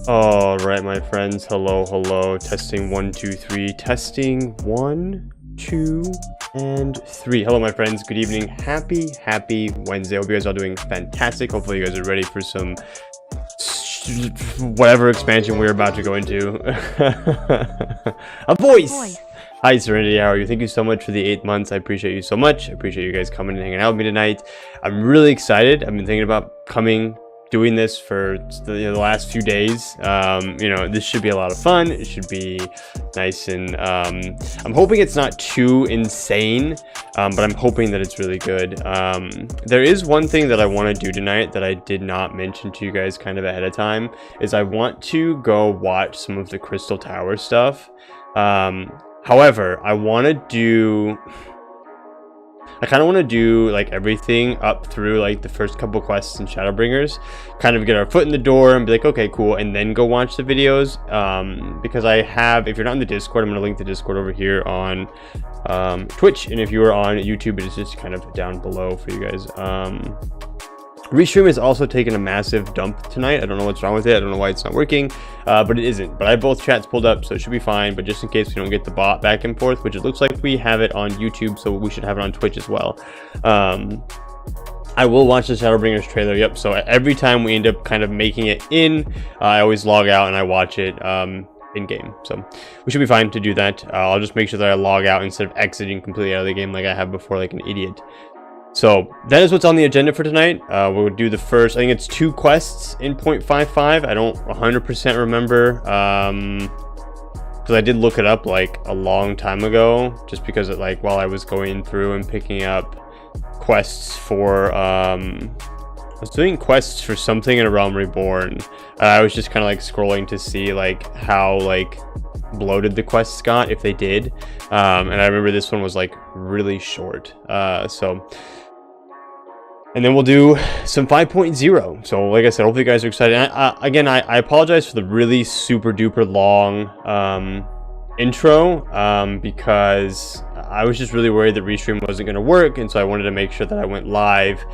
All right, my friends. Hello. Testing 1 2 3. Testing 1 2 and 3. Hello, my friends. Good evening. Happy Wednesday. Hope you guys are doing fantastic. Hopefully, you guys are ready for some whatever expansion we're about to go into. A voice. Hi, Serenity. How are you? Thank you so much for the 8 months. I appreciate you so much. I appreciate you guys coming and hanging out with me tonight. I'm really excited. I've been thinking about doing this for the last few days. This should be a lot of fun. It should be nice, and I'm hoping it's not too insane, but I'm hoping that it's really good. There is one thing that I want to do tonight that I did not mention to you guys kind of ahead of time, is I want to go watch some of the Crystal Tower stuff. However, I kind of want to do like everything up through like the first couple quests in Shadowbringers, kind of get our foot in the door and be like, okay, cool, and then go watch the videos. Because if you're not in the Discord, I'm going to link the Discord over here on Twitch, and if you are on YouTube, it is just kind of down below for you guys. Restream is also taking a massive dump tonight. I don't know what's wrong with it. I don't know why it's not working, but it isn't. But I have both chats pulled up, so it should be fine. But just in case we don't get the bot back and forth, which it looks like we have it on YouTube, so we should have it on Twitch as well. I will watch the Shadowbringers trailer. Yep. So every time we end up kind of making it in, I always log out and I watch it in game. So we should be fine to do that. I'll just make sure that I log out instead of exiting completely out of the game like I have before, like an idiot. So that is what's on the agenda for tonight. We'll do the first, I think it's 2 quests in 0.55. I don't 100% remember, because I did look it up like a long time ago, just because it, like, while I was going through and picking up quests for, I was doing quests for something in A Realm Reborn. I was just kind of like scrolling to see like how like bloated the quests got, if they did. And I remember this one was like really short. And then we'll do some 5.0. So like I said, hopefully you guys are excited. Again, I apologize for the really super duper long intro, because I was just really worried that Restream wasn't going to work, and so I wanted to make sure that I went live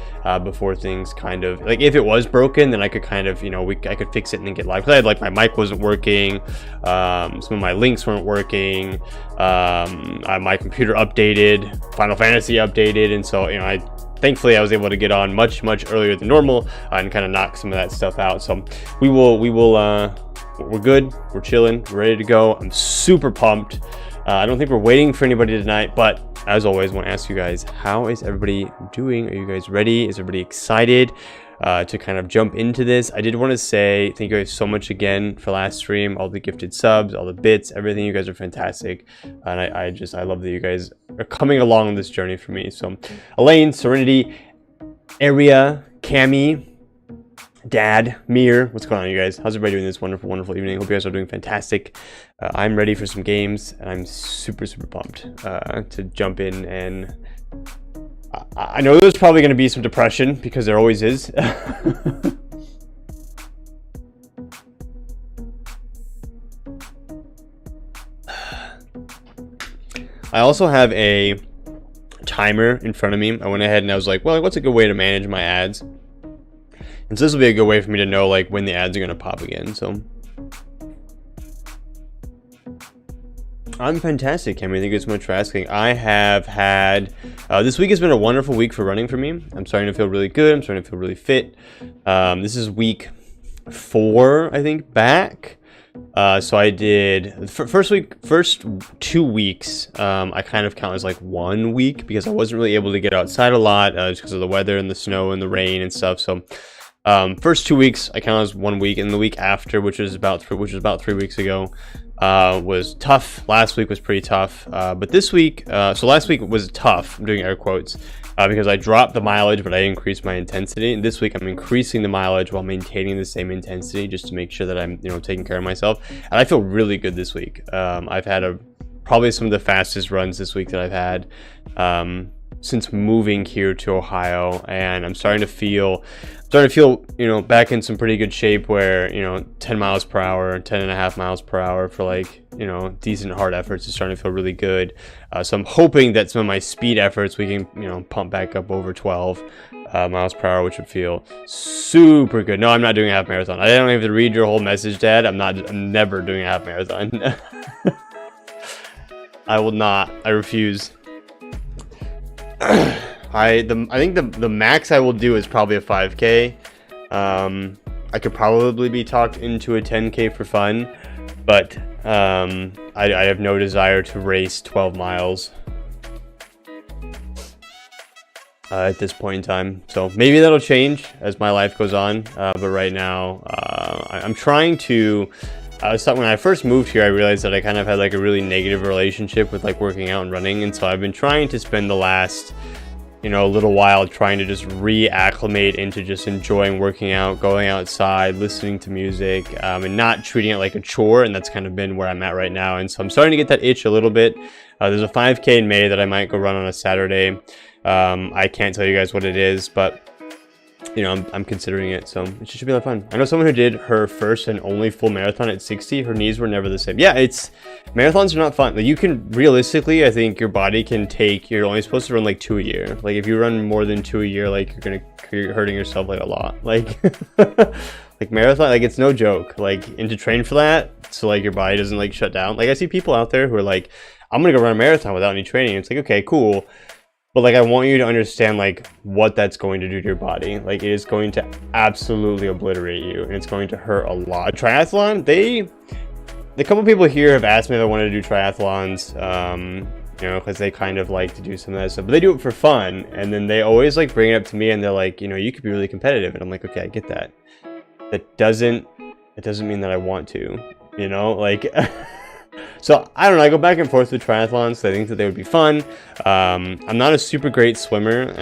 before things kind of, like, if it was broken, then I could kind of, you know, I could fix it and then get live. Because I had, like, my mic wasn't working, some of my links weren't working, my computer updated, Final Fantasy updated, and so, you know, thankfully I was able to get on much earlier than normal and kind of knock some of that stuff out. So we're good, we're chilling, we're ready to go. I'm super pumped. I don't think we're waiting for anybody tonight, but as always, I want to ask you guys, how is everybody doing? Are you guys ready? Is everybody excited to kind of jump into this? I did want to say thank you guys so much again for last stream, all the gifted subs, all the bits, everything. You guys are fantastic, and I love that you guys are coming along this journey for me. So Elaine, Serenity, Area, Cami, Dad, Mir, what's going on, you guys? How's everybody doing this wonderful evening? Hope you guys are doing fantastic. I'm ready for some games, and I'm super pumped to jump in. And I know there's probably going to be some depression, because there always is. I also have a timer in front of me. I went ahead and I was like, well, what's a good way to manage my ads? And so this will be a good way for me to know like when the ads are going to pop again. So I'm fantastic, Cami. Thank you so much for asking. I have had this week has been a wonderful week for running for me. I'm starting to feel really good. I'm starting to feel really fit. This is week 4, I think, back. So I did first 2 weeks. I kind of count as like 1 week, because I wasn't really able to get outside a lot just because of the weather and the snow and the rain and stuff. So first 2 weeks I count as 1 week, and the week after, which was about 3 weeks ago, was tough. Last week was pretty tough, but this week, so last week was tough, I'm doing air quotes, because I dropped the mileage, but I increased my intensity. And this week I'm increasing the mileage while maintaining the same intensity, just to make sure that I'm, you know, taking care of myself. And I feel really good this week. I've had probably some of the fastest runs this week that I've had since moving here to Ohio, and I'm starting to feel, you know, back in some pretty good shape, where, you know, 10 miles per hour, 10.5 miles per hour for like, you know, decent hard efforts is starting to feel really good. So I'm hoping that some of my speed efforts we can, you know, pump back up over 12 miles per hour, which would feel super good. No, I'm not doing a half marathon. I don't have to read your whole message, Dad. I'm never doing a half marathon. I will not. I refuse. I think the max I will do is probably a 5K. I could probably be talked into a 10K for fun, but I have no desire to race 12 miles at this point in time. So maybe that'll change as my life goes on, but right now I'm trying to. When I first moved here, I realized that I kind of had like a really negative relationship with like working out and running, and so I've been trying to spend the last, you know, a little while trying to just reacclimate into just enjoying working out, going outside, listening to music, and not treating it like a chore. And that's kind of been where I'm at right now. And so I'm starting to get that itch a little bit. There's a 5K in May that I might go run on a Saturday. I can't tell you guys what it is, but you know, I'm considering it, so it should be a lot of fun. I know someone who did her first and only full marathon at 60. Her knees were never the same. Yeah, marathons are not fun. Like, you can realistically, I think your body can take. You're only supposed to run like 2 a year. Like, if you run more than 2 a year, like you're hurting yourself like a lot. Like, like marathon, like it's no joke. Like, and to train for that, so like your body doesn't like shut down. Like, I see people out there who are like, I'm gonna go run a marathon without any training. It's like, okay, cool. But like, I want you to understand like what that's going to do to your body. Like, it is going to absolutely obliterate you, and it's going to hurt a lot. Triathlon, the couple people here have asked me if I wanted to do triathlons, you know, because they kind of like to do some of that stuff, but they do it for fun. And then they always like bring it up to me, and they're like, you know, you could be really competitive. And I'm like, okay, I get that. It doesn't mean that I want to, you know, like. So I don't know, I go back and forth with triathlons, so I think that they would be fun. I'm not a super great swimmer.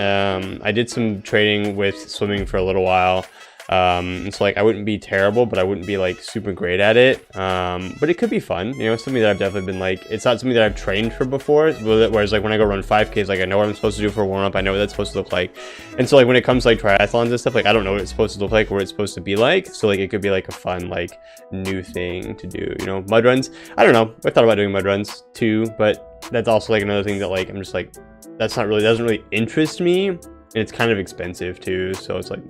I did some training with swimming for a little while. And so like, I wouldn't be terrible, but I wouldn't be like super great at it. But it could be fun, you know. It's something that I've definitely been like, it's not something that I've trained for before, whereas like when I go run 5Ks, like I know what I'm supposed to do for a warm-up, I know what that's supposed to look like. And so like when it comes to like triathlons and stuff, like I don't know what it's supposed to look like or what it's supposed to be like. So like, it could be like a fun like new thing to do, you know. Mud runs, I don't know, I thought about doing mud runs too, but that's also like another thing that like I'm just like, doesn't really interest me, and it's kind of expensive too, so it's like,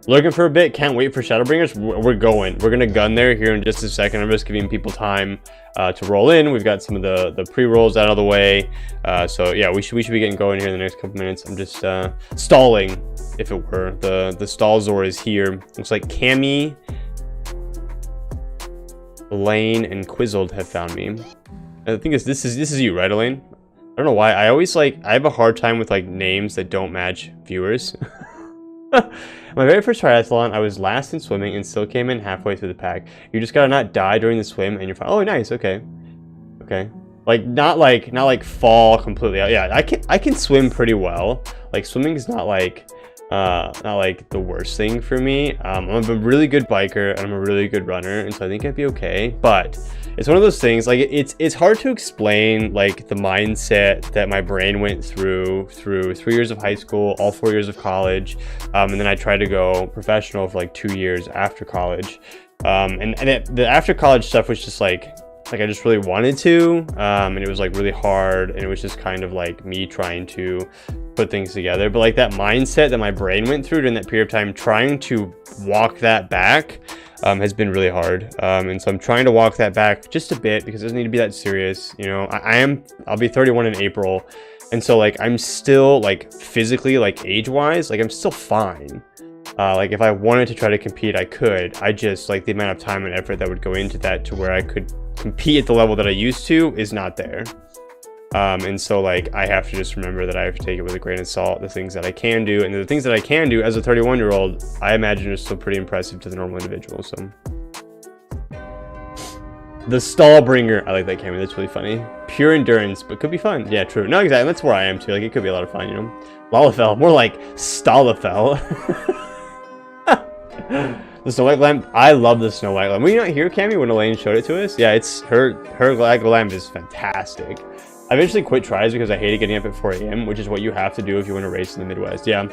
lurking for a bit, can't wait for Shadowbringers. We're gonna gun there here in just a second. I'm just giving people time to roll in. We've got some of the pre-rolls out of the way, so yeah, we should be getting going here in the next couple minutes. I'm just stalling, if it were. The stall Zor is here. Looks like Cammy, Elaine, and Quizzled have found me. I think this is you, right, Elaine? I don't know why I always like, I have a hard time with like names that don't match viewers. My very first triathlon, I was last in swimming and still came in halfway through the pack. You just gotta not die during the swim and you're fine. Oh, nice. Okay. Like not like fall completely out. Yeah, I can swim pretty well. Like, swimming is not like the worst thing for me. I'm a really good biker and I'm a really good runner, and so I think I'd be okay. But it's one of those things, like it's hard to explain like the mindset that my brain went through 3 years of high school, all 4 years of college, and then I tried to go professional for like 2 years after college. The after college stuff was just like I just really wanted to, and it was like really hard, and it was just kind of like me trying to put things together. But like that mindset that my brain went through during that period of time, trying to walk that back has been really hard. And so I'm trying to walk that back just a bit, because it doesn't need to be that serious, you know. I'll be 31 in April, and so like I'm still like physically, like age wise, like I'm still fine. Like if I wanted to try to compete, I could. I just, like, the amount of time and effort that would go into that to where I could compete at the level that I used to is not there. And so like I have to just remember that I have to take it with a grain of salt, the things that I can do, and the things that I can do as a 31-year-old, I imagine are still pretty impressive to the normal individual. So the Stallbringer, I like that, Cammy, that's really funny. Pure endurance, but could be fun. Yeah, true. No, exactly, that's where I am too. Like, it could be a lot of fun, you know. Lalafell, more like Stallafell. The snow white lamp, I love the snow white lamp. Were you not here, Cammy, when Elaine showed it to us? Yeah, it's her lamp is fantastic. I eventually quit tries because I hated getting up at 4 a.m., which is what you have to do if you want to race in the Midwest. Yeah,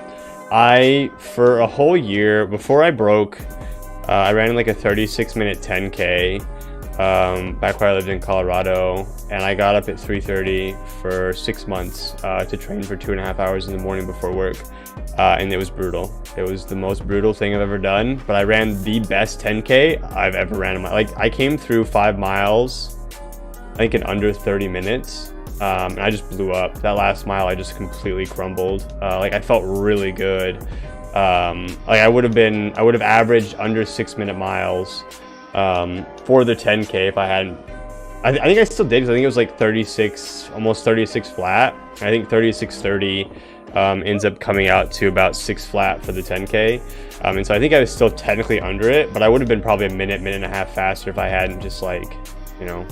for a whole year before I broke, I ran like a 36-minute 10K back where I lived in Colorado, and I got up at 3:30 for 6 months to train for 2.5 hours in the morning before work, and it was brutal. It was the most brutal thing I've ever done, but I ran the best 10K I've ever ran in my life. Like, I came through 5 miles, I think, in under 30 minutes. And I just blew up. That last mile, I just completely crumbled. Like, I felt really good. Like, I would have averaged under 6-minute miles for the 10K if I hadn't. I think I still did, because I think it was like 36, almost 36 flat. I think 36:30 ends up coming out to about 6 flat for the 10K. And so I think I was still technically under it, but I would have been probably a minute and a half faster if I hadn't just, like, you know,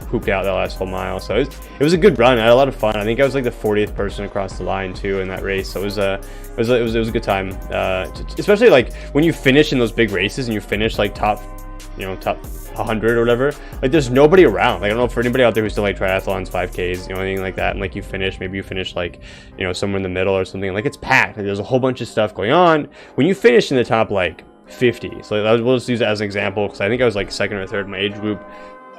pooped out that last whole mile. So it was a good run. I had a lot of fun. I think I was like the 40th person across the line too in that race. So it was a good time. Especially like when you finish in those big races and you finish like top 100 or whatever, like there's nobody around. Like I don't know for anybody out there who's still like triathlons, 5Ks, you know, anything like that, and like you finish, maybe you finish like, you know, somewhere in the middle or something, like it's packed. Like, there's a whole bunch of stuff going on. When you finish in the top like 50, so we'll just use it as an example because I think I was like second or third in my age group,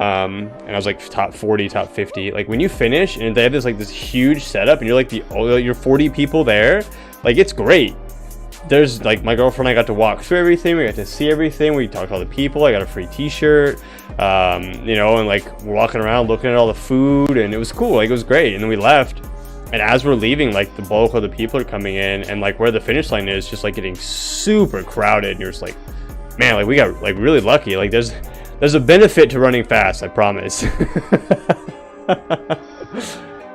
and I was like top 40, top 50. Like when you finish and they have this huge setup and you're like you're 40 people there, like it's great. There's like my girlfriend and I got to walk through everything, we got to see everything, we talked to all the people, I got a free t-shirt, you know, and like we're walking around looking at all the food, and it was cool, like it was great. And then we left, and as we're leaving, like the bulk of the people are coming in, and like where the finish line is just like getting super crowded, and you're just like, man, like we got like really lucky. Like there's a benefit to running fast, I promise.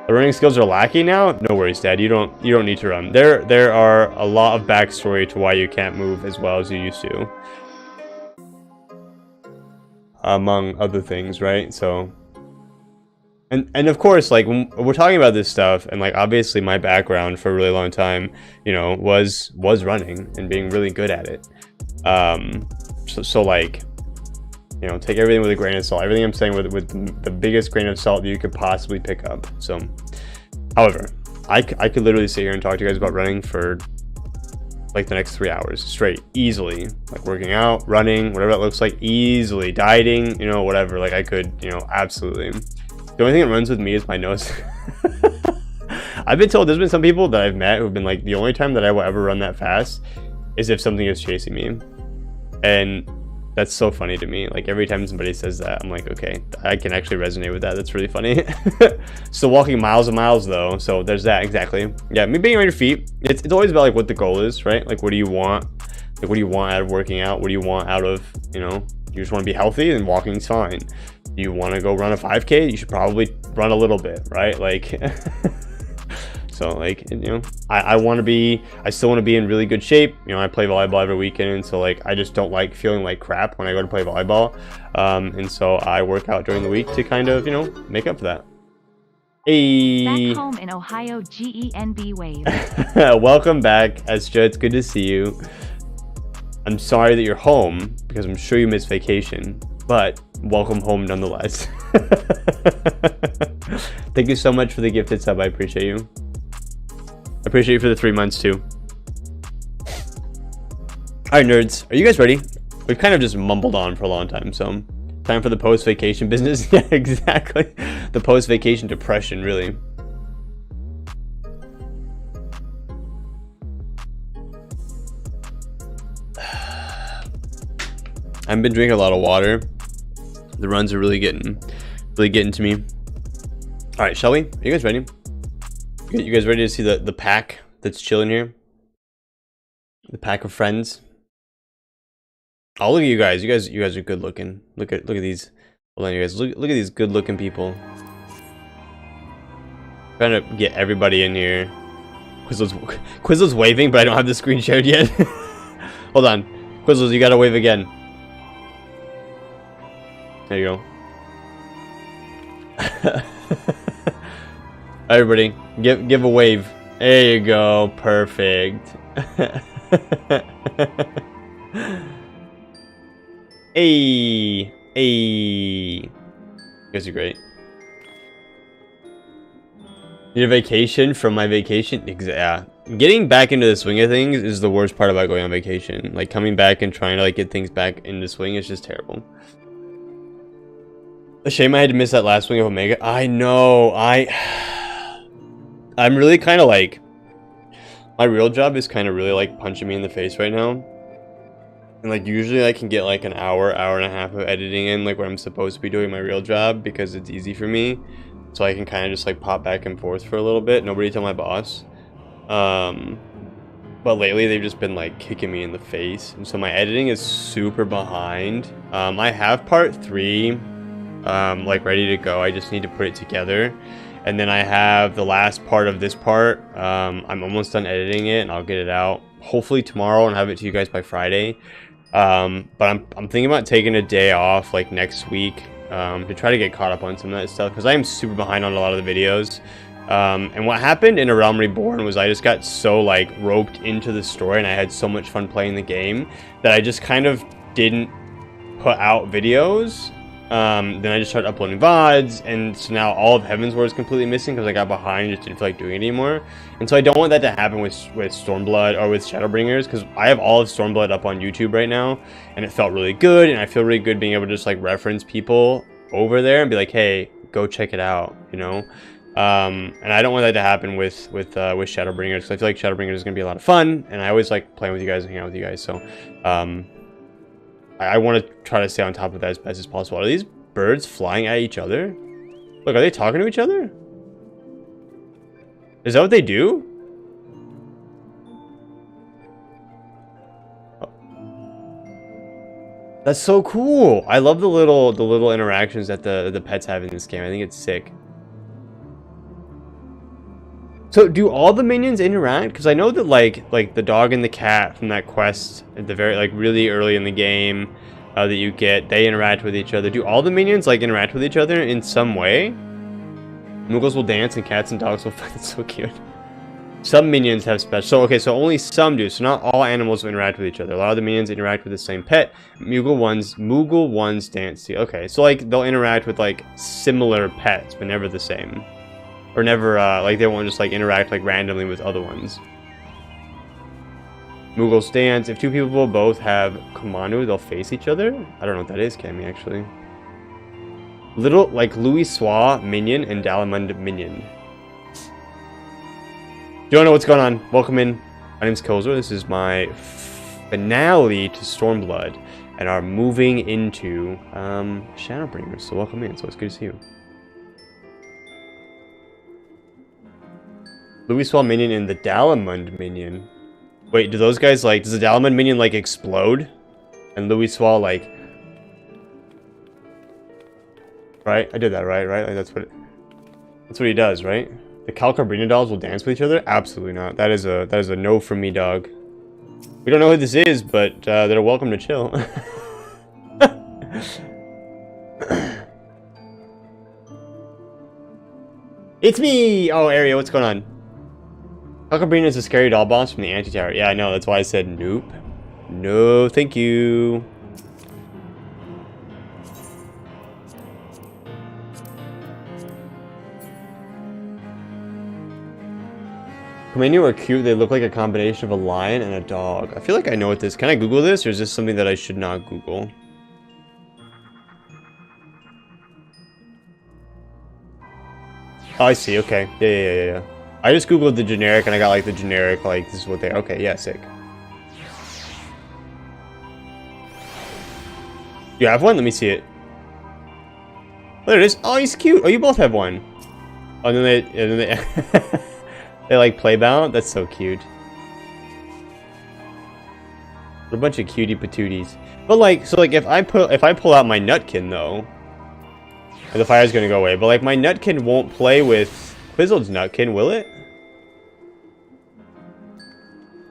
The running skills are lacking now. No worries, Dad. You don't need to run. There are a lot of backstory to why you can't move as well as you used to, among other things, right? So, and of course, like when we're talking about this stuff, and like obviously my background for a really long time, you know, was running and being really good at it. So like, you know, take everything with a grain of salt. Everything I'm saying with the biggest grain of salt that you could possibly pick up. So, however, I could literally sit here and talk to you guys about running for like the next 3 hours straight, easily. Like working out, running, whatever that looks like, easily. Dieting, you know, whatever. Like I could, you know, absolutely. The only thing that runs with me is my nose. I've been told, there's been some people that I've met who've been like, the only time that I will ever run that fast is if something is chasing me. And that's so funny to me. Like every time somebody says that, I'm like, okay, I can actually resonate with that. That's really funny. Still walking miles and miles though, so there's that. Exactly. Yeah, me being on your feet, it's always about like what the goal is, right? Like what do you want? Like what do you want out of working out? What do you want out of, you know, you just want to be healthy, and walking's fine. You want to go run a 5K, you should probably run a little bit, right? Like so like, you know, I still want to be in really good shape. You know, I play volleyball every weekend, and so like I just don't like feeling like crap when I go to play volleyball, and so I work out during the week to kind of, you know, make up for that. Hey, back home in Ohio, GENB wave. Welcome back, SJ. It's good to see you. I'm sorry that you're home because I'm sure you missed vacation, but welcome home nonetheless. Thank you so much for the gifted sub. I appreciate you. I appreciate you for the 3 months too. Alright, nerds, are you guys ready? We've kind of just mumbled on for a long time, so time for the post-vacation business. Yeah, exactly. The post-vacation depression, really. I've been drinking a lot of water. The runs are really getting to me. All right, shall we? Are you guys ready? You guys ready to see the pack that's chilling here? The pack of friends. Oh, look at you guys. You guys are good looking. Look at these. Hold on, you guys. Look at these good looking people. Trying to get everybody in here. Quizzle's waving, but I don't have the screen shared yet. Hold on, Quizzles, you gotta wave again. There you go. Everybody, give a wave. There you go. Perfect. Hey. You guys are great. Need a vacation from my vacation? Yeah. Getting back into the swing of things is the worst part about going on vacation. Like coming back and trying to like get things back into swing is just terrible. A shame I had to miss that last swing of Omega. I know. I'm really kind of like, my real job is kind of really like punching me in the face right now. And like usually I can get like an hour and a half of editing in, like what I'm supposed to be doing my real job, because it's easy for me. So I can kind of just like pop back and forth for a little bit. Nobody tell my boss. But lately they've just been like kicking me in the face. And so my editing is super behind. I have part 3 like ready to go. I just need to put it together. And then I have the last part of this part. I'm almost done editing it, and I'll get it out hopefully tomorrow and have it to you guys by Friday. But I'm thinking about taking a day off like next week to try to get caught up on some of that stuff, because I am super behind on a lot of the videos. And what happened in A Realm Reborn was I just got so like roped into the story, and I had so much fun playing the game that I just kind of didn't put out videos. Then I just started uploading VODs, and so now all of Heavensward is completely missing because I got behind and just didn't feel like doing it anymore. And so I don't want that to happen with Stormblood or with Shadowbringers, because I have all of Stormblood up on YouTube right now, and it felt really good, and I feel really good being able to just like reference people over there and be like, hey, go check it out, you know. And I don't want that to happen with Shadowbringers, because I feel like Shadowbringers is gonna be a lot of fun, and I always like playing with you guys and hanging out with you guys. So I want to try to stay on top of that as best as possible. Are these birds flying at each other? Look, are they talking to each other? Is that what they do? Oh. That's so cool. I love the little interactions that the pets have in this game. I think it's sick. So do all the minions interact? Because I know that like the dog and the cat from that quest at the very really early in the game that you get, they interact with each other. Do all the minions like interact with each other in some way? Moogles will dance and cats and dogs will fight. That's so cute. Some minions have special. So okay, so only some do. So not all animals will interact with each other. A lot of the minions interact with the same pet. Moogle ones dance too. Okay, so like they'll interact with like similar pets, but never the same. Or never, like, they won't just, like, interact, like, randomly with other ones. Moogle stands. If two people both have Kumanu, they'll face each other? I don't know what that is, Cammy, actually. Little, like, Louis Swa minion and Dalamund minion. Don't know what's going on. Welcome in. My name's Kozer. This is my finale to Stormblood. And are moving into, Shadowbringers. So welcome in. So it's good to see you. Louis Swall minion and the Dalamund minion. Wait, do those guys like... Does the Dalamund minion like explode? And Louis Swall like... Right? I did that right? Like that's what he does, right? The Calcabrina dolls will dance with each other? Absolutely not. That is a no from me, dog. We don't know who this is, but they're welcome to chill. It's me! Oh, Aria, what's going on? Calcabrina is a scary doll boss from the anti-tower. Yeah, I know. That's why I said nope. No, thank you. Kumanu are cute. They look like a combination of a lion and a dog. I feel like I know what this... Can I Google this, or is this something that I should not Google? Oh, I see. Okay. Yeah. I just googled the generic and I got like the generic, like this is what they are. Okay, yeah, sick. You have one? Let me see it. There it is. Oh, he's cute. Oh, you both have one. Oh, and then they they like play bound. That's so cute. What a bunch of cutie patooties. But like, so like if I pull out my Nutkin though, the fire's gonna go away. But like my Nutkin won't play with Quizzled's Nutkin, will it?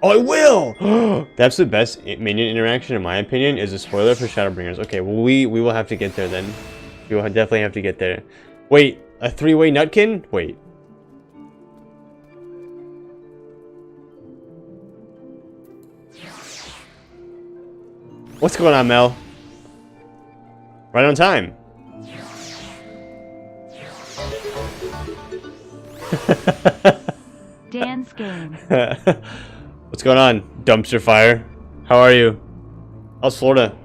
Oh, it will! That's the best minion interaction, in my opinion, is a spoiler for Shadowbringers. Okay, well, we will have to get there then. We will definitely have to get there. Wait, a three-way Nutkin? Wait. What's going on, Mel? Right on time. Dance game. What's going on, dumpster fire? How are you? How's Florida?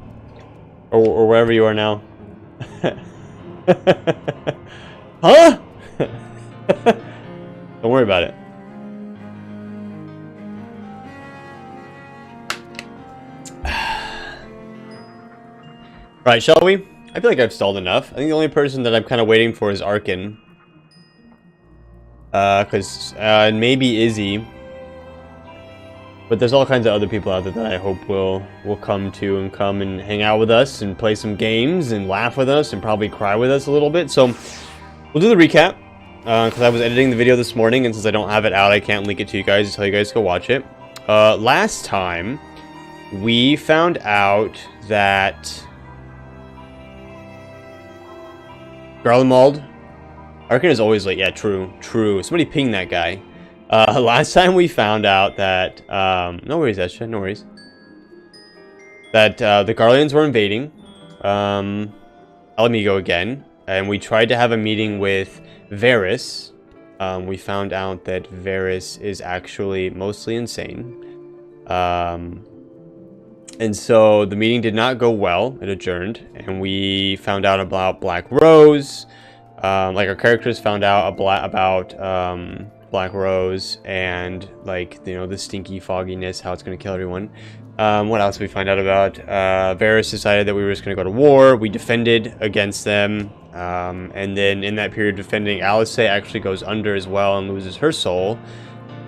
Or wherever you are now. Huh? Don't worry about it. Right, shall we? I feel like I've stalled enough. I think the only person that I'm kind of waiting for is Arkin. And maybe Izzy. But there's all kinds of other people out there that I hope will come and hang out with us and play some games and laugh with us and probably cry with us a little bit. So we'll do the recap because I was editing the video this morning, and since I don't have it out, I can't link it to you guys until you guys go watch it. Last time we found out that Garlemald, Arkin is always late. Yeah, true. Somebody ping that guy. Last time we found out that, no worries, Esha, no worries. That, the Garleans were invading. Alamigo again, and we tried to have a meeting with Varys. We found out that Varys is actually mostly insane. And so the meeting did not go well. It adjourned, and we found out about Black Rose. Like, our characters found out about Black Rose and, like, you know, the stinky fogginess, how it's going to kill everyone. What else did we find out about? Varys decided that we were just going to go to war. We defended against them. And then in that period of defending, Alice actually goes under as well and loses her soul.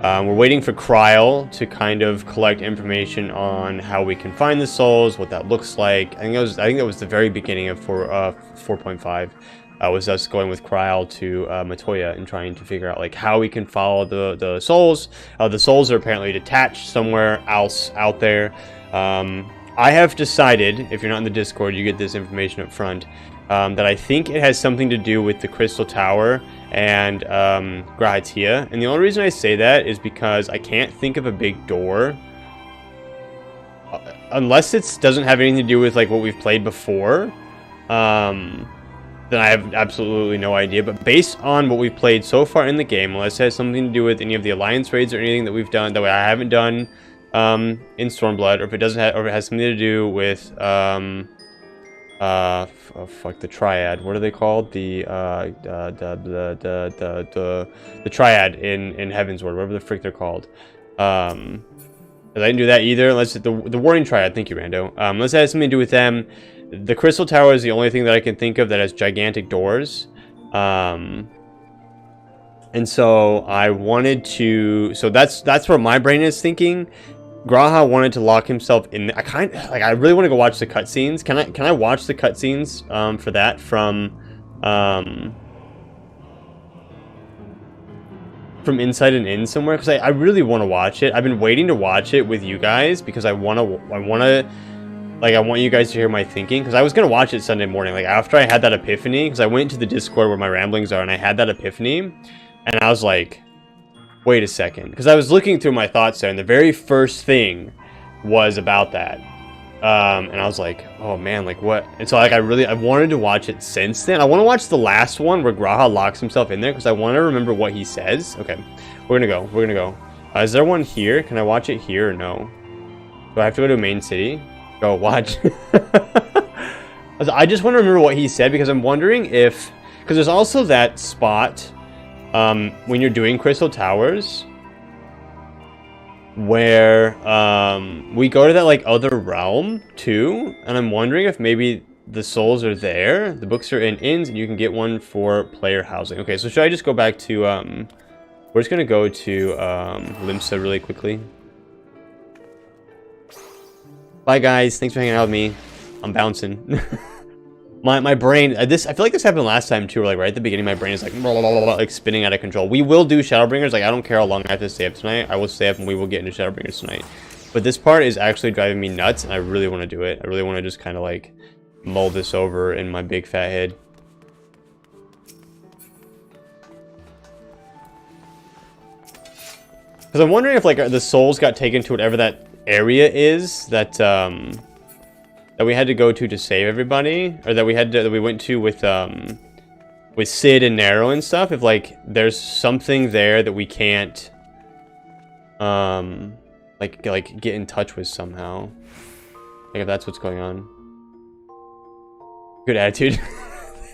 We're waiting for Kryl to kind of collect information on how we can find the souls, what that looks like. I think that was the very beginning of 4.5. Was us going with Kryl to Matoya and trying to figure out like how we can follow the souls. The souls are apparently detached somewhere else out there. I have decided, if you're not in the Discord, you get this information up front, that I think it has something to do with the Crystal Tower and Grahatia. And the only reason I say that is because I can't think of a big door. Unless it doesn't have anything to do with like what we've played before. Then I have absolutely no idea. But based on what we've played so far in the game, unless it has something to do with any of the Alliance raids or anything that we've done that I haven't done in Stormblood, or if it doesn't have, or if it has something to do with fuck, the Triad. What are they called? The Triad in Heavensward, whatever the frick they're called. I didn't do that either. Unless the Warning Triad. Thank you, Rando. Unless it has something to do with them. The Crystal Tower is the only thing that I can think of that has gigantic doors. And so I wanted to. So that's where my brain is thinking. Graha wanted to lock himself in. I really want to go watch the cutscenes. Can I watch the cutscenes for that from Inside and In somewhere? Because I really want to watch it. I've been waiting to watch it with you guys because I want you guys to hear my thinking, because I was going to watch it Sunday morning, like after I had that epiphany, because I went to the Discord where my ramblings are and I had that epiphany, and I was like, wait a second, because I was looking through my thoughts there and the very first thing was about that, and I was like, oh man, like what? And so like I wanted to watch it since then. I want to watch the last one where Graha locks himself in there because I want to remember what he says. Okay, we're gonna go. Is there one here? Can I watch it here or no? Do I have to go to main city? Go watch. I just want to remember what he said, because I'm wondering if, because there's also that spot when you're doing Crystal Towers where we go to that like other realm too, and I'm wondering if maybe the souls are there. The books are in inns and you can get one for player housing. Okay, so should I just go back to we're just gonna go to Limsa really quickly. Bye guys, thanks for hanging out with me. I'm bouncing. my brain, I feel like this happened last time too, like right at the beginning my brain is like blah, blah, blah, blah, like spinning out of control. We will do Shadowbringers, like I don't care how long I have to stay up tonight. I will stay up and we will get into Shadowbringers tonight. But this part is actually driving me nuts and I really want to do it. I really want to just kind of like mull this over in my big fat head. Because I'm wondering if like the souls got taken to whatever that area is that that we had to go to save everybody, or that we went to with Sid and Narrow and stuff. If like there's something there that we can't like get in touch with somehow, like if that's what's going on. Good attitude.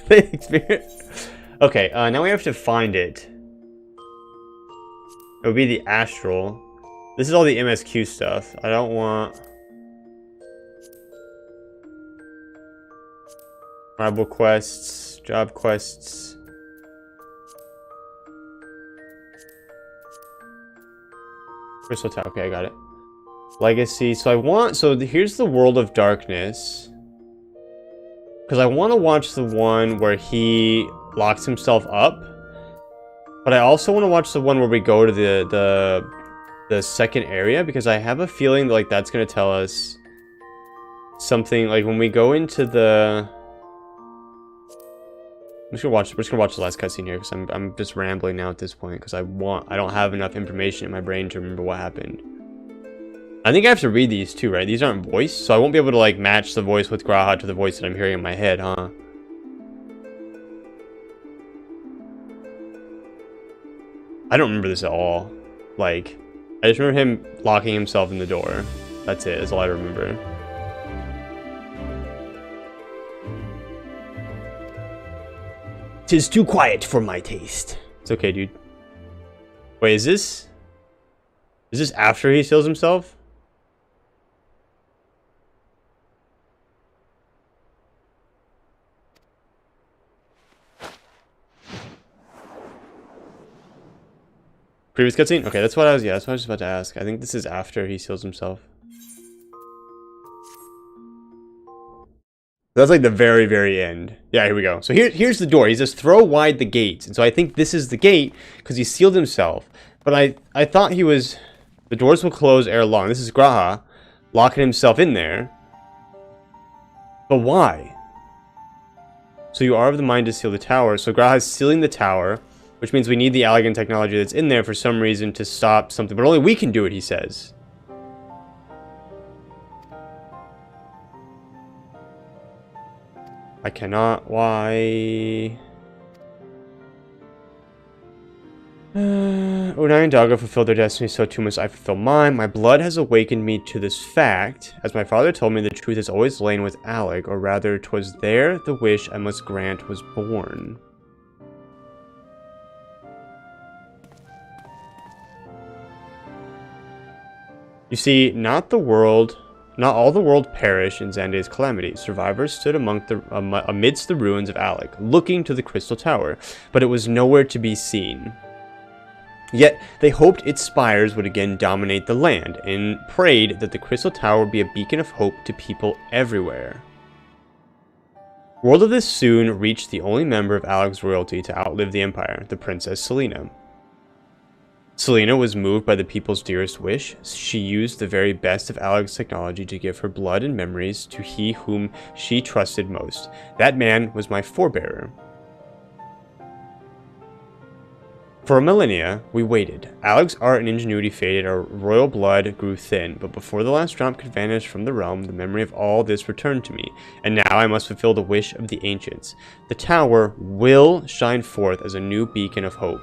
Thanks, Spirit. Okay, now we have to find it. It would be the Astral. This is all the MSQ stuff. I don't want tribal quests, job quests. Crystal Tower. Okay, I got it. Legacy. So here's the World of Darkness. Because I want to watch the one where he locks himself up. But I also want to watch the one where we go to the second area, because I have a feeling that, like, that's going to tell us something. Like when we go into the, we're just gonna watch the last cutscene here, because I'm just rambling now at this point, because I don't have enough information in my brain to remember what happened. I think I have to read these too, right? These aren't voiced, so I won't be able to like match the voice with Graha to the voice that I'm hearing in my head, huh? I don't remember this at all. Like, I just remember him locking himself in the door. That's it. That's all I remember. "'Tis too quiet for my taste." It's okay, dude. Wait, is this after he seals himself? Previous cutscene? Okay, that's what I was just about to ask. I think this is after he seals himself. That's like the very, very end. Yeah, here we go. So here's the door. He says, "Throw wide the gates." And so I think this is the gate because he sealed himself. But I thought he was... The doors will close ere long. This is Graha locking himself in there. But why? "So you are of the mind to seal the tower." So Graha is sealing the tower, which means we need the Allagan technology that's in there for some reason to stop something. But only we can do it, he says. I cannot. Why? Unai and Daga fulfilled their destiny, so too must I fulfill mine. My blood has awakened me to this fact. As my father told me, the truth has always lain with Alec, or rather, 'twas there the wish I must grant was born. You see, not all the world perished in Xanday's calamity. Survivors stood amidst the ruins of Alec, looking to the Crystal Tower, but it was nowhere to be seen. Yet they hoped its spires would again dominate the land, and prayed that the Crystal Tower would be a beacon of hope to people everywhere. Word of this soon reached the only member of Alec's royalty to outlive the Empire, the Princess Selena. Selena was moved by the people's dearest wish. She used the very best of Alec's technology to give her blood and memories to he whom she trusted most. That man was my forebearer. For a millennia, we waited. Alec's art and ingenuity faded, our royal blood grew thin, but before the last drop could vanish from the realm, the memory of all this returned to me, and now I must fulfill the wish of the ancients. The tower will shine forth as a new beacon of hope.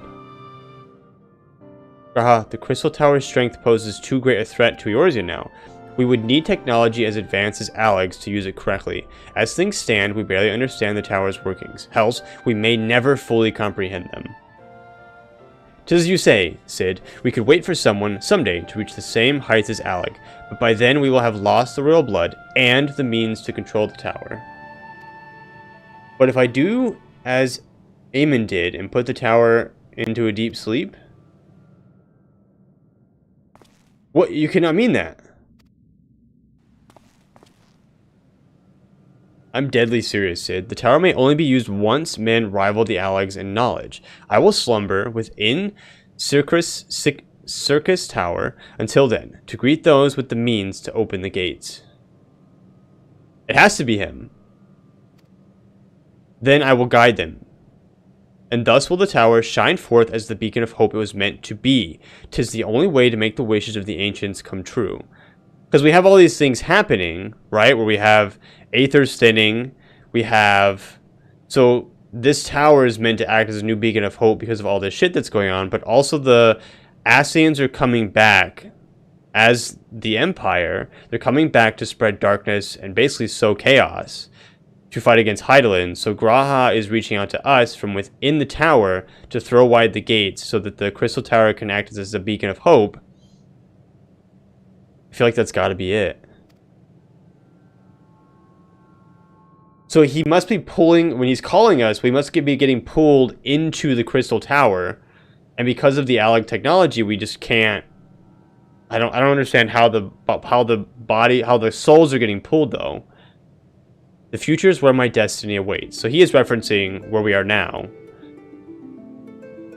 Graha, the Crystal Tower's strength poses too great a threat to Eorzea now. We would need technology as advanced as Alec's to use it correctly. As things stand, we barely understand the tower's workings. Hells, we may never fully comprehend them. 'Tis as you say, Cid. We could wait for someone, someday, to reach the same heights as Alec, but by then we will have lost the royal blood and the means to control the tower. But if I do as Aemon did and put the tower into a deep sleep... What? You cannot mean that. I'm deadly serious, Cid. The tower may only be used once men rival the Alegs in knowledge. I will slumber within Circus Tower until then, to greet those with the means to open the gates. It has to be him. Then I will guide them. And thus will the tower shine forth as the beacon of hope it was meant to be. 'Tis the only way to make the wishes of the ancients come true. Because we have all these things happening, right? Where we have Aether's thinning, we have... So this tower is meant to act as a new beacon of hope because of all this shit that's going on, but also the Ascians are coming back as the Empire. They're coming back to spread darkness and basically sow chaos to fight against Hydaelyn. So Graha is reaching out to us from within the tower to throw wide the gates so that the Crystal Tower can act as a beacon of hope. I feel like that's got to be it. So he must be pulling, when he's calling us, we must be getting pulled into the Crystal Tower. And because of the Aleg technology, we just can't. I don't understand how the souls are getting pulled though. The future is where my destiny awaits. So he is referencing where we are now.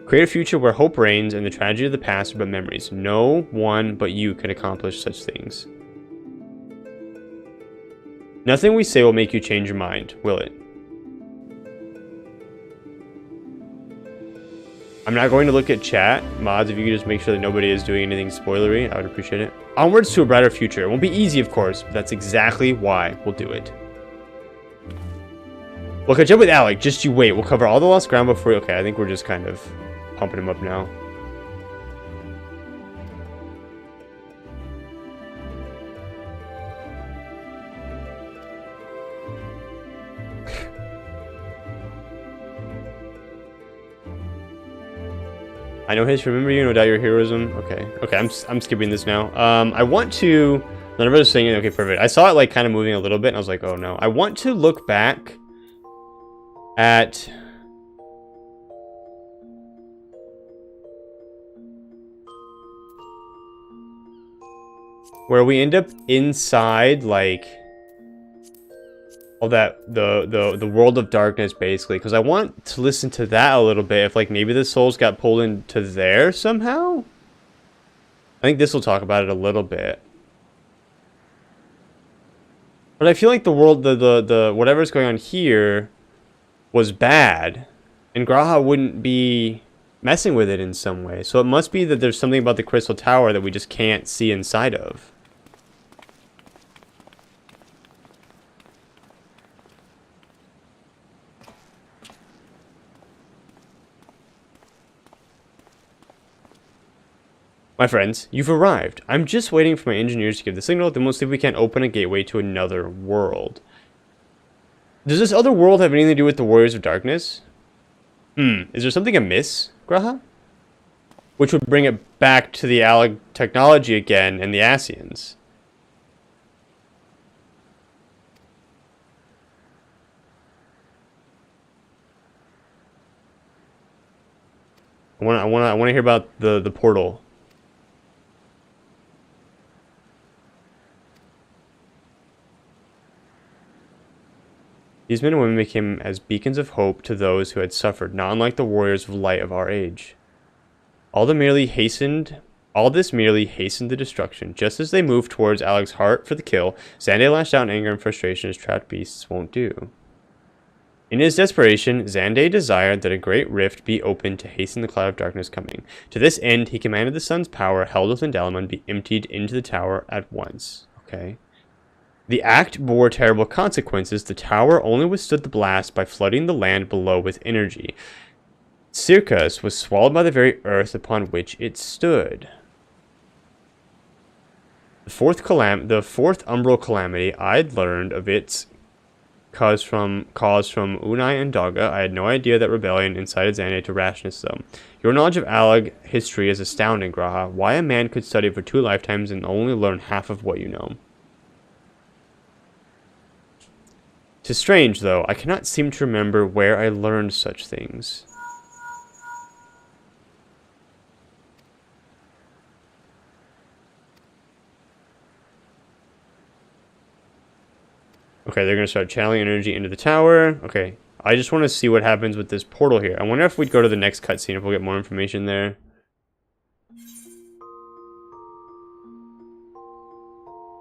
Create a future where hope reigns and the tragedy of the past are but memories. No one but you can accomplish such things. Nothing we say will make you change your mind, will it? I'm not going to look at chat. Mods, if you could just make sure that nobody is doing anything spoilery, I would appreciate it. Onwards to a brighter future. It won't be easy, of course, but that's exactly why we'll do it. We'll catch up with Alec. Just you wait. We'll cover all the lost ground before you... Okay, I think we're just kind of pumping him up now. I know his remember you, no doubt your heroism. Okay, okay, I'm skipping this now. I want to... None of us are saying it. Okay, perfect. I saw it like kind of moving a little bit, and I was like, oh no. I want to look back at... where we end up inside, like... all that the world of darkness, basically, because I want to listen to that a little bit. If like maybe the souls got pulled into there somehow. I think this will talk about it a little bit, but I feel like the world, the whatever's going on here was bad, and Graha wouldn't be messing with it in some way. So it must be that there's something about the Crystal Tower that we just can't see inside of. My friends, you've arrived. I'm just waiting for my engineers to give the signal, then we'll see if we can't open a gateway to another world. Does this other world have anything to do with the Warriors of Darkness? Is there something amiss, Graha? Which would bring it back to the Alec technology again and the Asians. I want to hear about the portal. These men and women became as beacons of hope to those who had suffered, not unlike the warriors of light of our age. All this merely hastened the destruction. Just as they moved towards Alec's heart for the kill, Xande lashed out in anger and frustration as trapped beasts won't do. In his desperation, Xande desired that a great rift be opened to hasten the cloud of darkness coming. To this end, he commanded the sun's power held within Dalaman be emptied into the tower at once. Okay. The act bore terrible consequences. The tower only withstood the blast by flooding the land below with energy. Circus was swallowed by the very earth upon which it stood. The fourth umbral calamity, I'd learned of its cause from Unai and Daga. I had no idea that rebellion incited Xande to rashness, though. Your knowledge of Alec history is astounding, Graha. Why a man could study for 2 lifetimes and only learn half of what you know. 'Tis strange, though. I cannot seem to remember where I learned such things. Okay, they're going to start channeling energy into the tower. Okay, I just want to see what happens with this portal here. I wonder if we'd go to the next cutscene if we'll get more information there.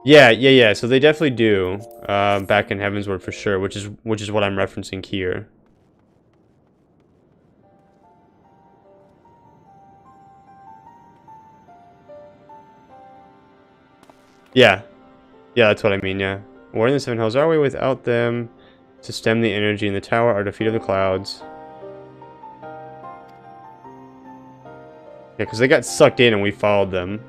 Yeah. So they definitely do. Back in Heavensward for sure, which is what I'm referencing here. Yeah, that's what I mean. Yeah, War in the Seven Hells. Are we without them to stem the energy in the tower? Our defeat of the clouds. Yeah, because they got sucked in and we followed them.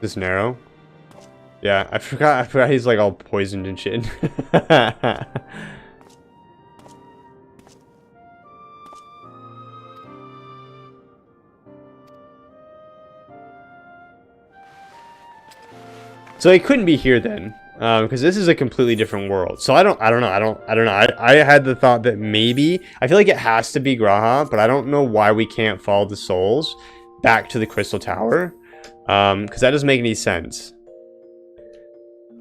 This narrow? Yeah, I forgot he's like all poisoned and shit. So he couldn't be here then, because this is a completely different world. So I don't know. I had the thought that maybe, I feel like it has to be Graha, but I don't know why we can't follow the souls back to the Crystal Tower. Because that doesn't make any sense.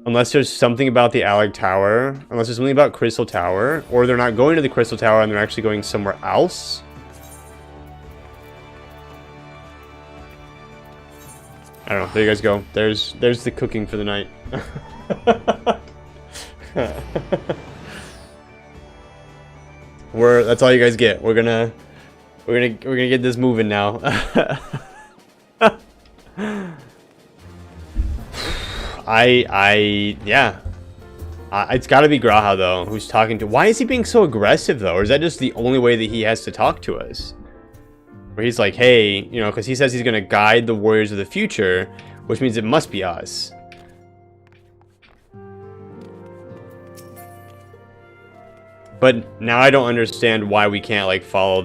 Unless there's something about the Alec Tower. Unless there's something about Crystal Tower. Or they're not going to the Crystal Tower and they're actually going somewhere else. I don't know. There you guys go. There's the cooking for the night. That's all you guys get. We're gonna get this moving now. Yeah. It's got to be Graha though, who's talking to. Why is he being so aggressive though? Or is that just the only way that he has to talk to us? Where he's like, hey, you know, because he says he's gonna guide the warriors of the future, which means it must be us. But now I don't understand why we can't like follow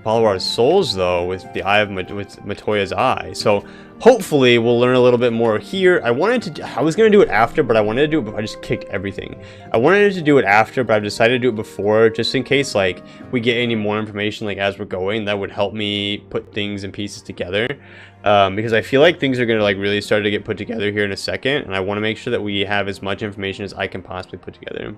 follow our souls though with the eye of with Matoya's eye. So hopefully we'll learn a little bit more here. I was gonna do it after, but I wanted to do it, but I just kicked everything. I wanted to do it after, but I've decided to do it before, just in case like we get any more information like as we're going. That would help me put things and pieces together. Because I feel like things are gonna like really start to get put together here in a second, and I want to make sure that we have as much information as I can possibly put together.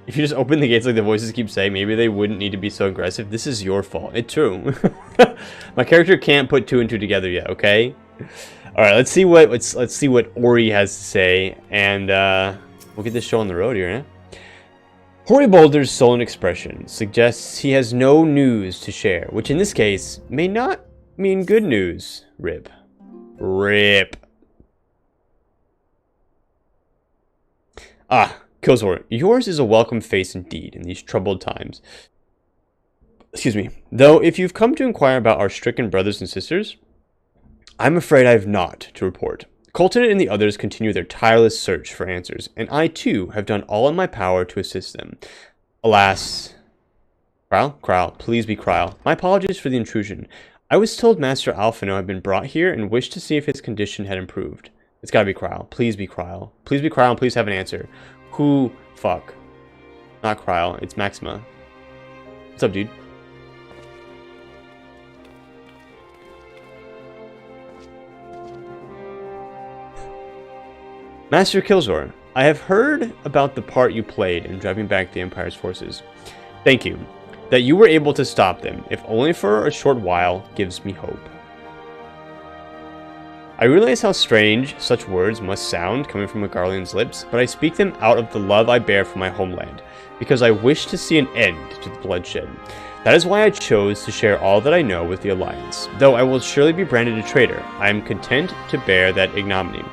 If you just open the gates like the voices keep saying, maybe they wouldn't need to be so aggressive. This is your fault. It's true. My character can't put 2 and 2 together yet, okay? Alright, let's see what Ori has to say, and we'll get this show on the road here, eh? Horibolder's sullen expression suggests he has no news to share, which in this case may not mean good news. Rip. Rip. Ah. Killzor, yours is a welcome face indeed in these troubled times. Excuse me. Though, if you've come to inquire about our stricken brothers and sisters, I'm afraid I have not to report. Colton and the others continue their tireless search for answers, and I too have done all in my power to assist them. Alas... Kral, please be Kral. My apologies for the intrusion. I was told Master Alphino had been brought here and wished to see if his condition had improved. It's gotta be Kral. Please be Kral. Please be Kral and please have an answer. Who? Fuck. Not Kryle, it's Maxima. What's up, dude? Master Killzor, I have heard about the part you played in driving back the Empire's forces. Thank you. That you were able to stop them, if only for a short while, gives me hope. I realize how strange such words must sound coming from a Garlean's lips, but I speak them out of the love I bear for my homeland, because I wish to see an end to the bloodshed. That is why I chose to share all that I know with the Alliance. Though I will surely be branded a traitor, I am content to bear that ignominy.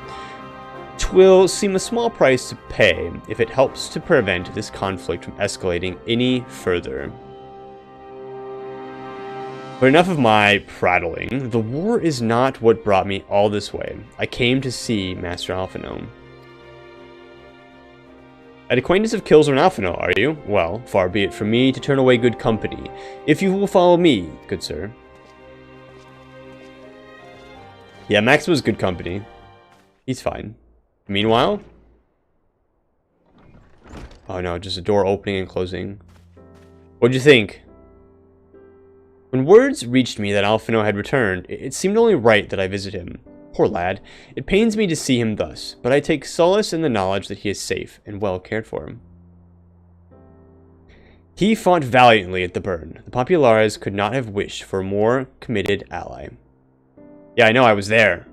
'Twill seem a small price to pay if it helps to prevent this conflict from escalating any further. But enough of my prattling. The war is not what brought me all this way. I came to see Master Alphino. An acquaintance of Killzor and Alphino, are you? Well, far be it from me to turn away good company, if you will follow me, good sir. Yeah, Max was good company. He's fine. Meanwhile... Oh no, just a door opening and closing. What'd you think? When words reached me that Alphino had returned, it seemed only right that I visit him. Poor lad. It pains me to see him thus, but I take solace in the knowledge that he is safe and well cared for. He fought valiantly at the burn. The Populares could not have wished for a more committed ally. Yeah, I know, I was there.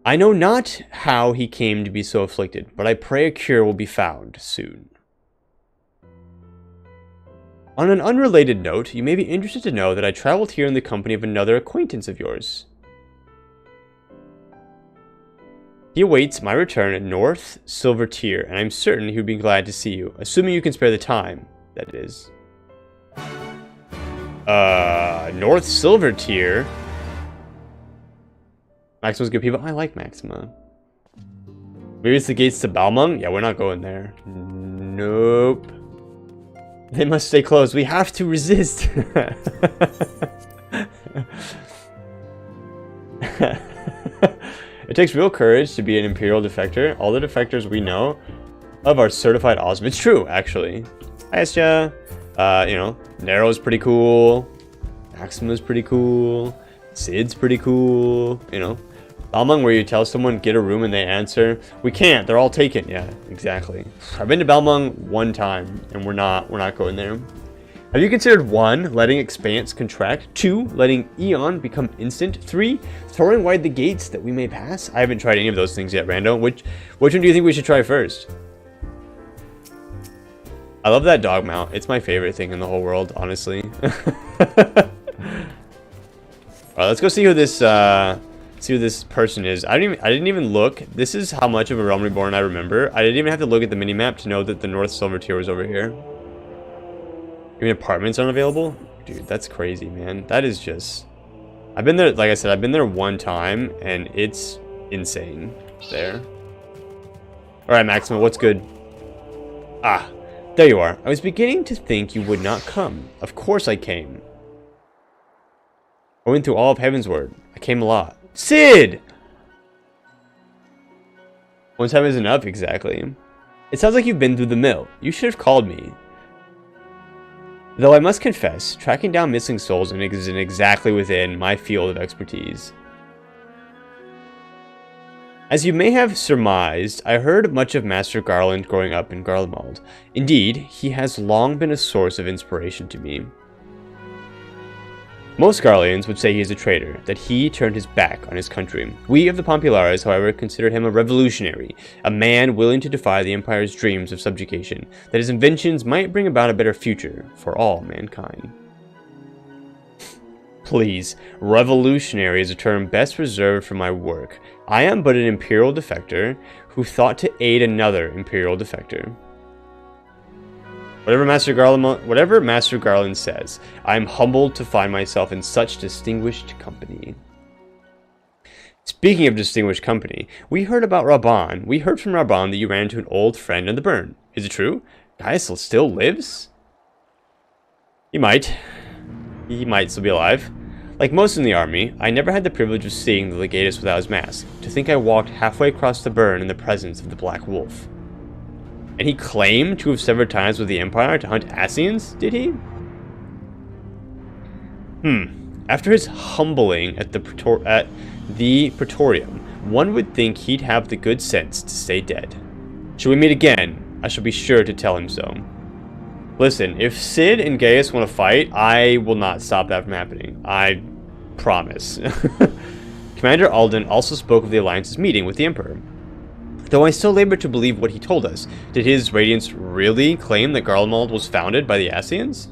I know not how he came to be so afflicted, but I pray a cure will be found soon. On an unrelated note, you may be interested to know that I traveled here in the company of another acquaintance of yours. He awaits my return at North Silver Tier, and I'm certain he would be glad to see you, assuming you can spare the time, that is. North Silver Tier? Maxima's good people? I like Maxima. Maybe it's the gates to Balmung? Yeah, we're not going there. Nope. They must stay closed. We have to resist. It takes real courage to be an Imperial defector. All the defectors we know of are certified awesome. It's true, actually. Asya, you know, Nero's pretty cool. Maxima's pretty cool. Sid's pretty cool. You know, Balmung, where you tell someone get a room and they answer, we can't. They're all taken. Yeah, exactly. I've been to Balmung one time, and we're not going there. Have you considered 1, letting expanse contract, 2, letting Eon become instant, 3, throwing wide the gates that we may pass? I haven't tried any of those things yet, Rando. Which one do you think we should try first? I love that dog mount. It's my favorite thing in the whole world, honestly. Alright, let's go see who this person is. I didn't even look. This is how much of a Realm Reborn I remember. I didn't even have to look at the minimap to know that the North Silver tier was over here. Even apartments aren't available? Dude, that's crazy, man. That is just... I've been there, like I said, I've been there one time, and it's insane there. Alright, Maxima, what's good? Ah, there you are. I was beginning to think you would not come. Of course I came. I went through all of Heavensward. I came a lot. Sid! One time is enough, exactly. It sounds like you've been through the mill. You should have called me. Though I must confess, tracking down missing souls isn't exactly within my field of expertise. As you may have surmised, I heard much of Master Garland growing up in Garlemald. Indeed, he has long been a source of inspiration to me. Most Garleans would say he is a traitor, that he turned his back on his country. We of the Populares, however, consider him a revolutionary, a man willing to defy the Empire's dreams of subjugation, that his inventions might bring about a better future for all mankind. Please, revolutionary is a term best reserved for my work. I am but an Imperial defector who thought to aid another Imperial defector. Whatever Master Garland says, I am humbled to find myself in such distinguished company. Speaking of distinguished company, we heard from Raban that you ran into an old friend in the burn. Is it true? Gaius still lives? He might. He might still be alive. Like most in the army, I never had the privilege of seeing the Legatus without his mask. To think I walked halfway across the burn in the presence of the Black Wolf. And he claimed to have severed ties with the Empire to hunt Ascians, did he? After his humbling at the Praetorium, one would think he'd have the good sense to stay dead. Should we meet again, I shall be sure to tell him so. Listen, if Sid and Gaius want to fight, I will not stop that from happening. I promise. Commander Alden also spoke of the Alliance's meeting with the Emperor. Though I still labor to believe what he told us, did his Radiance really claim that Garlemald was founded by the Ascians?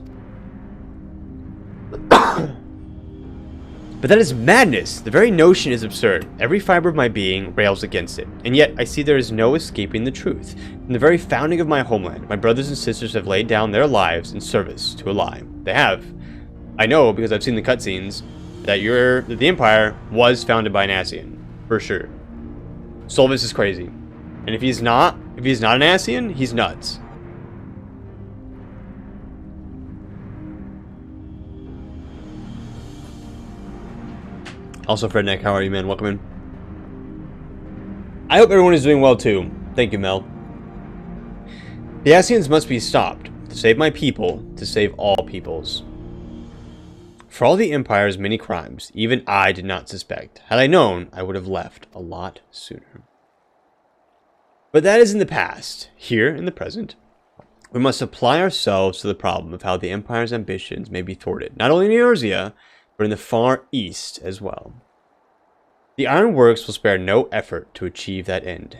But that is madness! The very notion is absurd. Every fiber of my being rails against it. And yet, I see there is no escaping the truth. From the very founding of my homeland, my brothers and sisters have laid down their lives in service to a lie. They have. I know, because I've seen the cutscenes, that the Empire was founded by an Ascian. For sure. Solvis is crazy. And if he's not an Ascian, he's nuts. Also, Fredneck, how are you, man? Welcome in. I hope everyone is doing well, too. Thank you, Mel. The Ascians must be stopped. To save my people, to save all peoples. For all the Empire's many crimes, even I did not suspect. Had I known, I would have left a lot sooner. But that is in the past. Here, in the present, we must apply ourselves to the problem of how the Empire's ambitions may be thwarted, not only in Eorzea, but in the far east as well. The Ironworks will spare no effort to achieve that end.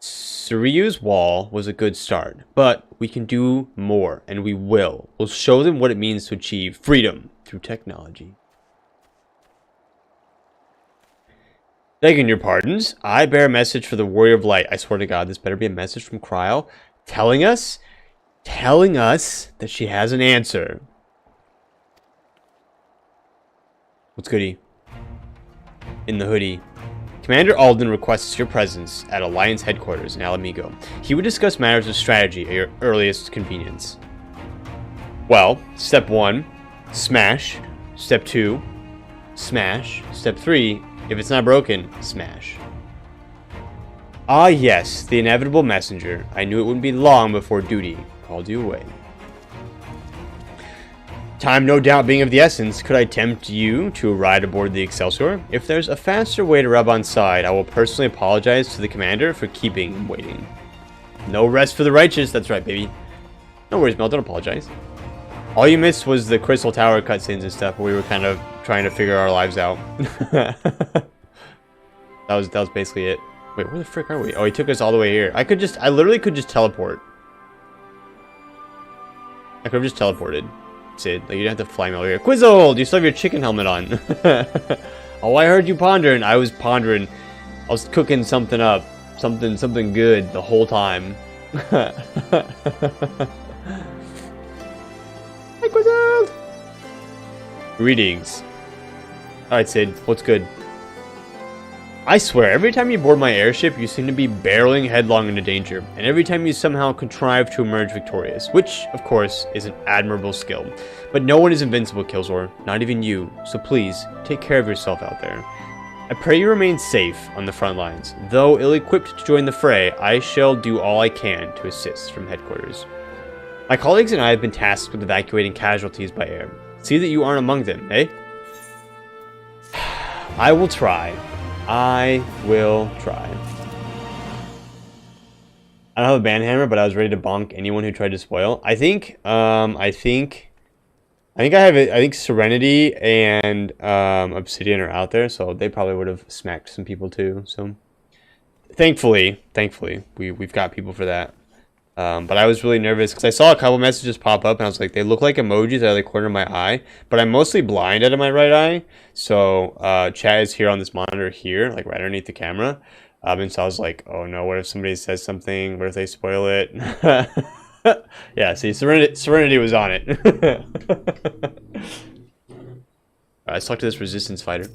Suryu's wall was a good start, but we can do more, and we will. We'll show them what it means to achieve freedom through technology. Begging your pardons, I bear a message for the Warrior of Light. I swear to God, this better be a message from Kryl telling us that she has an answer. What's goody? In the hoodie. Commander Alden requests your presence at Alliance headquarters in Alamigo. He would discuss matters of strategy at your earliest convenience. Well, step 1, smash. Step 2, smash. Step 3, if it's not broken, smash. Ah yes, the inevitable messenger. I knew it wouldn't be long before duty called you away. Time no doubt being of the essence, could I tempt you to ride aboard the Excelsior? If there's a faster way to rub on side, I will personally apologize to the commander for keeping him waiting. No rest for the righteous, that's right, baby. No worries, Mel, don't apologize. All you missed was the Crystal Tower cutscenes and stuff, where we were kind of trying to figure our lives out. that was basically it. Wait, where the frick are we? Oh, he took us all the way here. I literally could just teleport. I could have just teleported. Sid, like, you don't have to fly me over here. Quizzle, you still have your chicken helmet on. Oh, I heard you pondering. I was pondering. I was cooking something up. Something good the whole time. Hi, Quizzle! Greetings. Alright, Sid, what's good? I swear, every time you board my airship, you seem to be barreling headlong into danger, and every time you somehow contrive to emerge victorious, which, of course, is an admirable skill. But no one is invincible, Killzor, not even you, so please, take care of yourself out there. I pray you remain safe on the front lines. Though ill-equipped to join the fray, I shall do all I can to assist from headquarters. My colleagues and I have been tasked with evacuating casualties by air. See that you aren't among them, eh? I will try. I will try. I don't have a banhammer, but I was ready to bonk anyone who tried to spoil. I think Serenity and Obsidian are out there, so they probably would have smacked some people too. So thankfully, we've got people for that. But I was really nervous because I saw a couple messages pop up and I was like, they look like emojis out of the corner of my eye, but I'm mostly blind out of my right eye. So chat is here on this monitor here, like right underneath the camera. And so I was like, oh no, what if somebody says something? What if they spoil it? Yeah, see, Serenity was on it. Let's talk to this resistance fighter.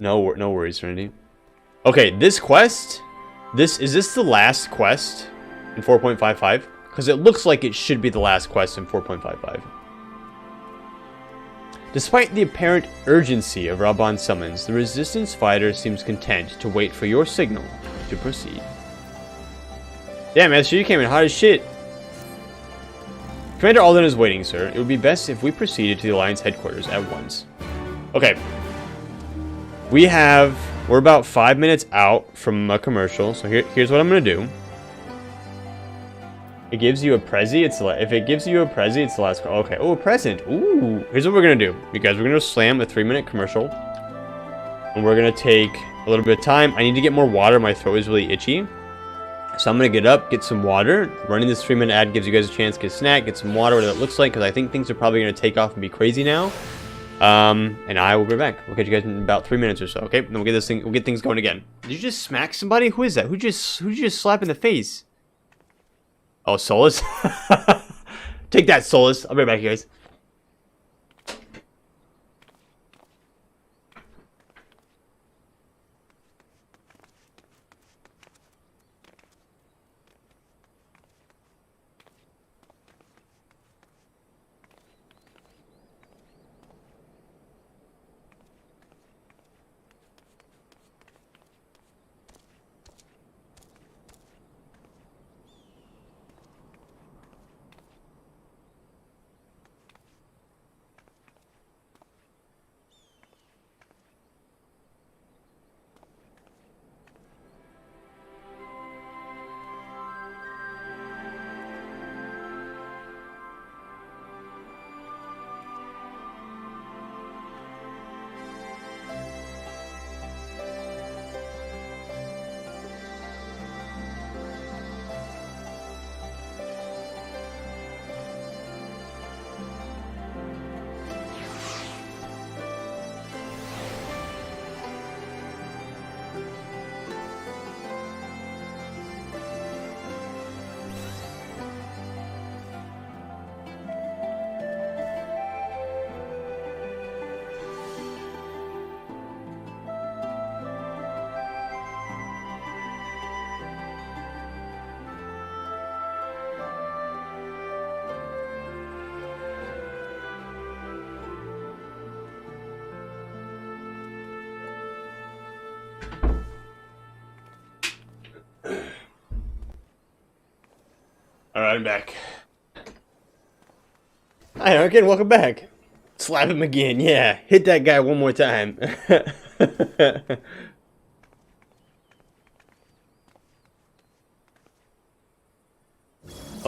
No worries, Serenity. Okay, this quest. Is this the last quest in 4.55? Because it looks like it should be the last quest in 4.55. Despite the apparent urgency of Raban's summons, the resistance fighter seems content to wait for your signal to proceed. Damn, Master, you came in hot as shit. Commander Alden is waiting, sir. It would be best if we proceeded to the Alliance headquarters at once. Okay. We're about 5 minutes out from a commercial, so here's what I'm gonna do. It gives you a Prezi, if it gives you a Prezi, it's the last. Okay, oh, a present. Ooh, here's what we're gonna do. You guys, we're gonna slam a 3-minute commercial. And we're gonna take a little bit of time. I need to get more water, my throat is really itchy. So I'm gonna get up, get some water. Running this 3-minute ad gives you guys a chance to get a snack, get some water, whatever it looks like, because I think things are probably gonna take off and be crazy now. And I will be back. We'll catch you guys in about 3 minutes or so. Okay, then we'll get things going again. Did you just smack somebody? Who is that? Who just slap in the face? Oh, Solus. Take that, Solus. I'll be right back, you guys. Alright, I'm back. Hi, Arkin, welcome back. Slap him again, yeah. Hit that guy one more time.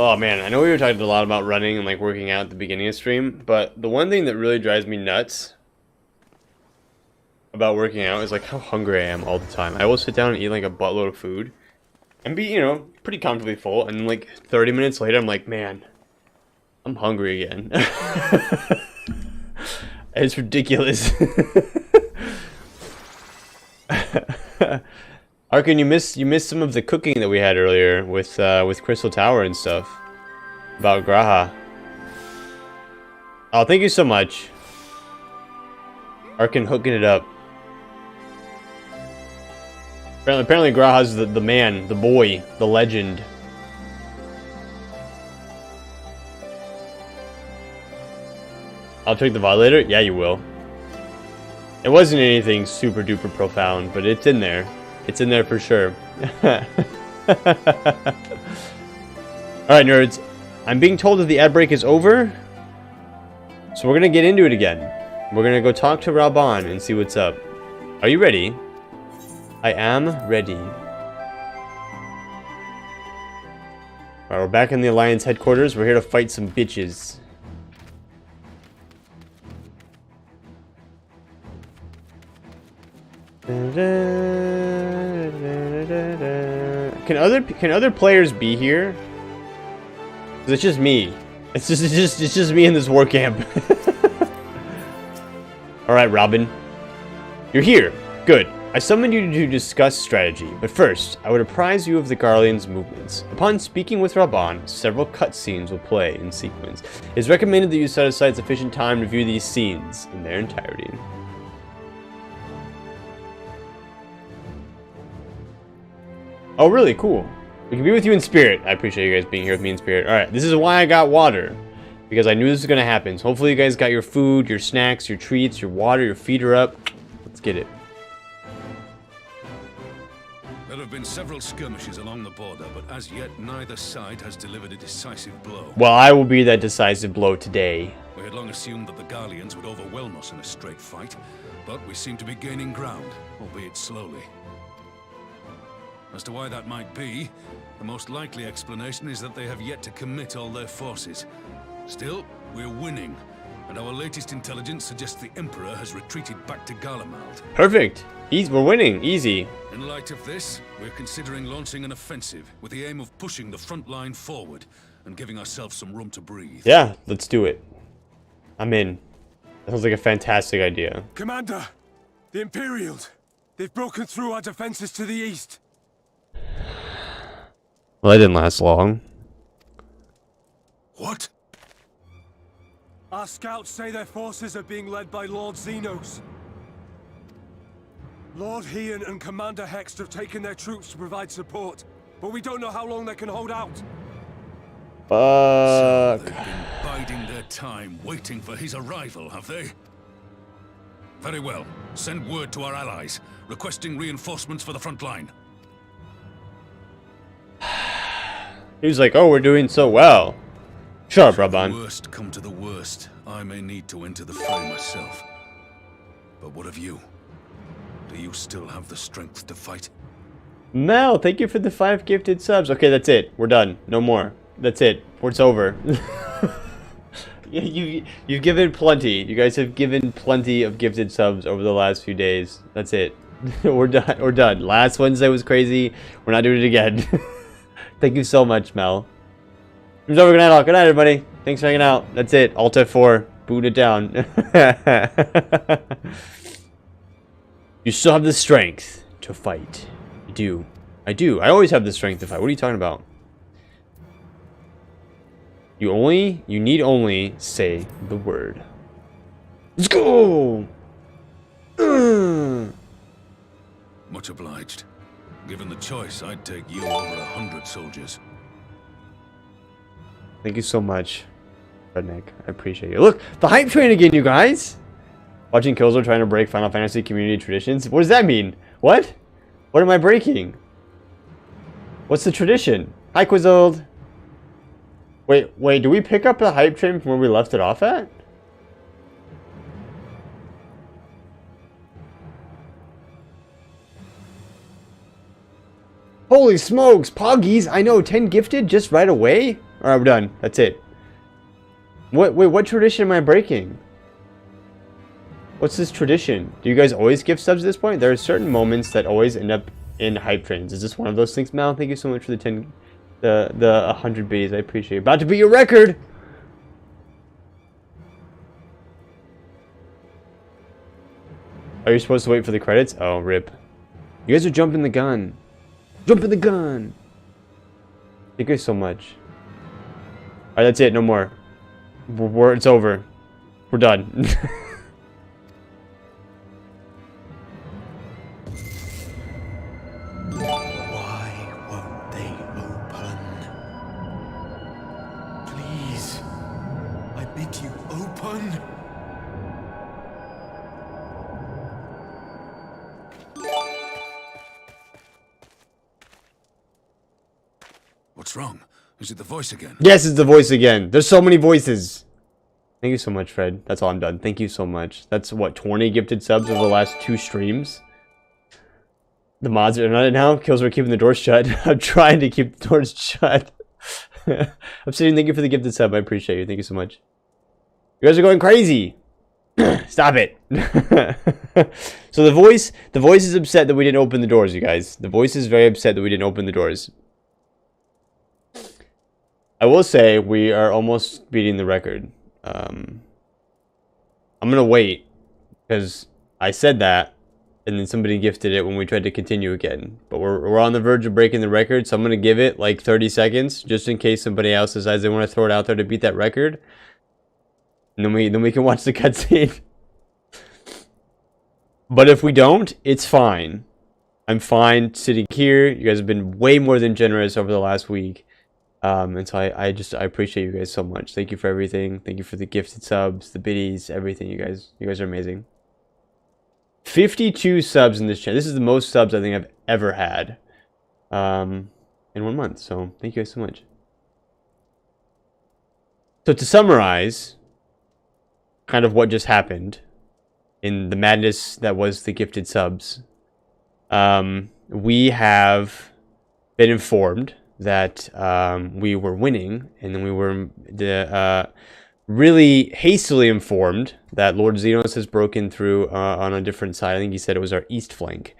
Oh man, I know we were talking a lot about running and like working out at the beginning of stream, but the one thing that really drives me nuts about working out is like how hungry I am all the time. I will sit down and eat like a buttload of food and be, you know, pretty comfortably full, and like 30 minutes later I'm like, man, I'm hungry again. It's ridiculous. Arkin, you missed some of the cooking that we had earlier with Crystal Tower and stuff about Graha. Oh, thank you so much, Arkin, hooking it up. Apparently Graha's the man, the boy, the legend. I'll take the violator? Yeah, you will. It wasn't anything super duper profound, but it's in there. It's in there for sure. Alright, nerds. I'm being told that the ad break is over. So we're gonna get into it again. We're gonna go talk to Raban and see what's up. Are you ready? I am ready. Alright, we're back in the Alliance headquarters. We're here to fight some bitches. Can other players be here? 'Cause it's just me. It's just me in this war camp. All right, Robin, you're here. Good. I summoned you to discuss strategy, but first, I would apprise you of the Garlean's movements. Upon speaking with Raban, several cutscenes will play in sequence. It is recommended that you set aside sufficient time to view these scenes in their entirety. Oh, really? Cool. We can be with you in spirit. I appreciate you guys being here with me in spirit. Alright, this is why I got water. Because I knew this was going to happen. So hopefully you guys got your food, your snacks, your treats, your water, your feet are up. Let's get it. There have been several skirmishes along the border, but as yet neither side has delivered a decisive blow. Well, I will be that decisive blow today. We had long assumed that the Garleans would overwhelm us in a straight fight, but we seem to be gaining ground, albeit slowly. As to why that might be, the most likely explanation is that they have yet to commit all their forces. Still, we're winning, and our latest intelligence suggests the Emperor has retreated back to Garlemald. Perfect. We're winning. Easy. In light of this, we're considering launching an offensive with the aim of pushing the front line forward and giving ourselves some room to breathe. Yeah, let's do it. I'm in. That sounds like a fantastic idea. Commander, the Imperials, they've broken through our defenses to the east. Well, that didn't last long. What? Our scouts say their forces are being led by Lord Xenos. Lord Heian and Commander Hext have taken their troops to provide support, but we don't know how long they can hold out. So they've been biding their time, waiting for his arrival, have they? Very well. Send word to our allies, requesting reinforcements for the front line. He was like, oh, we're doing so well. Shut up, Raban. Worst come to the worst, I may need to enter the fray myself. But what of you? Do you still have the strength to fight? Mel, thank you for the 5 gifted subs. Okay, that's it. We're done. No more. That's it. It's over. You've given plenty. You guys have given plenty of gifted subs over the last few days. That's it. We're done. We're done. Last Wednesday was crazy. We're not doing it again. Thank you so much, Mel. It's over. Good night, all. Good night, everybody. Thanks for hanging out. That's it. Alt F4. Boot it down. You still have the strength to fight. I do. I do. I always have the strength to fight. What are you talking about? You need only say the word. Let's go! Much obliged. Given the choice, I'd take you over 100 soldiers. Thank you so much, Redneck. I appreciate you. Look, the hype train again, you guys! Watching Killzone trying to break Final Fantasy community traditions. What does that mean? What? What am I breaking? What's the tradition? Hi, Quizold. Wait, do we pick up the hype train from where we left it off at? Holy smokes, Poggies! I know, 10 gifted just right away? Alright, we're done. That's it. Wait, what tradition am I breaking? What's this tradition? Do you guys always give subs at this point? There are certain moments that always end up in hype trains. Is this one of those things? Mal, thank you so much for the 100 biddies. I appreciate it. About to beat your record! Are you supposed to wait for the credits? Oh, rip. You guys are jumping the gun. Jumping the gun! Thank you guys so much. Alright, that's it. No more. It's over. We're done. Why won't they open? Please, I bid you open. What's wrong? Is it the voice again? Yes, it's the voice again. There's so many voices. Thank you so much, Fred. That's all I'm done. Thank you so much. That's what, 20 gifted subs over the last 2 streams? The mods are not it now. Kills are keeping the doors shut. I'm trying to keep the doors shut. I'm saying thank you for the gifted sub. I appreciate you. Thank you so much. You guys are going crazy. Stop it. So the voice is upset that we didn't open the doors, you guys. The voice is very upset that we didn't open the doors. I will say we are almost beating the record. I'm gonna wait because I said that, and then somebody gifted it when we tried to continue again. But we're on the verge of breaking the record, so I'm gonna give it like 30 seconds just in case somebody else decides they want to throw it out there to beat that record. And then we can watch the cutscene. But if we don't, it's fine. I'm fine sitting here. You guys have been way more than generous over the last week. And so I appreciate you guys so much. Thank you for everything. Thank you for the gifted subs, the biddies, everything. You guys are amazing. 52 subs in this channel. This is the most subs I think I've ever had in 1 month. So thank you guys so much. So to summarize kind of what just happened in the madness that was the gifted subs, we have been informed that we were winning, and then we were really hastily informed that Lord Xenos has broken through on a different side. I think he said it was our east flank.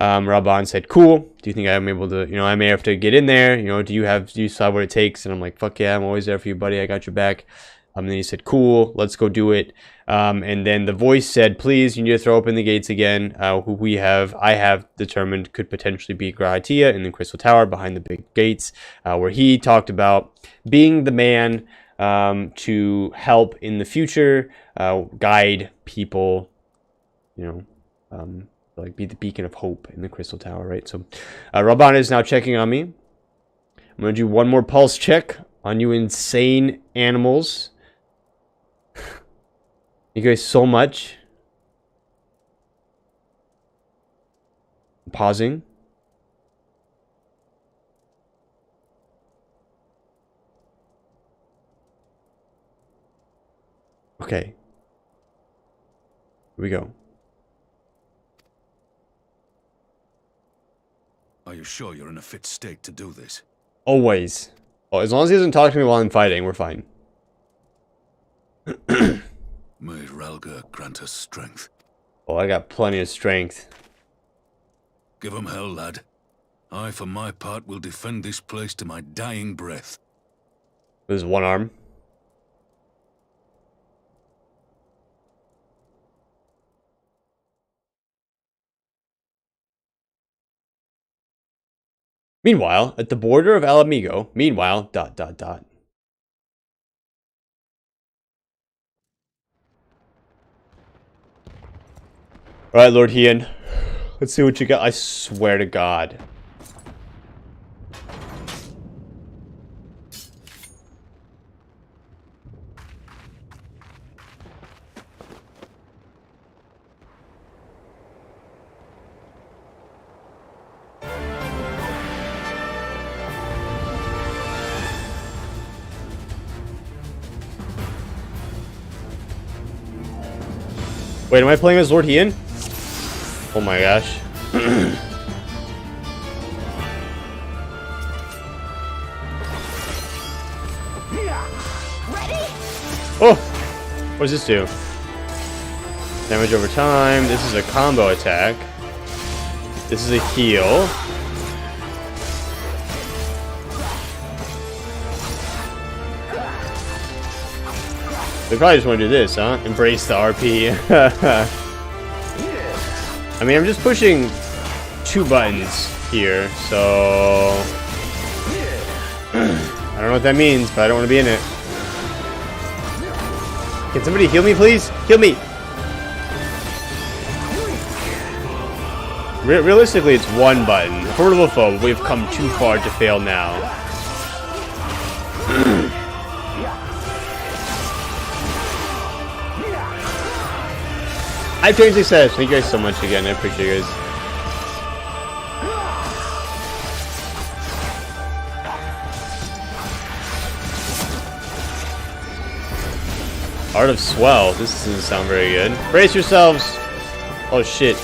Raban said, cool, do you think I'm able to, I may have to get in there, do you saw what it takes? And I'm like, fuck yeah, I'm always there for you, buddy, I got your back. And then he said, cool, let's go do it. And then the voice said, please, you need to throw open the gates again, who I have determined could potentially be Gratia in the Crystal Tower behind the big gates, where he talked about being the man to help in the future, guide people, like be the beacon of hope in the Crystal Tower, right? So Raban is now checking on me. I'm going to do one more pulse check on you insane animals. Thank you guys so much. I'm pausing. Okay. Here we go. Are you sure you're in a fit state to do this? Always. Oh, as long as he doesn't talk to me while I'm fighting, we're fine. May Ralga grant us strength. Oh, I got plenty of strength. Give him hell, lad. I, for my part, will defend this place to my dying breath. With his one arm. Meanwhile, at the border of Alamigo, meanwhile, ... Alright, Lord Hien. Let's see what you got. I swear to God. Wait, am I playing as Lord Hien? Oh my gosh. Oh! What does this do? Damage over time. This is a combo attack. This is a heal. We probably just want to do this, huh? Embrace the RP. I mean, I'm just pushing 2 buttons here, so... I don't know what that means, but I don't want to be in it. Can somebody heal me, please? Heal me! Realistically, it's 1 button. Formidable foe, but we've come too far to fail now. I've changed success. Thank you guys so much again. I appreciate you guys. Art of Swell. This doesn't sound very good. Brace yourselves. Oh shit.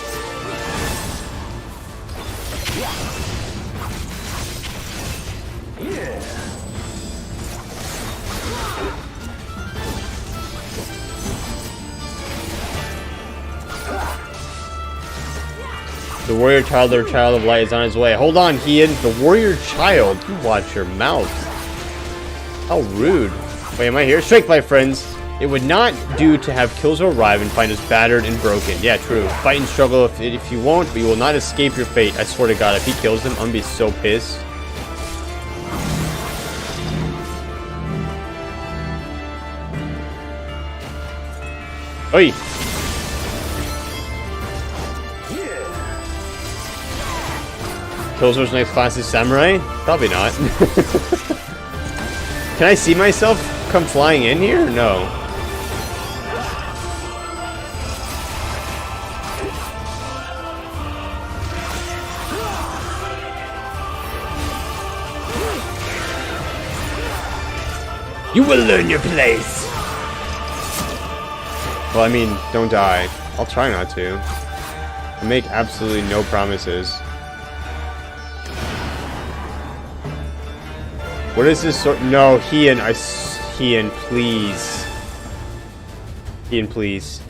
The warrior child, or child of light, is on his way. Hold on, Ian. The warrior child. You watch your mouth. How rude. Wait, am I here? Strike, my friends. It would not do to have Killzone arrive and find us battered and broken. Yeah, true. Fight and struggle if you won't, but you will not escape your fate. I swear to God, if he kills them, I'm gonna be so pissed. Oi! Killzone's next class is Samurai? Probably not. Can I see myself come flying in here? No. You will learn your place! Well, I mean, don't die. I'll try not to. I make absolutely no promises. What is this sort? No, Ian, Ian, please. Ian, please.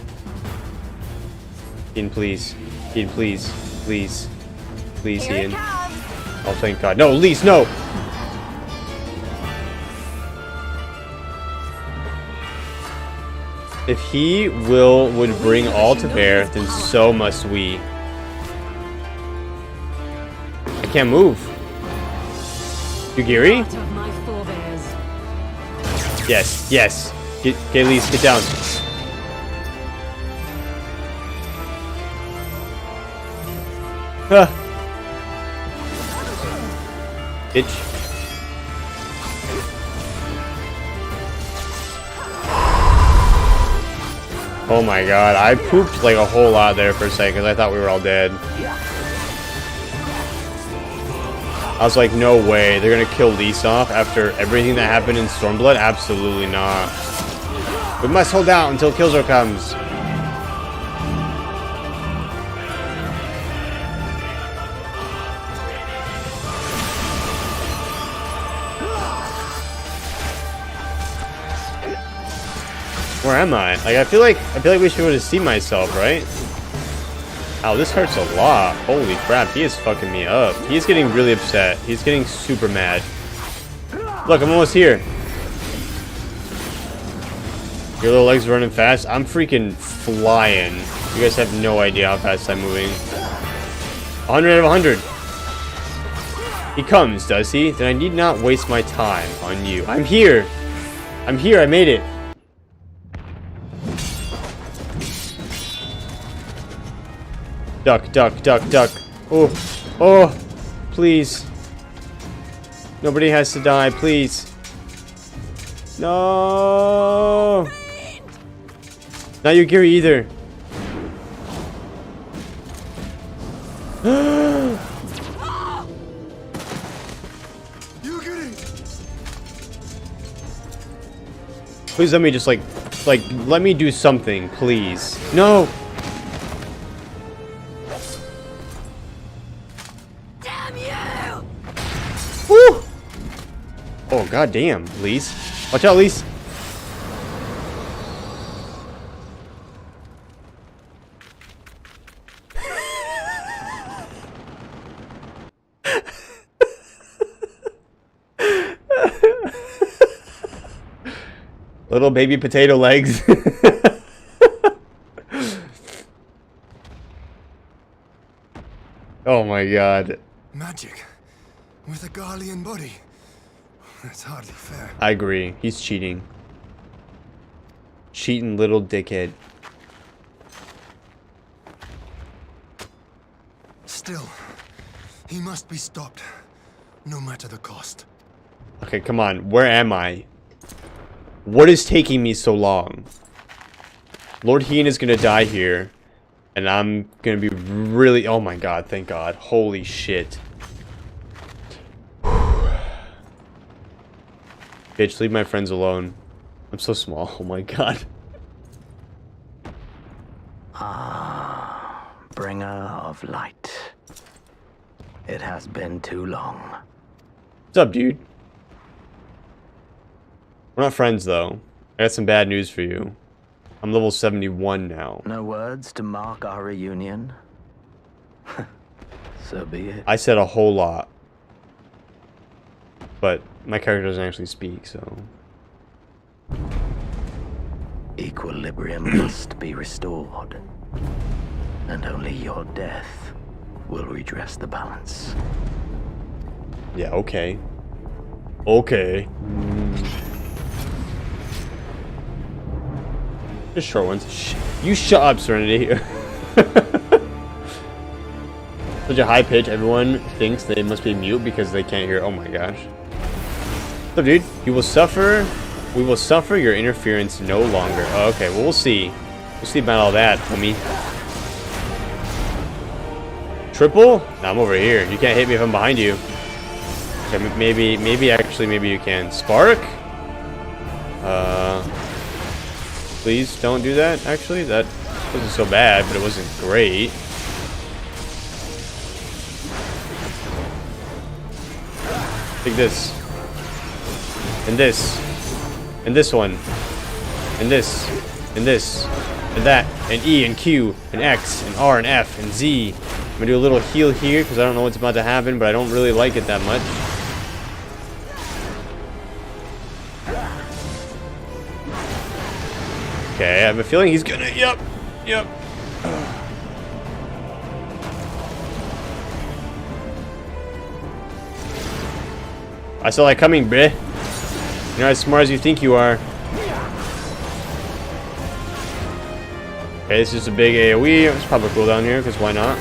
Ian, please. Ian, please. Please. Please, Ian. Oh, thank God. No, Lise, no! If he would bring all to bear, then so must we. I can't move. Yugiri? Yes, yes. Get Lise, get down. Bitch. Oh my God, I pooped like a whole lot there for a second because I thought we were all dead. I was like, no way, they're gonna kill Lise off after everything that happened in Stormblood? Absolutely not. We must hold out until Killzone comes. Where am I? Like, I feel like we should be able to see myself, right? Ow, this hurts a lot. Holy crap, he is fucking me up. He's getting really upset. He's getting super mad. Look, I'm almost here. Your little legs running fast. I'm freaking flying. You guys have no idea how fast I'm moving. 100 out of 100. He comes, does he? Then I need not waste my time on you. I'm here. I'm here. I made it. Duck, duck, duck, duck. Oh, oh, please. Nobody has to die, please. No. Not Yugiri either. Please let me just like, let me do something, please. No. Oh, goddamn, Lise. Watch out, Lise. Little baby potato legs. Oh my god. Magic with a Garlean body. That's hardly fair. I agree. He's cheating. Cheating little dickhead. Still, he must be stopped, no matter the cost. Okay, come on. Where am I? What is taking me so long? Lord Heen is gonna die here. And I'm gonna be really... Oh my god, thank god. Holy shit. Bitch, leave my friends alone. I'm so small. Oh my god. Ah, bringer of light. It has been too long. What's up, dude? We're not friends, though. I got some bad news for you. I'm level 71 now. No words to mark our reunion? So be it. I said a whole lot. But my character doesn't actually speak, so... Equilibrium must be restored. And only your death will redress the balance. Yeah, okay. Okay. Just short ones. You shut up, Serenity. Such a high pitch, everyone thinks they must be mute because they can't hear. Oh my gosh. What's up, dude? You will suffer. We will suffer your interference no longer. Oh, okay, well, we'll see. We'll see about all that, homie. Triple? Nah, I'm over here. You can't hit me if I'm behind you. Okay, maybe you can. Spark? Please don't do that, actually. That wasn't so bad, but it wasn't great. Take this. And this. And this one. And this. And this. And that. And E and Q. And X. And R and F. And Z. I'm gonna do a little heal here, because I don't know what's about to happen, but I don't really like it that much. Okay, I have a feeling he's gonna... Yep. I saw that coming, bruh. You're not as smart as you think you are. Okay, this is a big AoE. Let's pop a cooldown here, because why not?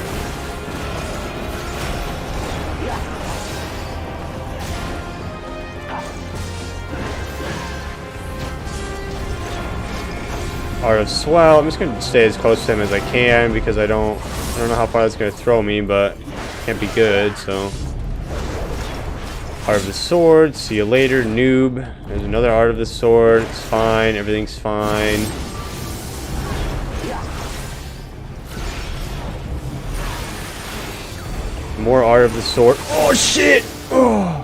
Art of Swell. I'm just gonna stay as close to him as I can because I don't know how far that's gonna throw me, but it can't be good. So, Art of the Sword. See you later, noob. There's another Art of the Sword. It's fine. Everything's fine. More Art of the Sword. Oh shit! Oh.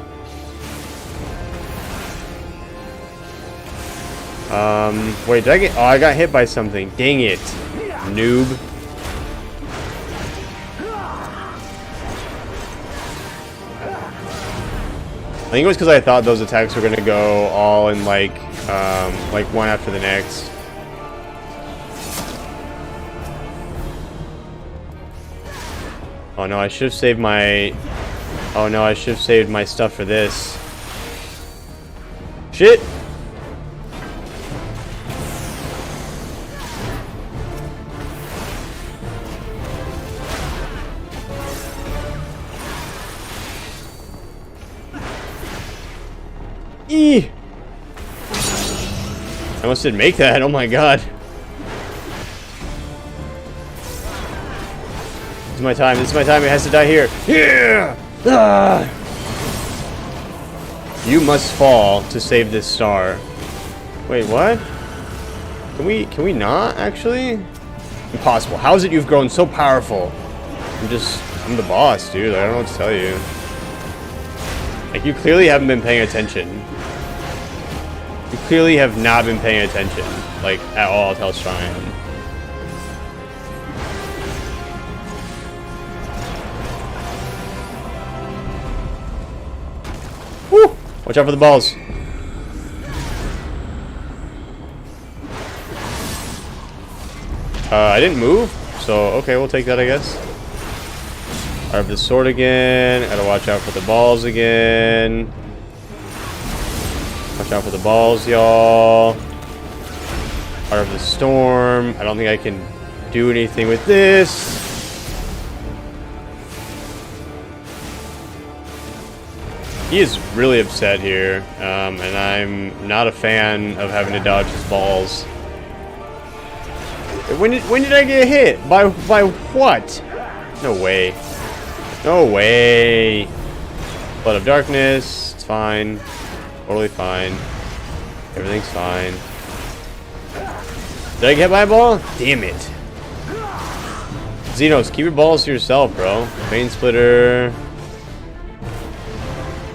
Wait, did I get... Oh, I got hit by something. Dang it. Noob. I think it was because I thought those attacks were gonna go all in like one after the next. Oh no, I should have saved my... Oh no, I should have saved my stuff for this. Shit! I almost didn't make that. Oh my god. This is my time. This is my time. It has to die here. Yeah! Ah! You must fall to save this star. Wait, what? Can we not actually? Impossible. How is it you've grown so powerful? I'm the boss, dude. I don't know what to tell you. Like, you clearly haven't been paying attention. You clearly have not been paying attention, like, at all to Shrine. Watch out for the balls. I didn't move, so okay, we'll take that, I guess. I have the sword again. Gotta watch out for the balls again. Watch out for the balls, y'all. Heart of the Storm. I don't think I can do anything with this. He is really upset here, and I'm not a fan of having to dodge his balls. When did I get hit? By what? No way. No way. Blood of Darkness. It's fine. Totally fine. Everything's fine. Did I get my ball? Damn it. Xenos, keep your balls to yourself, bro. Vein Splitter.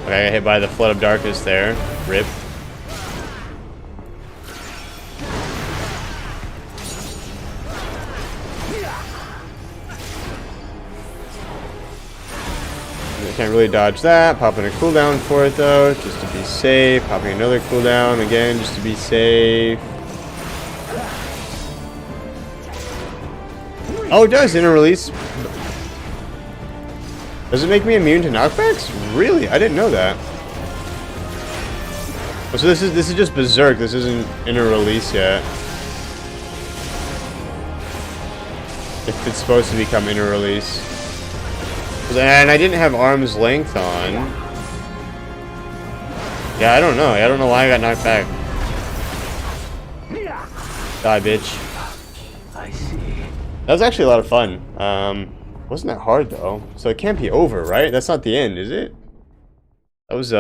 Okay, I got hit by the Flood of Darkness there. Rip. I can't really dodge that. Popping a cooldown for it though, just to be safe. Popping another cooldown again, just to be safe. Oh, it does inner release. Does it make me immune to knockbacks? Really? I didn't know that. Oh, so this is just Berserk. This isn't inner release yet. If it's supposed to become inner release. And I didn't have arm's length on. Yeah, I don't know. I don't know why I got knocked back. Die, bitch. I see. That was actually a lot of fun. Wasn't that hard though? So it can't be over, right? That's not the end, is it? That was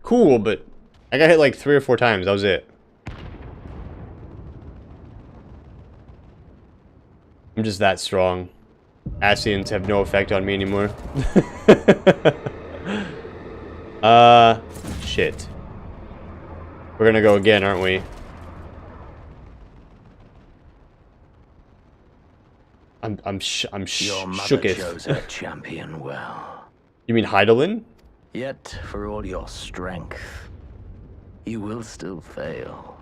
cool, but I got hit like 3 or 4 times. That was it. I'm just that strong. Ascians have no effect on me anymore. Shit. We're gonna go again, aren't we? I'm Your mother shooketh. chose her champion well. You mean Heidelin? Yet, for all your strength, you will still fail.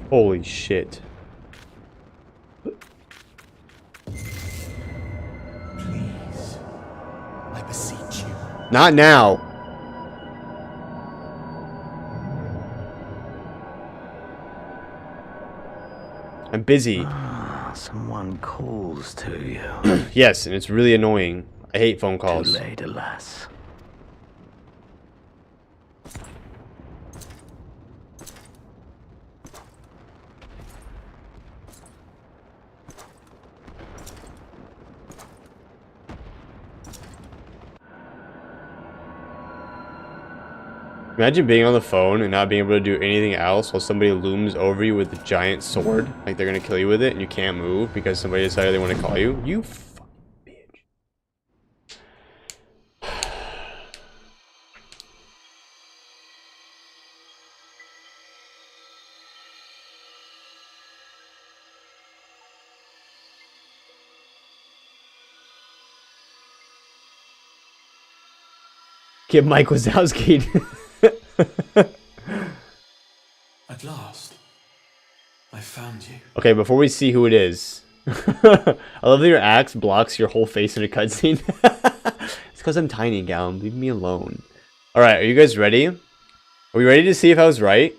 Holy shit. Please, I beseech you. Not now. I'm busy. Someone calls to you. Yes, and it's really annoying. I hate phone Too calls. late, alas. Imagine being on the phone and not being able to do anything else while somebody looms over you with a giant sword. Like they're gonna kill you with it and you can't move because somebody decided they want to call you. You fucking bitch. Get Mike Wazowski. At last, I found you. Okay, before we see who it is. I love that your axe blocks your whole face in a cutscene. It's because I'm tiny, Gown. Leave me alone. Alright, are you guys ready? Are we ready to see if I was right?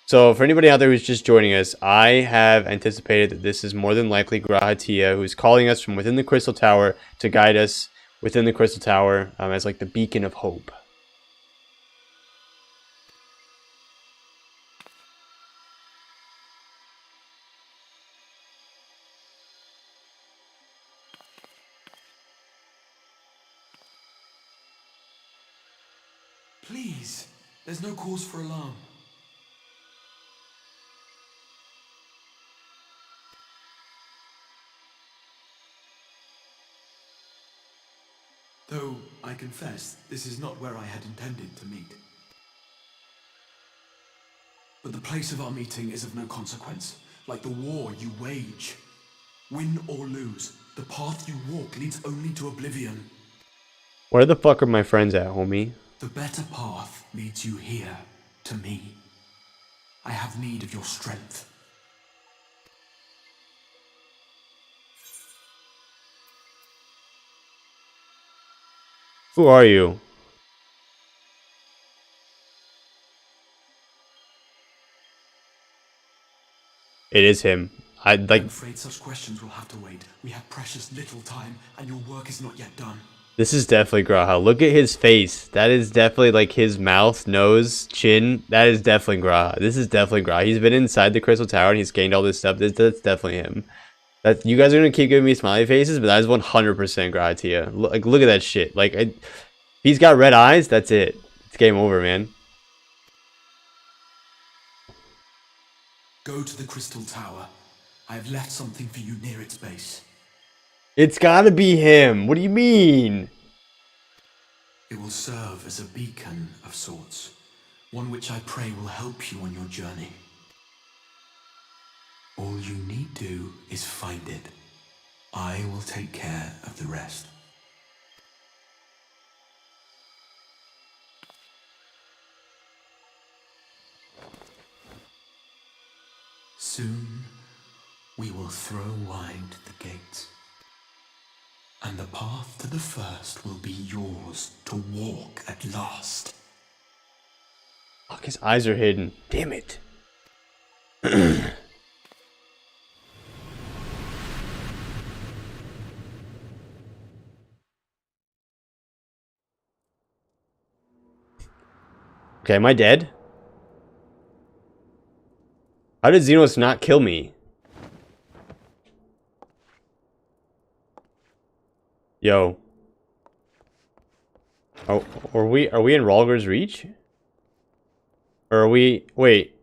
So, for anybody out there who's just joining us, I have anticipated that this is more than likely Grahatia, who's calling us from within the Crystal Tower to guide us within the Crystal Tower as like the beacon of hope. Please, there's no cause for alarm. Though, I confess, this is not where I had intended to meet. But the place of our meeting is of no consequence, like the war you wage. Win or lose, The path you walk leads only to oblivion. Where the fuck are my friends at, homie? The better path leads you here, to me. I have need of your strength. Who are you? It is him. I'm afraid such questions will have to wait. We have precious little time, and your work is not yet done. This is definitely Graha. Look at his face. That is definitely like his mouth, nose, chin. That is definitely Graha. This is definitely Graha. He's been inside the Crystal Tower and he's gained all this stuff. That's definitely him. That you guys are gonna keep giving me smiley faces, but that is 100% Graha Tia. Look at that shit. Like, he's got red eyes. That's it. It's game over, man. Go to the Crystal Tower. I have left something for you near its base. It's gotta be him. What do you mean? It will serve as a beacon of sorts. One which I pray will help you on your journey. All you need do is find it. I will take care of the rest. Soon, we will throw wide the gates. And the path to the first will be yours to walk at last. Fuck, his eyes are hidden. Damn it. Okay, am I dead? How did Xenos not kill me? Yo. Oh, are we in Rhalgr's Reach? Or are we... Wait.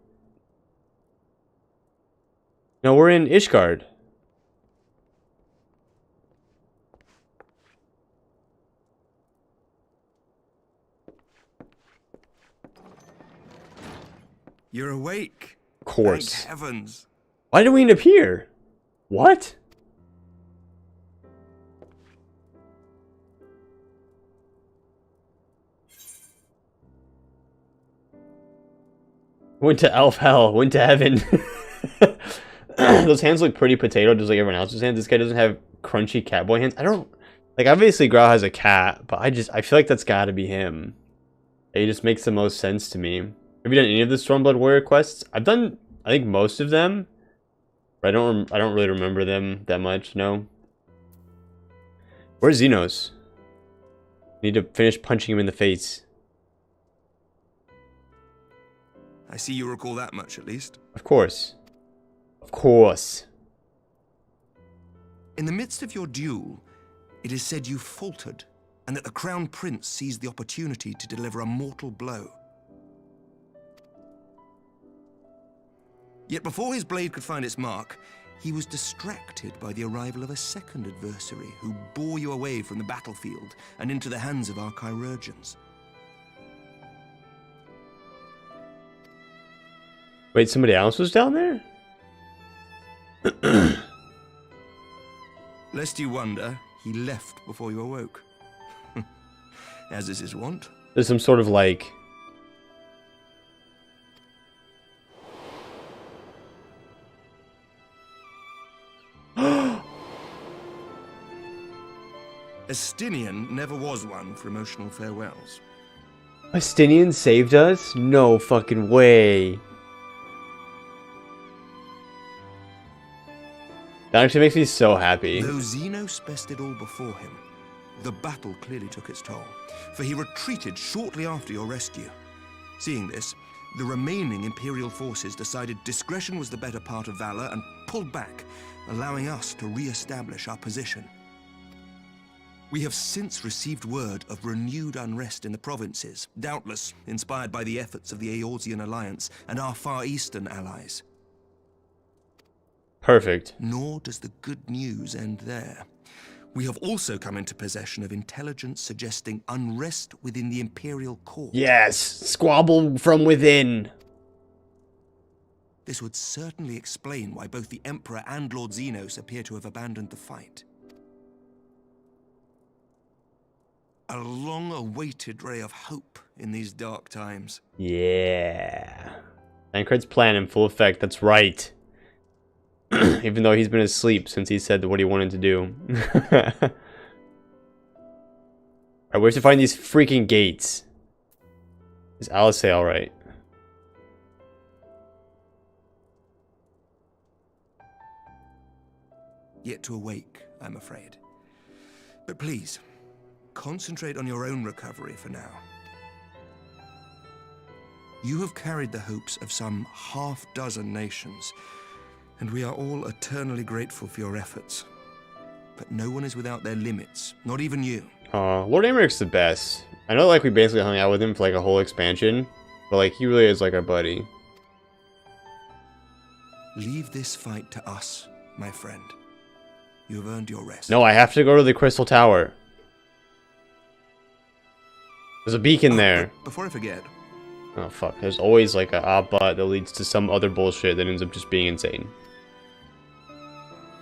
No, we're in Ishgard. You're awake. Of course. Thank heavens. Why did we end up here? What? Went to elf hell, went to heaven. Those hands look pretty potato, just like everyone else's hands. This guy doesn't have crunchy catboy hands. I don't... Like, obviously Grau has a cat, but I feel like that's gotta be him. He just makes the most sense to me. Have you done any of the Stormblood Warrior quests? I've done, I think, most of them. But I don't really remember them that much, no. Where's Xenos? Need to finish punching him in the face. I see you recall that much, at least. Of course. Of course. In the midst of your duel, it is said you faltered, and that the Crown Prince seized the opportunity to deliver a mortal blow. Yet before his blade could find its mark, he was distracted by the arrival of a second adversary who bore you away from the battlefield and into the hands of our chirurgeons. Wait, somebody else was down there? Lest you wonder, he left before you awoke. As is his wont. There's some sort of like... Estinian never was one for emotional farewells. Estinian saved us? No fucking way. That actually makes me so happy. Though Xenos bested all before him, the battle clearly took its toll, for he retreated shortly after your rescue. Seeing this, the remaining Imperial forces decided discretion was the better part of valor and pulled back, allowing us to re-establish our position. We have since received word of renewed unrest in the provinces, doubtless inspired by the efforts of the Eorzean Alliance and our Far Eastern allies. Perfect. Nor does the good news end there. We have also come into possession of intelligence suggesting unrest within the Imperial court. Yes! Squabble from within! This would certainly explain why both the Emperor and Lord Xenos appear to have abandoned the fight. A long-awaited ray of hope in these dark times. Yeah. Tancred's plan in full effect. That's right. Even though he's been asleep since he said what he wanted to do. Alright, we have to find these freaking gates. Is Alice alright? Yet to awake, I'm afraid. But please, concentrate on your own recovery for now. You have carried the hopes of some half-dozen nations, and we are all eternally grateful for your efforts. But no one is without their limits, not even you. Lord Americ's the best. I know, like, we basically hung out with him for, like, a whole expansion, but, like, he really is, like, our buddy. Leave this fight to us, my friend. You have earned your rest. No, I have to go to the Crystal Tower. There's a beacon there. Before I forget. Oh, fuck. There's always, like, a odd-bot that leads to some other bullshit that ends up just being insane.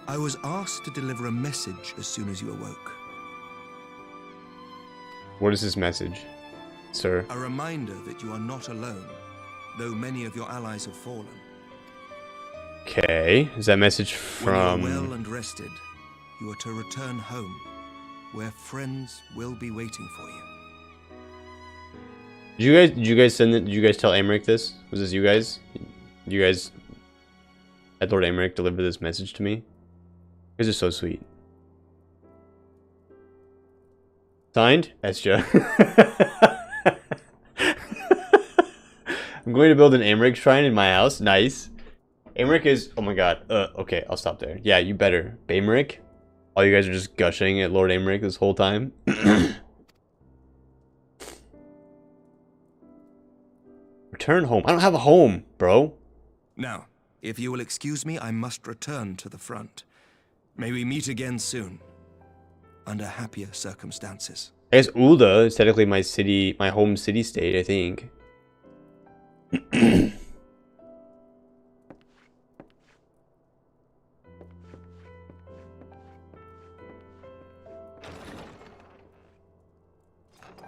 I was asked to deliver a message as soon as you awoke. What is this message, sir? A reminder that you are not alone, though many of your allies have fallen. Okay. Is that message from... When you are well and rested, you are to return home, where friends will be waiting for you. Did you guys send it? Did you guys tell Amric this? Was this you guys? You guys had Lord Amric deliver this message to me? You guys are so sweet. Signed, SJ. I'm going to build an Amric shrine in my house. Nice. Amric is... Oh my god. Okay, I'll stop there. Yeah, you better. Bameric? All you guys are just gushing at Lord Amric this whole time. Return home. I don't have a home, bro. Now, if you will excuse me, I must return to the front. May we meet again soon, under happier circumstances. I guess Ulda is technically my city, my home city-state, I think.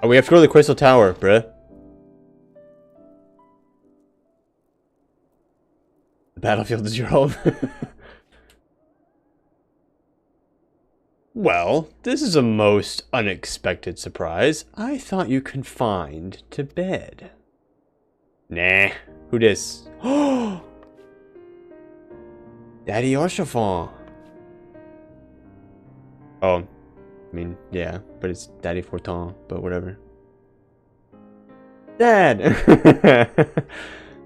Oh, we have to go to the Crystal Tower, bruh. The battlefield is your home. Well, this is a most unexpected surprise. I thought you confined to bed. Nah, who dis? Oh, Daddy Oshafon. Oh, I mean, yeah, but it's Daddy Fortin, but whatever. Dad!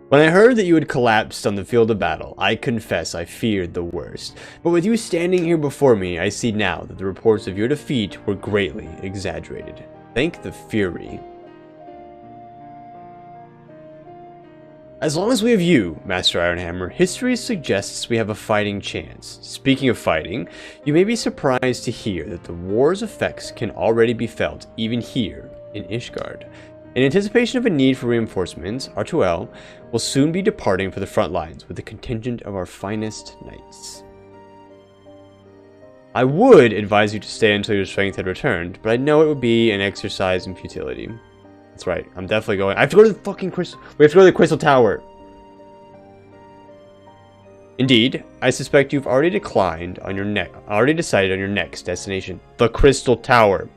When I heard that you had collapsed on the field of battle, I confess I feared the worst. But with you standing here before me, I see now that the reports of your defeat were greatly exaggerated. Thank the Fury. As long as we have you, Master Ironhammer, history suggests we have a fighting chance. Speaking of fighting, you may be surprised to hear that the war's effects can already be felt even here in Ishgard. In anticipation of a need for reinforcements, R2L will soon be departing for the front lines with a contingent of our finest knights. I would advise you to stay until your strength had returned, but I know it would be an exercise in futility. That's right, I'm definitely going. I have to go to the fucking Crystal... We have to go to the Crystal Tower! Indeed, I suspect you've already decided on your next destination, the Crystal Tower.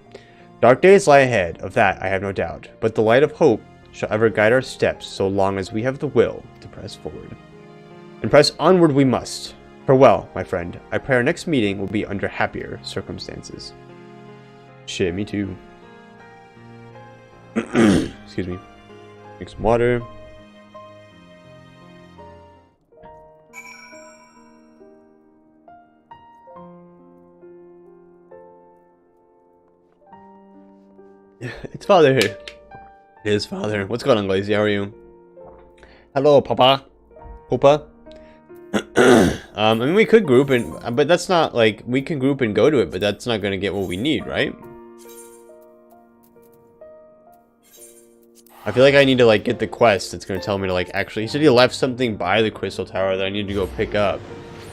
Dark days lie ahead, of that I have no doubt, but the light of hope shall ever guide our steps so long as we have the will to press forward. And press onward we must. Farewell, my friend. I pray our next meeting will be under happier circumstances. Shit, me too. Excuse me. Drink some water. It's father here. It is father. What's going on, Glazy? How are you? Hello, Papa. Papa. I mean, we could group and, but that's not like we can group and go to it, but that's not going to get what we need, right? I feel like I need to like get the quest that's going to tell me to like actually. He said he left something by the Crystal Tower that I need to go pick up.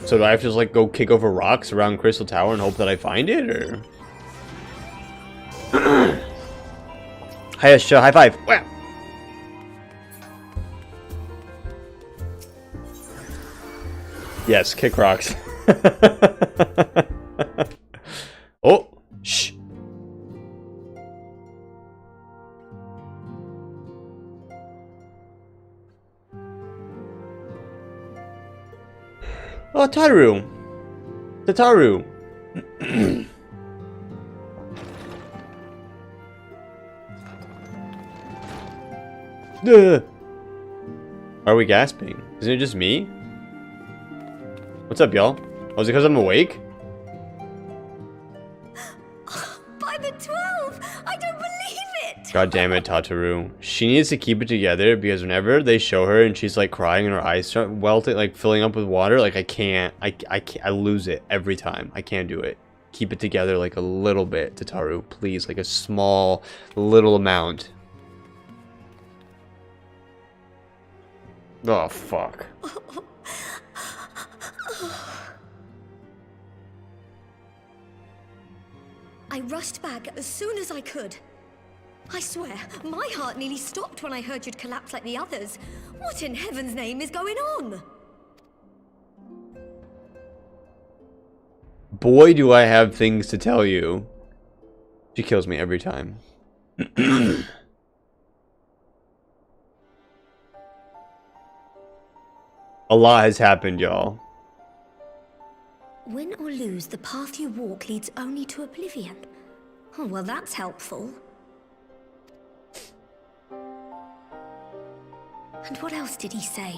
So do I have to just like go kick over rocks around Crystal Tower and hope that I find it, or? Hiya, high five. Wah! Yes, kick rocks. Oh, shh. Oh, Taru. Tataru. Duh. Are we gasping? Isn't it just me? What's up, y'all? Oh, is it because I'm awake? By the 12! I don't believe it! God damn it, Tataru. She needs to keep it together because whenever they show her and she's like crying and her eyes start welting, like filling up with water, like I can't, I lose it every time. I can't do it. Keep it together like a little bit, Tataru, please, like a small little amount. Oh, fuck. I rushed back as soon as I could. I swear, my heart nearly stopped when I heard you'd collapse like the others. What in heaven's name is going on? Boy, do I have things to tell you. She kills me every time. A lot has happened, y'all. Win or lose, the path you walk leads only to oblivion. Oh, well, that's helpful. And what else did he say?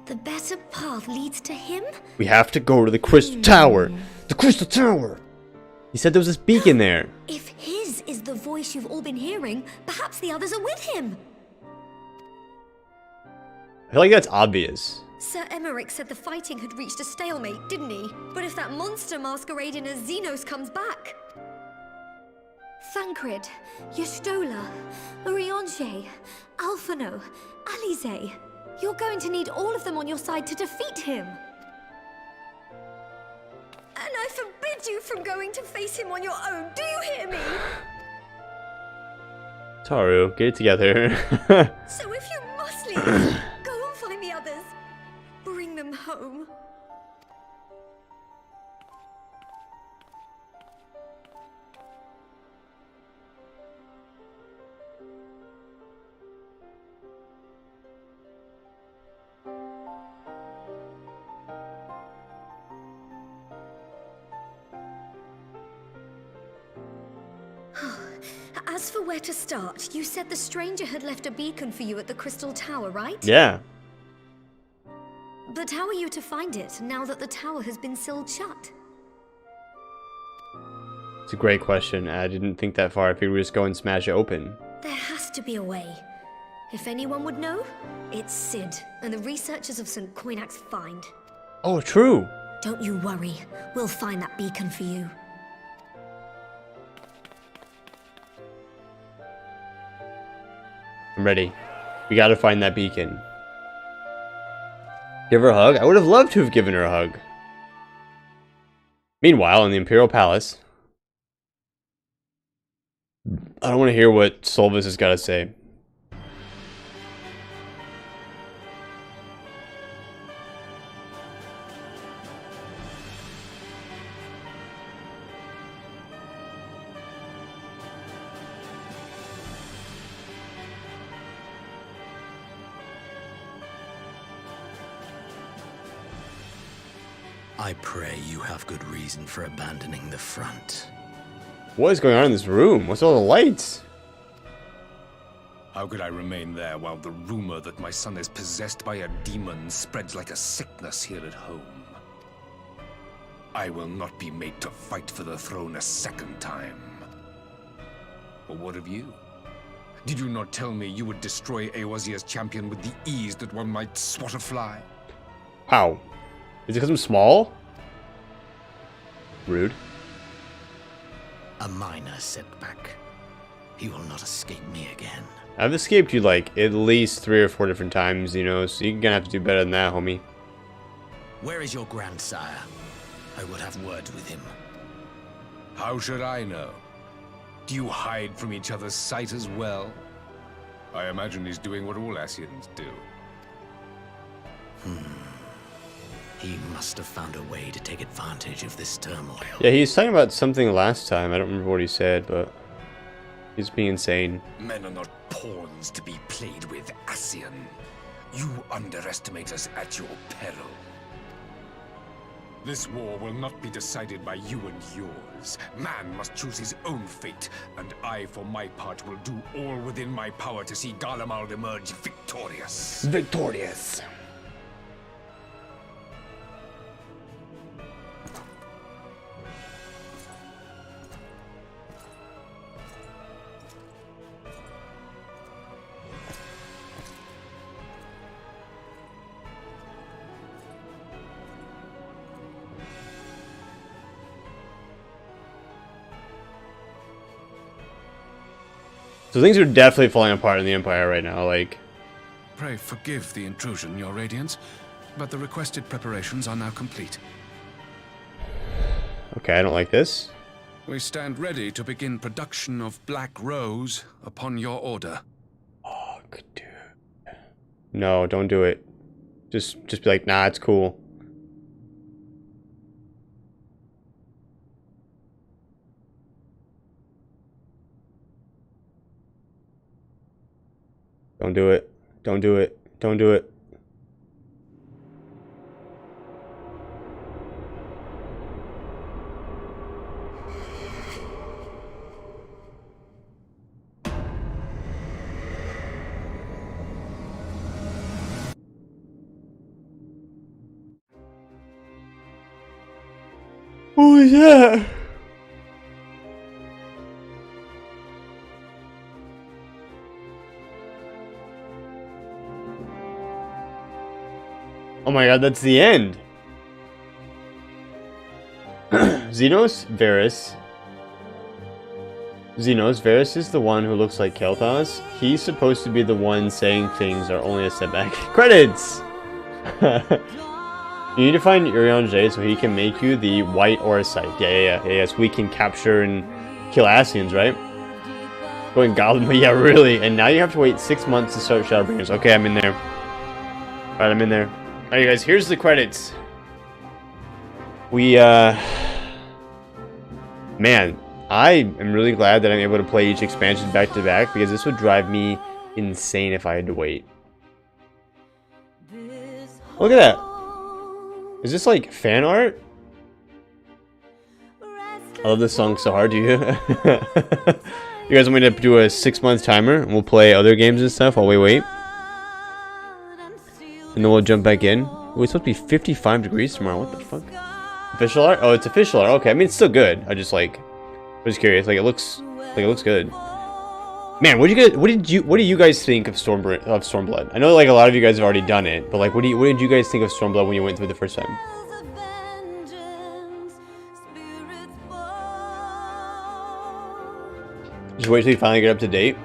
The better path leads to him? We have to go to the Crystal Tower. The Crystal Tower! He said there was this beacon there. If his is the voice you've all been hearing, perhaps the others are with him. I feel like that's obvious. Sir Emmerich said the fighting had reached a stalemate, didn't he? But if that monster masquerading as Xenos comes back... Thancred, Y'shtola, Urianger, Alphino, Alize... You're going to need all of them on your side to defeat him. And I forbid you from going to face him on your own, do you hear me? Taru, get it together. So if you must leave, go and find the others. Bring them home. As for where to start, you said the stranger had left a beacon for you at the Crystal Tower, right? Yeah. But how are you to find it, now that the tower has been sealed shut? It's a great question. I didn't think that far. I figured we'd just go and smash it open. There has to be a way. If anyone would know, it's Sid, and the researchers of St. Coinac's find. Oh, true. Don't you worry. We'll find that beacon for you. I'm ready. We gotta find that beacon. Give her a hug? I would have loved to have given her a hug. Meanwhile, in the Imperial Palace... I don't want to hear what Solvis has got to say. I pray you have good reason for abandoning the front. What is going on in this room? What's all the lights? How could I remain there while the rumor that my son is possessed by a demon spreads like a sickness here at home? I will not be made to fight for the throne a second time. But what of you? Did you not tell me you would destroy Eorzir's champion with the ease that one might swat a fly? Wow. Is it because I'm small? Rude. A minor setback. He will not escape me again. I've escaped you like at least 3 or 4 different times, you know, so you're gonna have to do better than that, homie. Where is your grandsire? I would have words with him. How should I know? Do you hide from each other's sight as well? I imagine he's doing what all Ascians do. He must have found a way to take advantage of this turmoil. Yeah, he's talking about something last time. I don't remember what he said, but he's being insane. Men are not pawns to be played with, Ascian. You underestimate us at your peril. This war will not be decided by you and yours. Man must choose his own fate, and I, for my part, will do all within my power to see Garlemald emerge victorious. Victorious. So things are definitely falling apart in the Empire right now, like... Pray forgive the intrusion, Your Radiance, but the requested preparations are now complete. Okay, I don't like this. We stand ready to begin production of Black Rose upon your order. Fuck, dude. No, don't do it. Just be like, nah, it's cool. Don't do it. Don't do it. Don't do it. What was that? Oh my god, that's the end. Xenos Varus is the one who looks like Kel'Thas. He's supposed to be the one saying things are only a step back. Credits! You need to find Urianger so he can make you the white aura sight. Yeah, so we can capture and kill Ascians, right? Going Goblin, yeah, really. And now you have to wait 6 months to start Shadowbringers. Okay, I'm in there. Alright, I'm in there. Alright, guys, here's the credits. We, man, I am really glad that I'm able to play each expansion back to back, because this would drive me insane if I had to wait. Look at that. Is this like fan art? I love this song so hard, do you? You guys want me to do a 6 month timer and we'll play other games and stuff while we wait? And then we'll jump back in. Oh, it's supposed to be 55 degrees tomorrow. What the fuck? Official art? Oh, it's official art. Okay, I mean it's still good. I'm just curious. Like it looks good. Man, what do you guys think of Stormblood? I know like a lot of you guys have already done it, but like what did you guys think of Stormblood when you went through the first time? Just wait till you finally get up to date.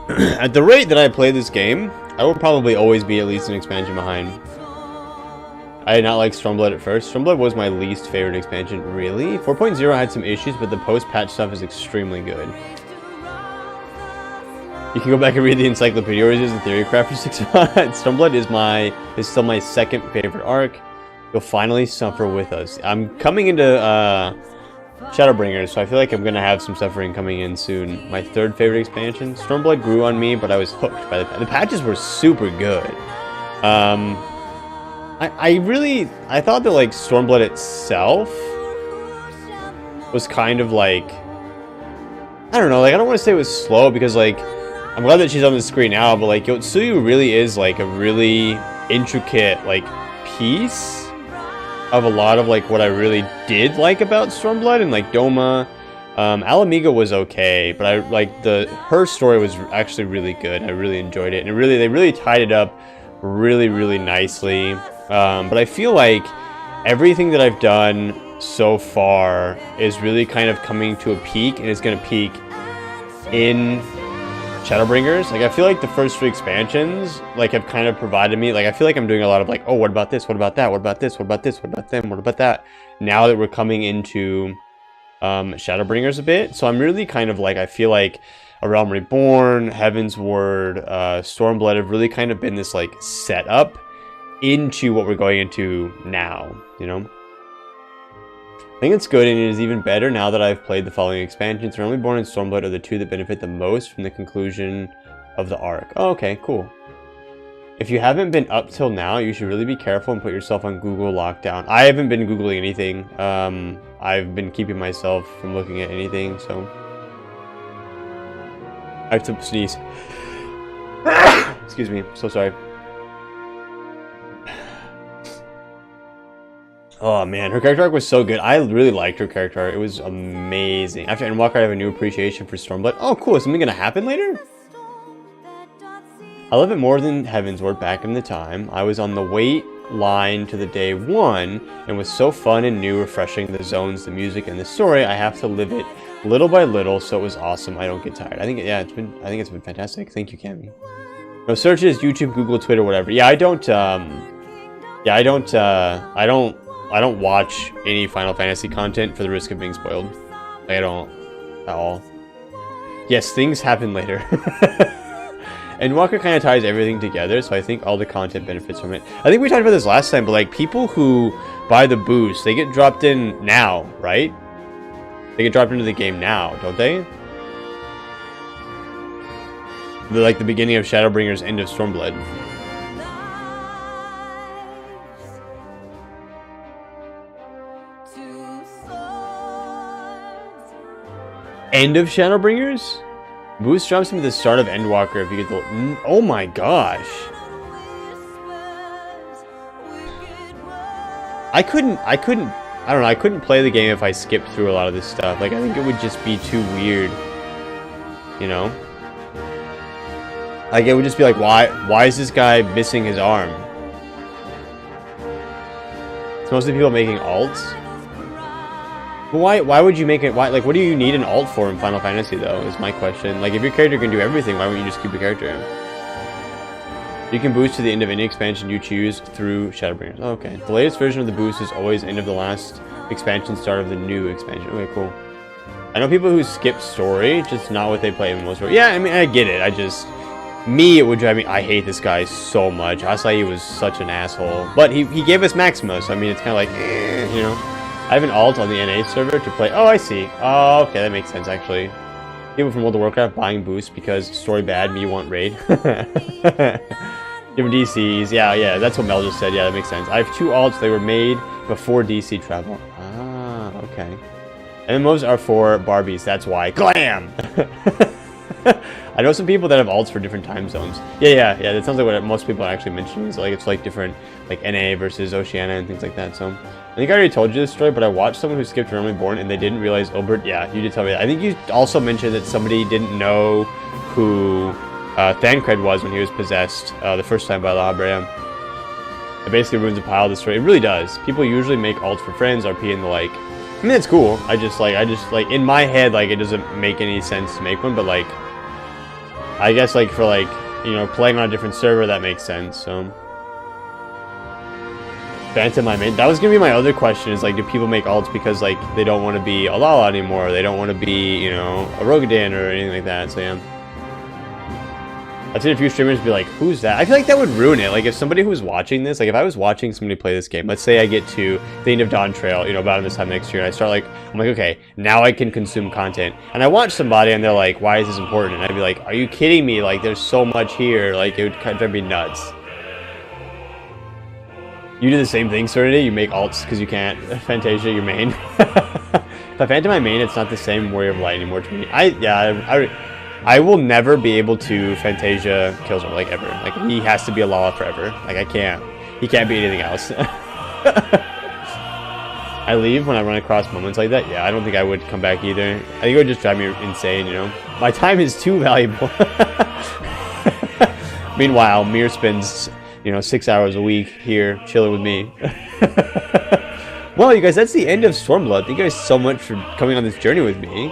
At the rate that I play this game, I will probably always be at least an expansion behind. I did not like Stormblood at first. Stormblood was my least favorite expansion, really. 4.0 had some issues, but the post-patch stuff is extremely good. You can go back and read the encyclopedia or the theory craft for 6 months. Stormblood is still my second favorite arc. You'll finally suffer with us. I'm coming into Shadowbringers, so I feel like I'm gonna have some suffering coming in soon. My third favorite expansion. Stormblood grew on me, but I was hooked by the patches were super good. I thought that like Stormblood itself was kind of like, I don't know, like I don't want to say it was slow because like I'm glad that she's on the screen now, but like Yotsuyu really is like a really intricate like piece of a lot of like what I really did like about Stormblood. And like Doma, Alamiga was okay, but I like her story was actually really good. I really enjoyed it, and they really tied it up really nicely. But I feel like everything that I've done so far is really kind of coming to a peak, and it's going to peak in Shadowbringers. Like I feel like the first 3 expansions like have kind of provided me, like I feel like I'm doing a lot of like, oh, what about this, what about that, what about this, what about this, what about them, what about that, now that we're coming into Shadowbringers a bit. So I'm really kind of like, I feel like A Realm Reborn, Heaven's Word, Stormblood have really kind of been this like setup into what we're going into now, you know? I think it's good, and it is even better now that I've played the following expansions. Realm Reborn and Stormblood are the two that benefit the most from the conclusion of the arc. Oh, okay, cool. If you haven't been up till now, you should really be careful and put yourself on Google lockdown. I haven't been Googling anything. I've been keeping myself from looking at anything, so... I have to sneeze. Excuse me, so sorry. Oh man, her character arc was so good. I really liked her character arc. It was amazing. After Endwalker, I have a new appreciation for Stormblood. Oh cool, is something gonna happen later? I love it more than Heavensward back in the time. I was on the wait line to the day one and was so fun and new, refreshing. The zones, the music, and the story. I have to live it little by little, so it was awesome. I don't get tired. I think it's been fantastic. Thank you, Cammy. No searches, YouTube, Google, Twitter, whatever. Yeah, I don't watch any Final Fantasy content for the risk of being spoiled. Like, I don't at all. Yes, things happen later. And Walker kind of ties everything together, so I think all the content benefits from it. I think we talked about this last time, but like people who buy the boost, they get dropped in now, right? They get dropped into the game now, don't they? They're like the beginning of Shadowbringers, end of Stormblood. End of Shadowbringers? Boost drops him at the start of Endwalker if you get the... Oh my gosh. I don't know, I couldn't play the game if I skipped through a lot of this stuff. Like, I think it would just be too weird. You know? Like, it would just be like, why is this guy missing his arm? It's mostly people making alts. But why would you make it? Why, like, what do you need an alt for in Final Fantasy, though, is my question. Like, if your character can do everything, why wouldn't you just keep your character? You can boost to the end of any expansion you choose through Shadowbringers. Oh, okay. The latest version of the boost is always end of the last expansion, start of the new expansion. Okay, cool. I know people who skip story, just not what they play in most. Yeah, I mean, I get it. Me, it would drive me. I hate this guy so much. Asai was such an asshole. But he gave us Maxima, so I mean, it's kind of like, you know. I have an alt on the NA server to play. Oh, I see. Oh, okay, that makes sense, actually. People from World of Warcraft buying boosts because story bad, me want raid. Different DCs. Yeah, that's what Mel just said. Yeah, that makes sense. I have 2 alts. They were made before DC travel. Ah, okay. MMOs are for Barbies. That's why. Glam! I know some people that have alts for different time zones. Yeah. That sounds like what most people are actually mentioning. So, like, it's like different, like NA versus Oceania and things like that. So, I think I already told you this story, but I watched someone who skipped Realm Reborn and they didn't realize Ilbert. Yeah, you did tell me that. I think you also mentioned that somebody didn't know who Thancred was when he was possessed the first time by La Habrea. It basically ruins a pile of the story. It really does. People usually make alts for friends, RP, and the like. I mean, it's cool. I just like in my head, like, it doesn't make any sense to make one, but like, I guess, like, for, like, you know, playing on a different server, that makes sense, so. Phantom my main. That was gonna be my other question, is, like, do people make alts because, like, they don't want to be a Lala anymore, they don't want to be, you know, a Rogadan or anything like that, so yeah. I've seen a few streamers be like, who's that? I feel like that would ruin it. Like, if somebody who was watching this, like, if I was watching somebody play this game, let's say I get to the end of Dawn Trail, you know, about this time next year, and I start, like, I'm like, okay, now I can consume content. And I watch somebody, and they're like, why is this important? And I'd be like, are you kidding me? Like, there's so much here. Like, it would kind of drive me nuts. You do the same thing, Serenity? You make alts because you can't Fantasia your main? If I Phantom my main, it's not the same Warrior of Light anymore to me. I will never be able to Fantasia Killzone, like, ever. Like, he has to be a Lala forever. Like, I can't. He can't be anything else. I leave when I run across moments like that. Yeah, I don't think I would come back either. I think it would just drive me insane, you know? My time is too valuable. Meanwhile, Mir spends, you know, 6 hours a week here chilling with me. Well, you guys, that's the end of Stormblood. Thank you guys so much for coming on this journey with me.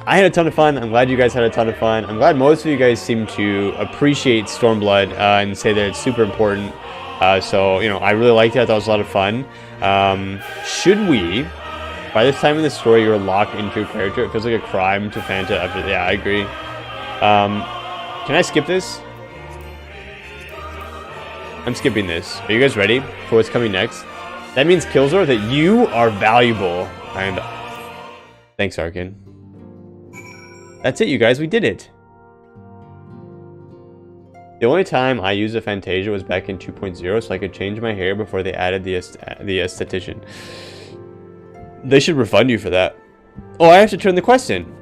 I had a ton of fun. I'm glad you guys had a ton of fun. I'm glad most of you guys seem to appreciate Stormblood and say that it's super important. So, you know, I really liked it. I thought it was a lot of fun. Should we By this time in the story, you're locked into your character. It feels like a crime to Fanta after... Yeah, I agree. Can I skip this? I'm skipping this. Are you guys ready for what's coming next? That means, Killzor, that you are valuable. And thanks, Arkin. That's it, you guys. We did it. The only time I used a Fantasia was back in 2.0, so I could change my hair before they added the esthetician. They should refund you for that. Oh, I have to turn the quest in.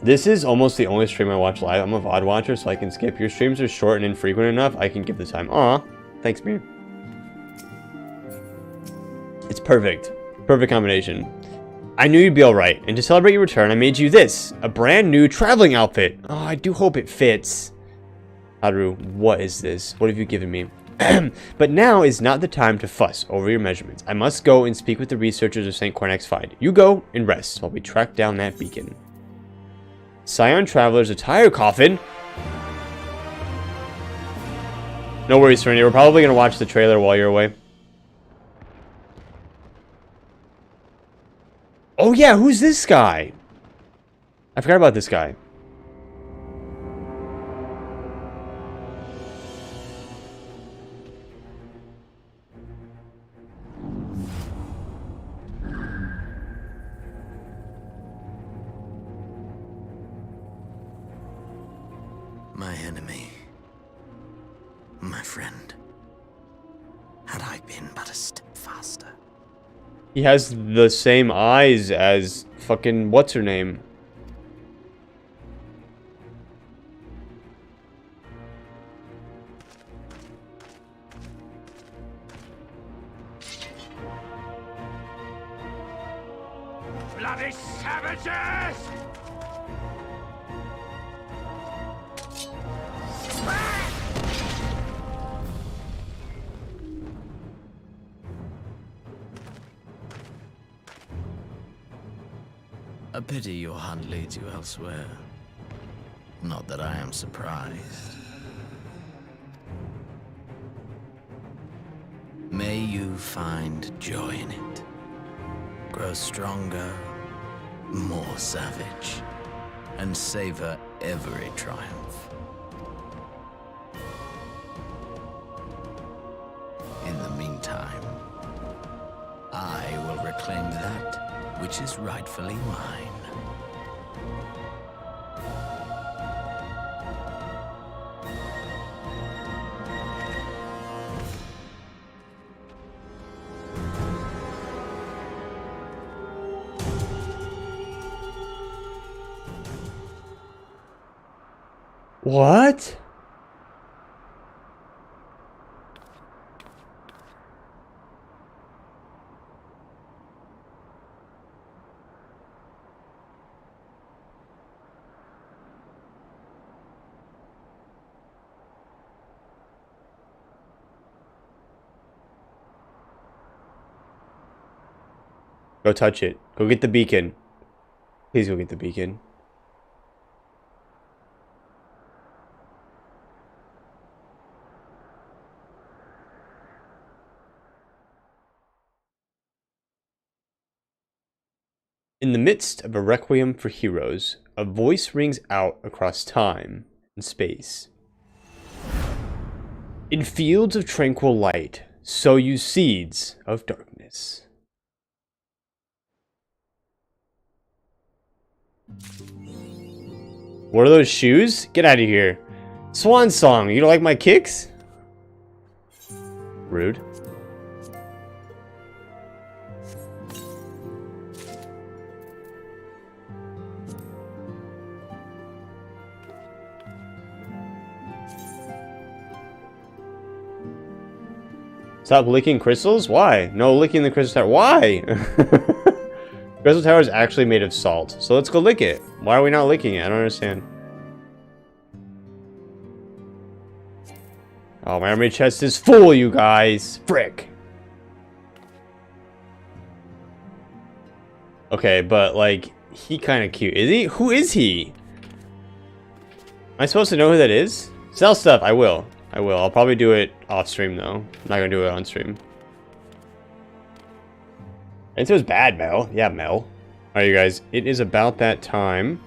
This is almost the only stream I watch live. I'm a VOD watcher, so I can skip. Your streams are short and infrequent enough. I can give the time. Aw, thanks, man. It's perfect. Perfect combination. I knew you'd be alright, and to celebrate your return, I made you this. A brand new traveling outfit. Oh, I do hope it fits. Haru, what is this? What have you given me? But now is not the time to fuss over your measurements. I must go and speak with the researchers of St. Cornac's find. You go and rest while we track down that beacon. Scion Traveler's attire coffin. No worries, Serenity. We're probably going to watch the trailer while you're away. Oh yeah, who's this guy? I forgot about this guy. My enemy. My friend. Had I been but a step faster. He has the same eyes as fucking what's her name? Bloody savages! A pity your hunt leads you elsewhere. Not that I am surprised. May you find joy in it. Grow stronger, more savage, and savor every triumph. In the meantime, I will reclaim that which is rightfully mine. What? Go touch it. Go get the beacon. Please go get the beacon. In the midst of a requiem for heroes, a voice rings out across time and space. In fields of tranquil light, sow you seeds of darkness. What are those shoes? Get out of here. Swan song, you don't like my kicks? Rude. Stop licking crystals? Why? No licking the crystal tower. Why? Crystal tower is actually made of salt. So let's go lick it. Why are we not licking it? I don't understand. Oh, my armory chest is full, you guys. Frick. Okay, but like, he kind of cute. Is he? Who is he? Am I supposed to know who that is? Sell stuff. I will. I will. I'll probably do it off stream though. I'm not gonna do it on stream. And so it was bad, Mel. Yeah, Mel. Alright, you guys. It is about that time.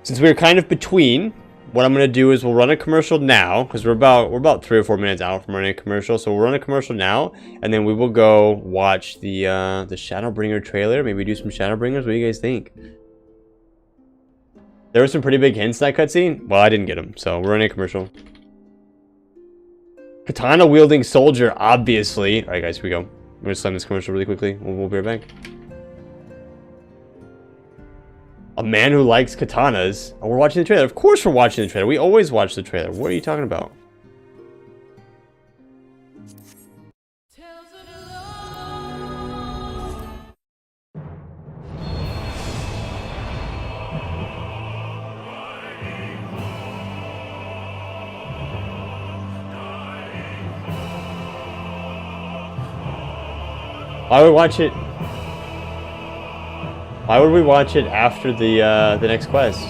Since we're kind of between, what I'm going to do is we'll run a commercial now. Because we're about 3 or 4 minutes out from running a commercial. So we'll run a commercial now. And then we will go watch the Shadowbringer trailer. Maybe do some Shadowbringers. What do you guys think? There were some pretty big hints in that cutscene. Well, I didn't get them. So we're running a commercial. Katana wielding soldier, obviously. Alright, guys, here we go. I'm going to slam this commercial really quickly. We'll be right back. A man who likes katanas. Oh, we're watching the trailer. Of course we're watching the trailer. We always watch the trailer. What are you talking about? Why would we watch it? Why would we watch it after the next quest?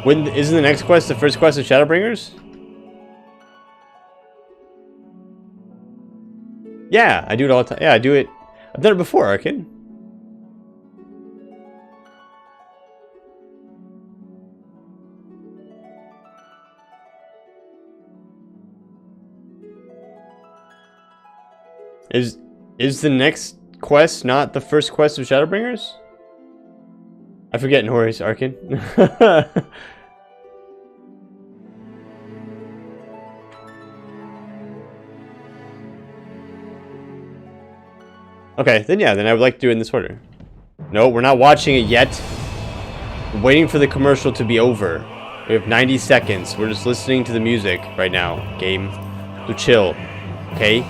Isn't the next quest the first quest of Shadowbringers? Yeah, I do it all the time. Yeah, I do it. I've done it before, Arkin. Is the next quest not the first quest of Shadowbringers? I forget, no worries, Arkin. Okay, then yeah, then I would like to do it in this order. No, we're not watching it yet. I'm waiting for the commercial to be over. We have 90 seconds. We're just listening to the music right now. Game. So chill. Okay?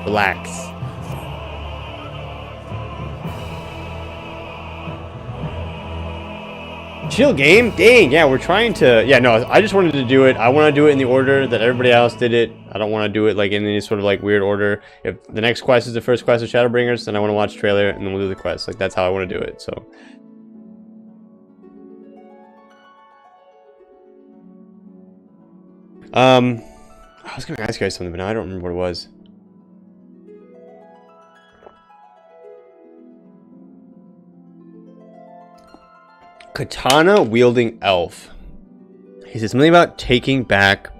Relax. Chill, game. Dang, yeah, we're trying to. Yeah, no, I just wanted to do it. I want to do it in the order that everybody else did it. I don't want to do it like in any sort of like weird order. If the next quest is the first quest of Shadowbringers, then I want to watch the trailer and then we'll do the quest. Like that's how I want to do it. So. I was gonna ask you guys something, but now I don't remember what it was. Katana wielding elf. He said something about taking back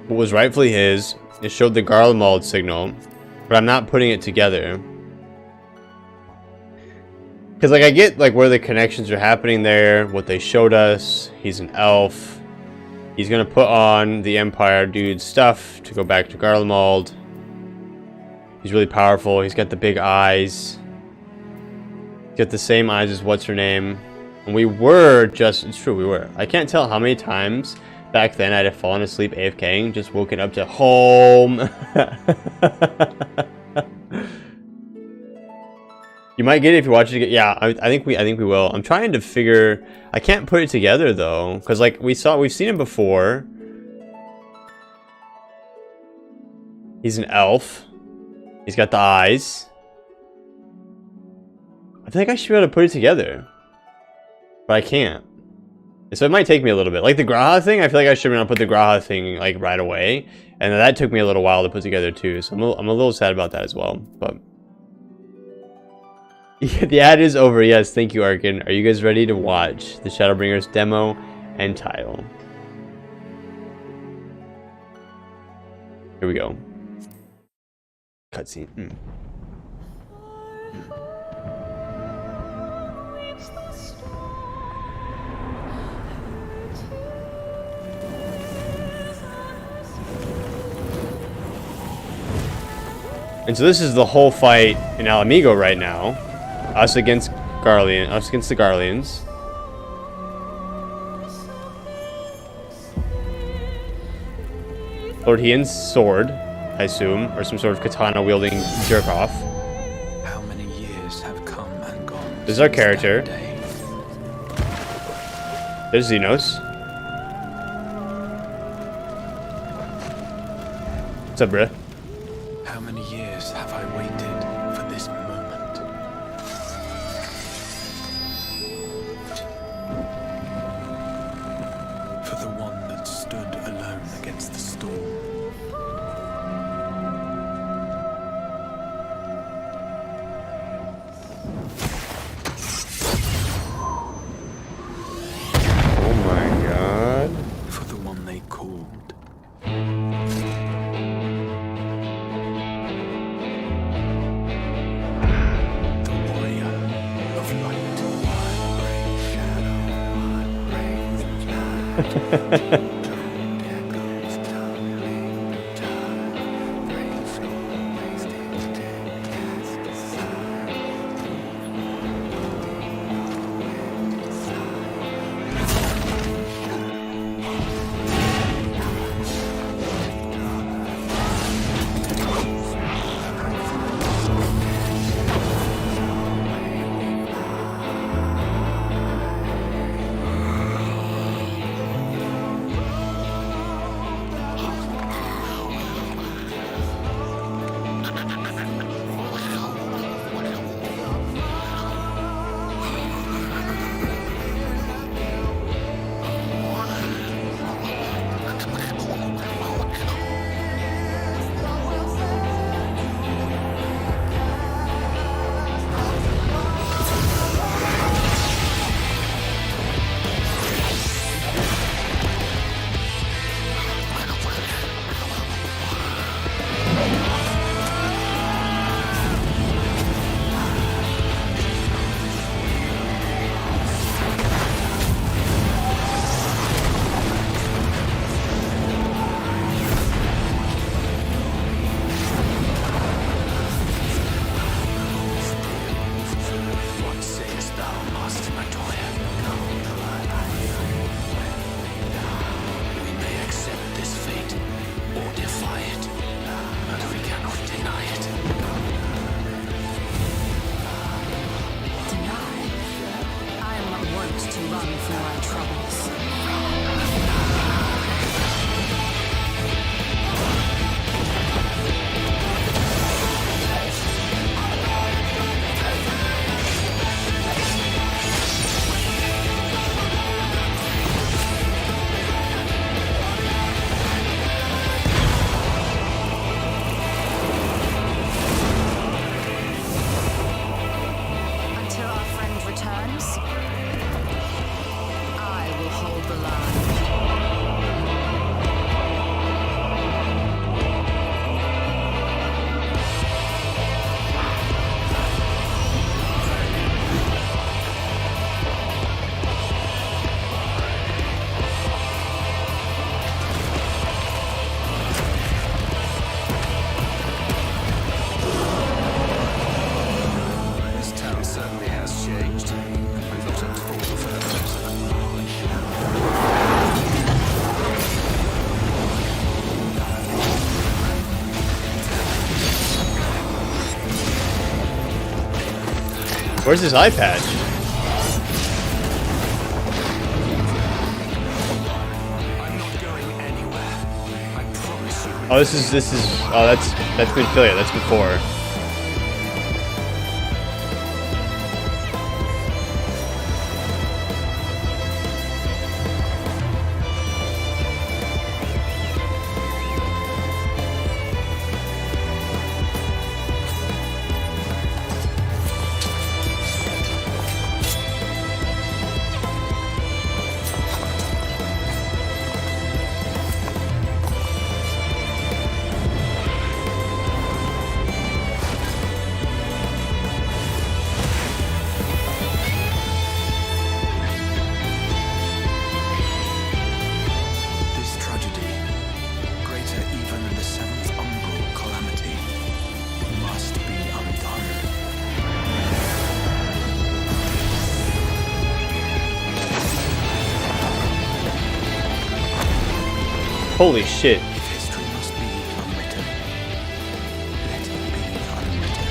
what was rightfully his. It showed the Garlemald signal, but I'm not putting it together. Because like I get like where the connections are happening there, what they showed us. He's an elf. He's gonna put on the Empire dude's stuff to go back to Garlemald. He's really powerful. He's got the big eyes. He's got the same eyes as what's her name. And we were just, it's true, we were. I can't tell how many times back then I'd have fallen asleep AFKing, just woken up to home. You might get it if you watch it again. Yeah, I think we will. I'm trying to figure. I can't put it together though, because like we've seen him before. He's an elf. He's got the eyes. I think I should be able to put it together, but I can't. So it might take me a little bit. Like the Graha thing, I feel like I should be able to put the Graha thing like right away, and that took me a little while to put together too. So I'm a little sad about that as well, but. The ad is over. Yes, thank you, Arkin. Are you guys ready to watch the Shadowbringers demo and title? Here we go. Cutscene. And so this is the whole fight in Alamigo right now. Us against Garlean, us against the Garleans. Lord Hien's sword, I assume, or some sort of katana wielding jerk off. How many years have come and gone? This is our character. There's Xenos. What's up, bruh? How many years have I waited for this moment? For the one that stood alone against the storm. Where's his eye patch? Oh, this is. Oh, that's good failure. That's before. Holy shit. History must be unwritten. Let it be unwritten.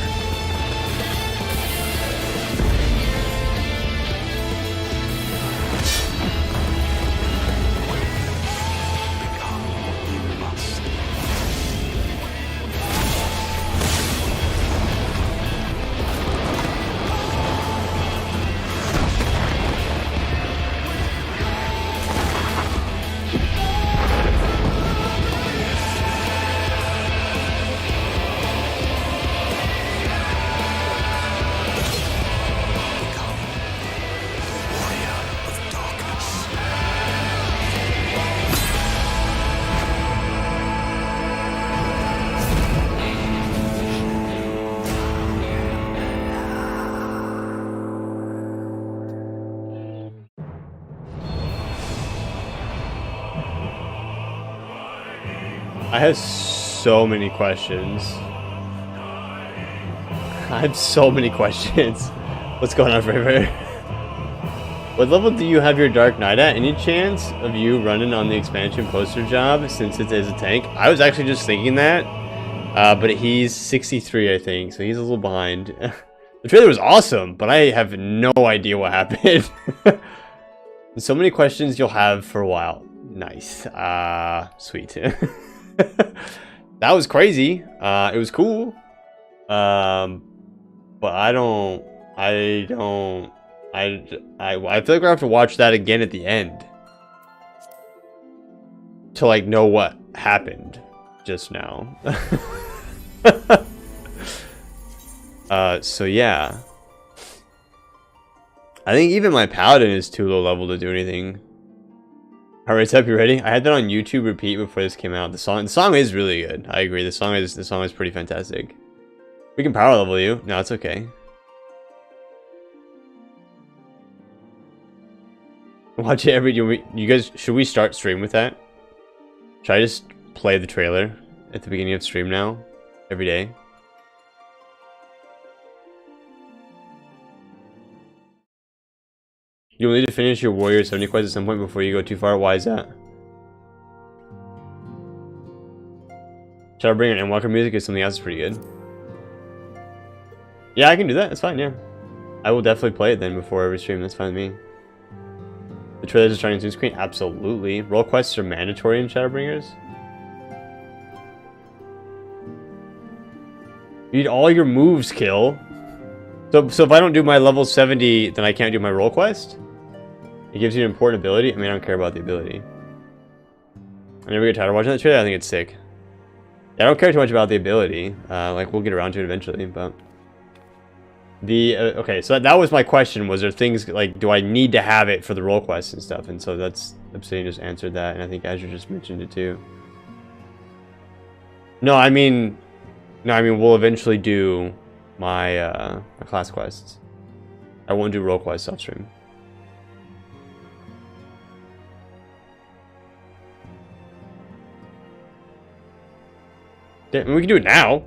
Become what you must. I have so many questions. I have so many questions. What's going on, River? What level do you have your Dark Knight at? Any chance of you running on the expansion poster job since it is a tank? I was actually just thinking that, but he's 63, I think, so he's a little behind. The trailer was awesome, but I have no idea what happened. So many questions you'll have for a while. Nice. Sweet. That was crazy. It was cool. But I feel like we're gonna have to watch that again at the end to like know what happened just now. So yeah, I think even my paladin is too low level to do anything. Alright, Tep, you ready? I had that on YouTube repeat before this came out. The song is really good. I agree. The song is pretty fantastic. We can power level you. No, it's okay. Watch it every. You guys, should we start stream with that? Should I just play the trailer at the beginning of stream now, every day? You'll need to finish your Warrior 70 quest at some point before you go too far. Why is that? Shadowbringer and Walker music is something else that's pretty good. Yeah, I can do that. That's fine, yeah. I will definitely play it then before every stream. That's fine with me. The trailers are starting to screen? Absolutely. Role quests are mandatory in Shadowbringers. You need all your moves kill. So if I don't do my level 70, then I can't do my role quest? It gives you an important ability? I mean, I don't care about the ability. I never get tired of watching that trailer. I think it's sick. Yeah, I don't care too much about the ability. Like, we'll get around to it eventually, but... okay, so that was my question. Was there things, like, do I need to have it for the role quests and stuff? And so that's... Obsidian just answered that, and I think Azure just mentioned it too. No, I mean, we'll eventually do my, my class quests. I won't do role quests off stream. Yeah, I mean, we can do it now.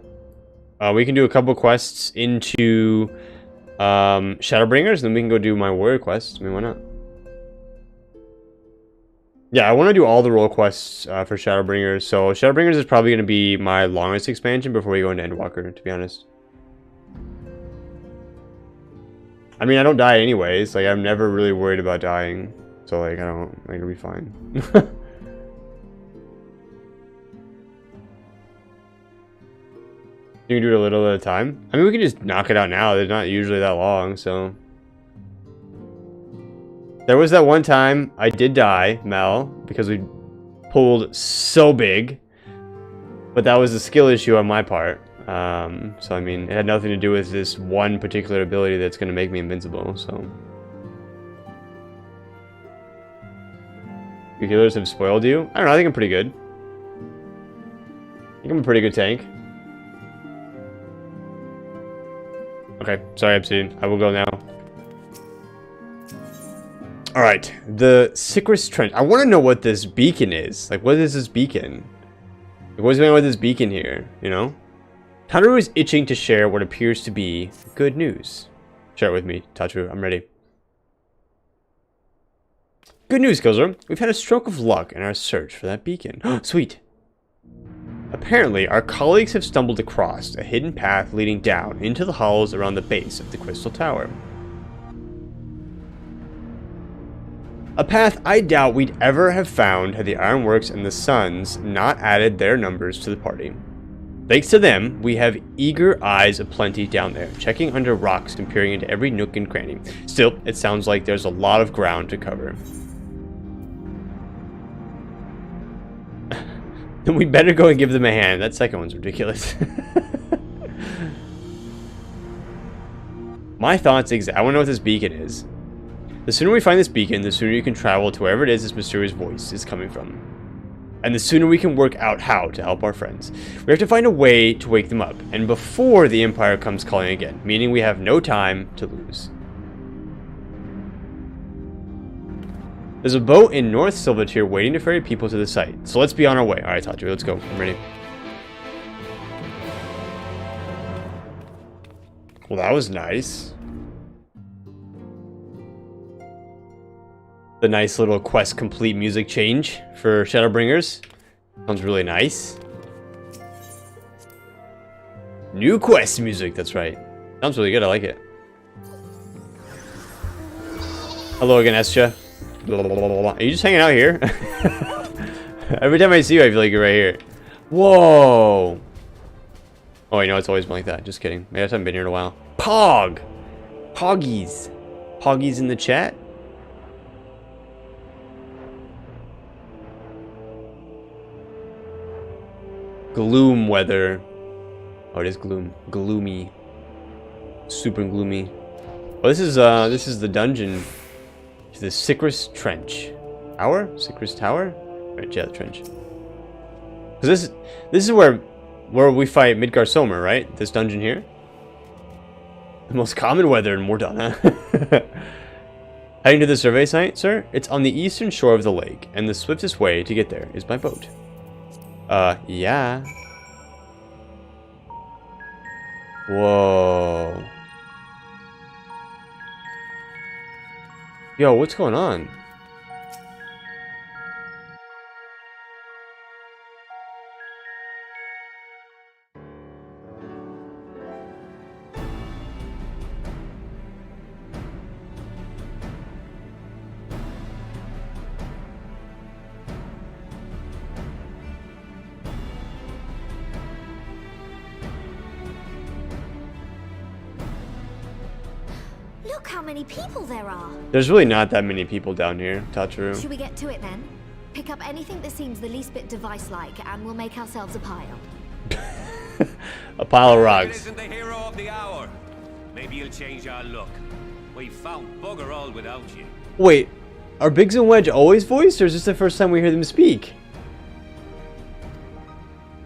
We can do a couple quests into Shadowbringers, then we can go do my warrior quest. I mean, why not? Yeah, I want to do all the role quests for Shadowbringers. So Shadowbringers is probably going to be my longest expansion before we go into Endwalker, to be honest. I mean, I don't die anyways. Like, I'm never really worried about dying. So, like, it'll be fine. You can do it a little at a time. I mean, we can just knock it out now. They're not usually that long, so... There was that one time I did die, Mel, because we pulled so big. But that was a skill issue on my part. So, I mean, it had nothing to do with this one particular ability that's going to make me invincible, so... Your healers have spoiled you? I don't know, I think I'm pretty good. I think I'm a pretty good tank. Okay, sorry, Obsidian. I will go now. Alright, the Sycris Trench. I want to know what this beacon is. Like, what is this beacon? Like, what's going on with this beacon here, you know? Tataru is itching to share what appears to be good news. Share it with me, Tataru. I'm ready. Good news, Killzor. We've had a stroke of luck in our search for that beacon. Sweet. Apparently, our colleagues have stumbled across a hidden path leading down into the hollows around the base of the Crystal Tower. A path I doubt we'd ever have found had the Ironworks and the Suns not added their numbers to the party. Thanks to them, we have eager eyes aplenty down there, checking under rocks and peering into every nook and cranny. Still, it sounds like there's a lot of ground to cover. Then we better go and give them a hand. That second one's ridiculous. My thoughts I want to know what this beacon is. The sooner we find this beacon, the sooner you can travel to wherever it is this mysterious voice is coming from. And the sooner we can work out how to help our friends. We have to find a way to wake them up, and before the Empire comes calling again, meaning we have no time to lose. There's a boat in North Silvertier waiting to ferry people to the site. So let's be on our way. Alright, Tatu, let's go. I'm ready. Well, that was nice. The nice little quest complete music change for Shadowbringers. Sounds really nice. New quest music, that's right. Sounds really good, I like it. Hello again, Escha. Are you just hanging out here? Every time I see you, I feel like you're right here. Whoa! Oh, I know it's always been like that. Just kidding. Maybe I haven't been here in a while. Pog! Poggies. Poggies in the chat? Gloom weather. Oh, it is gloom. Gloomy. Super gloomy. Oh, this is the dungeon to the Sickris Trench. Tower? Sickris Tower? Right, yeah, the trench. Cause this is where we fight Midgar Somer, right? This dungeon here. The most common weather in Mordon, huh? Heading to the survey site, sir? It's on the eastern shore of the lake, and the swiftest way to get there is by boat. Yeah. Whoa. Yo, what's going on? Look how many people there are. There's really not that many people down here, Tataru. Should we get to it then? Pick up anything that seems the least bit device-like, and we'll make ourselves a pile. A pile of rocks. Isn't the hero of the hour? Maybe you'll change our look. We've found bugger all without you. Wait, are Biggs and Wedge always voiced, or is this the first time we hear them speak?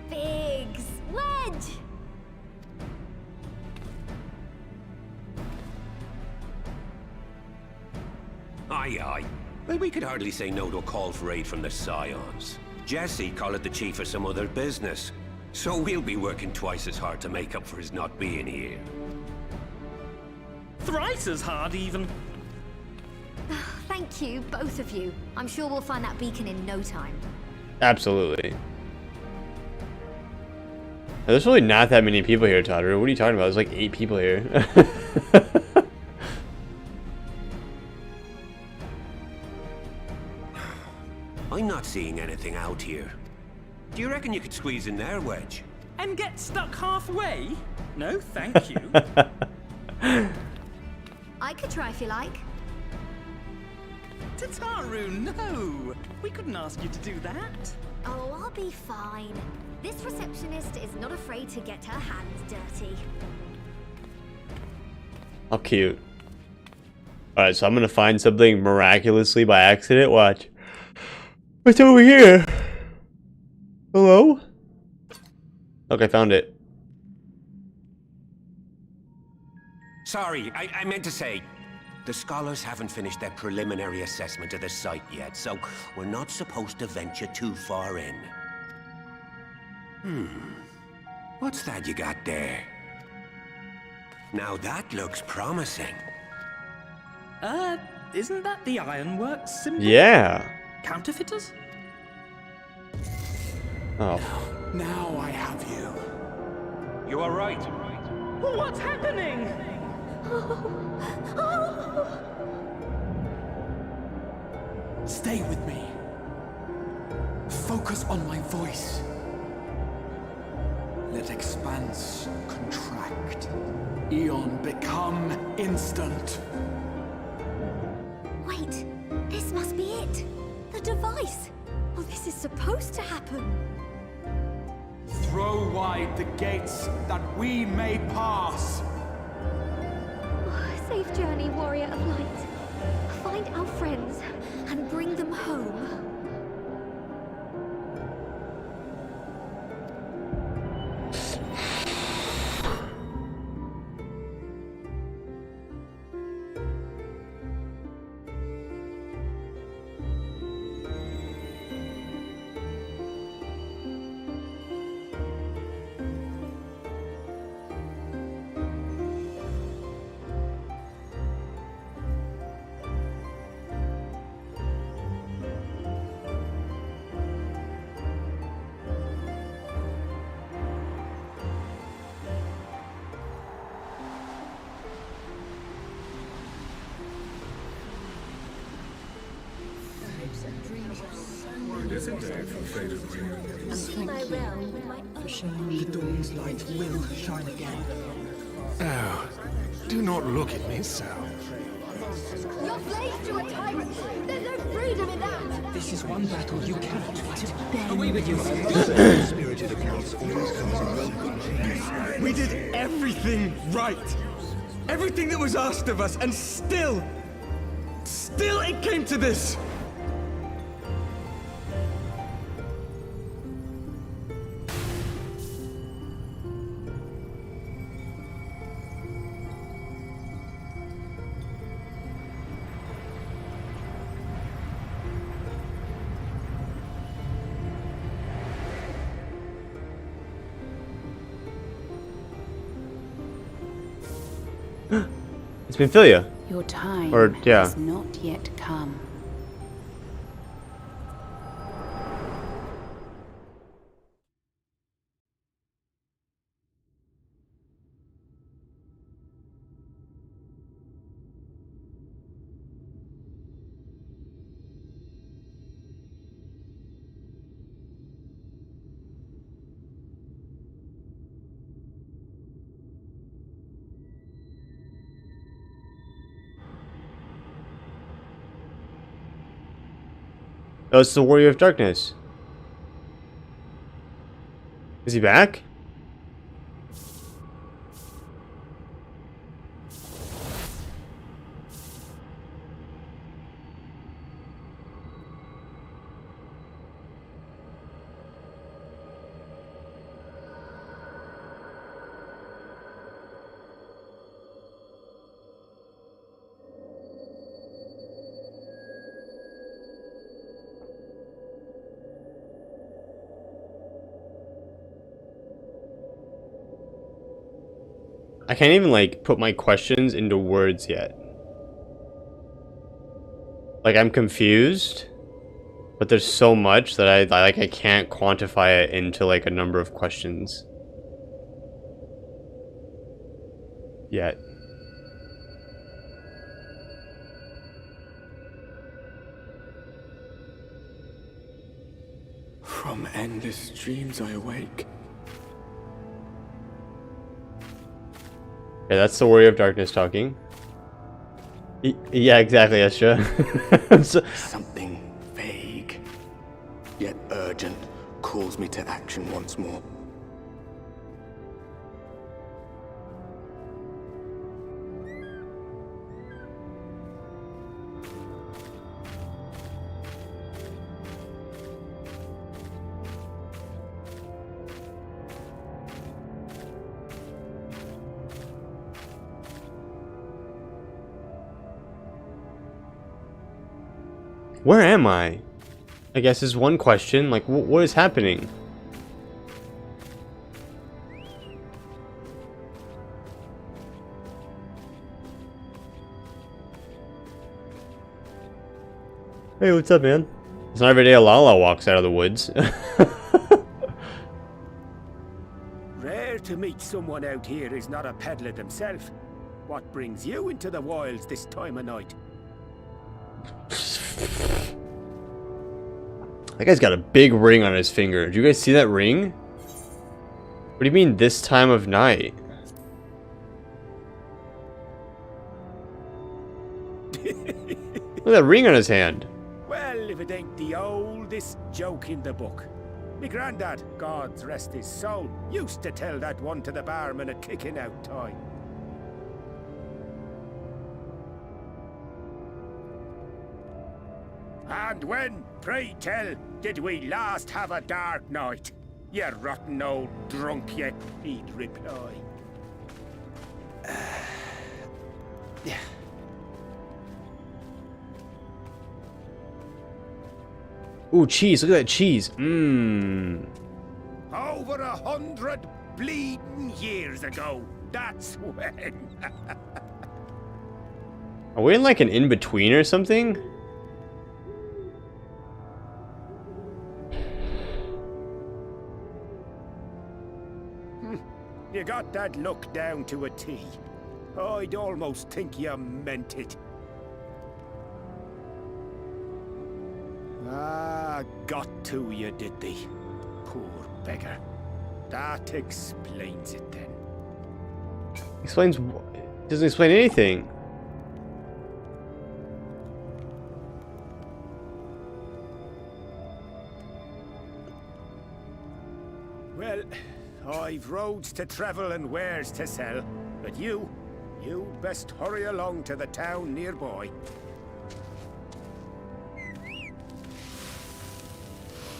Biggs! Wedge! Aye, aye. Well, we could hardly say no to a call for aid from the Scions. Jesse called it the chief of some other business. So we'll be working twice as hard to make up for his not being here. Thrice as hard, even. Thank you, both of you. I'm sure we'll find that beacon in no time. Absolutely. There's really not that many people here, Tataru. What are you talking about? There's like 8 people here. I'm not seeing anything out here. Do you reckon you could squeeze in there, Wedge? And get stuck halfway? No, thank you. I could try if you like. Tataru, no! We couldn't ask you to do that. Oh, I'll be fine. This receptionist is not afraid to get her hands dirty. How cute. Alright, so I'm gonna find something miraculously by accident. Watch. What's over here? Hello? Okay, I found it. Sorry, I meant to say, the scholars haven't finished their preliminary assessment of the site yet, so we're not supposed to venture too far in. What's that you got there? Now that looks promising. Isn't that the ironworks symbol? Yeah. Counterfeiters? Oh. Now I have you. You are right. What's happening? Stay with me. Focus on my voice. Let expanse contract. Eon become instant. Wait, this must be it. The device. Well, this is supposed to happen. Throw wide the gates that we may pass. Safe journey, warrior of light. Find our friends and bring them home. Oh, do not look at me so. You're slaves to a tyrant! There's no freedom in that! This is one battle you cannot fight. Away with you! We did everything right! Everything that was asked of us, and still it came to this! It's Pamphylia. Your time Or, yeah. has not yet come. Oh, it's the Warrior of Darkness. Is he back? I can't even like put my questions into words yet. Like I'm confused, but there's so much that I can't quantify it into like a number of questions yet. From endless dreams I awake. Yeah, that's the Warrior of Darkness talking. Yeah, exactly, Estra. Something vague, yet urgent, calls me to action once more. Where am I guess is one question. Like, what is happening? Hey, what's up, man? It's not every day a Lala walks out of the woods. Rare to meet someone out here who's not a peddler themselves. What brings you into the wilds this time of night? That guy's got a big ring on his finger. Did you guys see that ring? What do you mean this time of night? Look at that ring on his hand. Well, if it ain't the oldest joke in the book. Me granddad, God's rest his soul, used to tell that one to the barman at kicking out time. And when, pray tell, did we last have a dark night? You rotten old drunk, you, he'd reply. Yeah. Ooh, cheese. Look at that cheese. Mmm. Over 100 bleeding years ago, that's when. Are we in like an in-between or something? You got that look down to a T. I'd almost think you meant it. Ah, got to you, did they? Poor beggar. That explains it then. Explains. Doesn't explain anything. Well, I've roads to travel and wares to sell, but you best hurry along to the town nearby.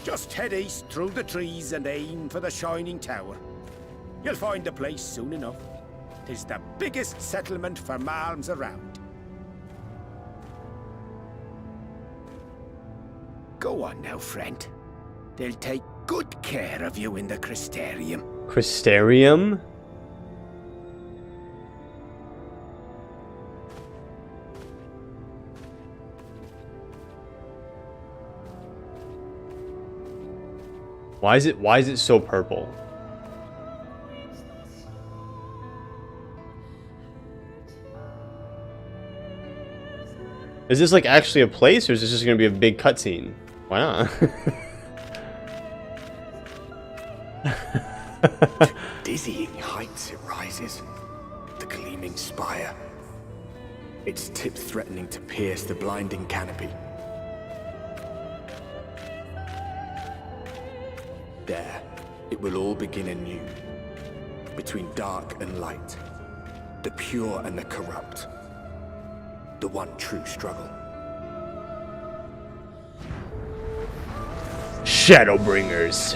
Just head east through the trees and aim for the Shining Tower. You'll find the place soon enough. 'Tis the biggest settlement for malms around. Go on now, friend. They'll take good care of you in the Crystarium. Crystarium? Why is it so purple? Is this like actually a place, or is this just gonna be a big cutscene? Why not? To dizzying heights it rises, the gleaming spire, its tip threatening to pierce the blinding canopy. There, it will all begin anew, between dark and light, the pure and the corrupt, the one true struggle. Shadowbringers.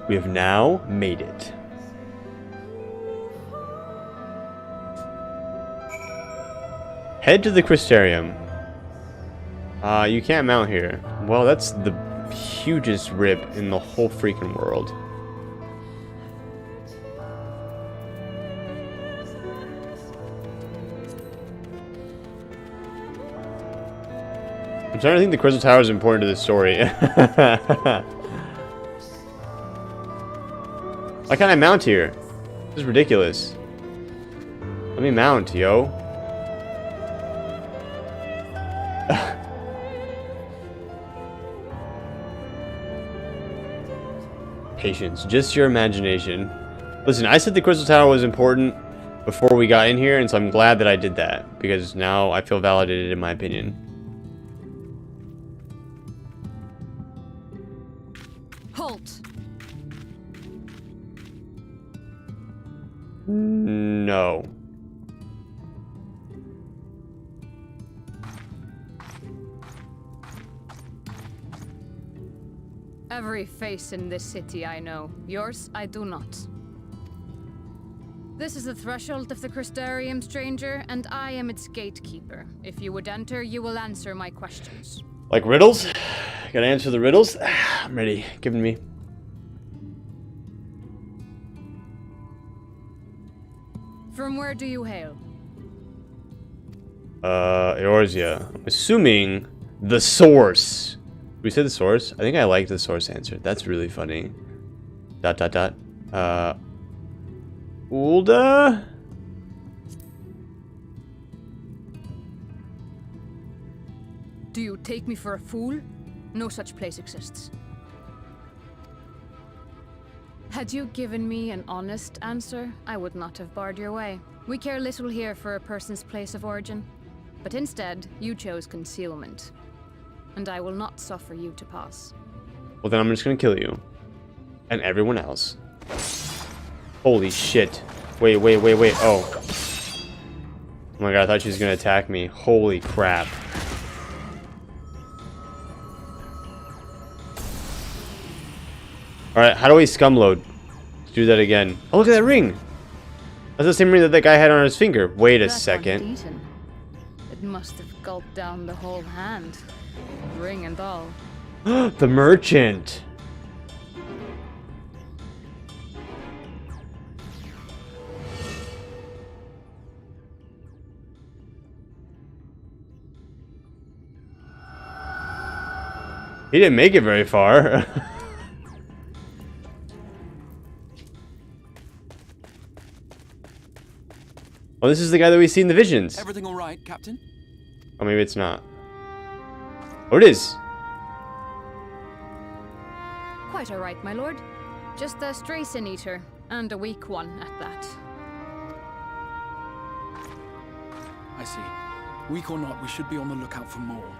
We have now made it. Head to the Crystarium. You can't mount here. Well, that's the hugest rip in the whole freaking world. I'm starting to think the Crystal Tower is important to this story. Why can't I mount here? This is ridiculous. Let me mount, yo. Patience, just your imagination. Listen, I said the Crystal Tower was important before we got in here, and so I'm glad that I did that, because now I feel validated in my opinion. Halt. No. Every face in this city I know. Yours, I do not. This is the threshold of the Crystarium, stranger, and I am its gatekeeper. If you would enter, you will answer my questions. Like riddles? Gotta answer the riddles? I'm ready. Give me. From where do you hail? Eorzea. I'm assuming the source. We said the source? I think I like the source answer. That's really funny. ... Ulda? Do you take me for a fool? No such place exists. Had you given me an honest answer, I would not have barred your way. We care little here for a person's place of origin. But instead, you chose concealment. And I will not suffer you to pass. Well, then I'm just gonna kill you. And everyone else. Holy shit. Wait. Oh. Oh my god, I thought she was gonna attack me. Holy crap. Alright, how do we scum load? Let's do that again. Oh, look at that ring! That's the same ring that that guy had on his finger. Wait a second. It must have gulped down the whole hand. Ring and all. The merchant! He didn't make it very far. Oh, this is the guy that we see in the visions. Everything all right, Captain? Oh, maybe it's not. Oh, it is. Quite all right, my lord. Just a stray sin eater, and a weak one at that. I see. Weak or not, we should be on the lookout for more.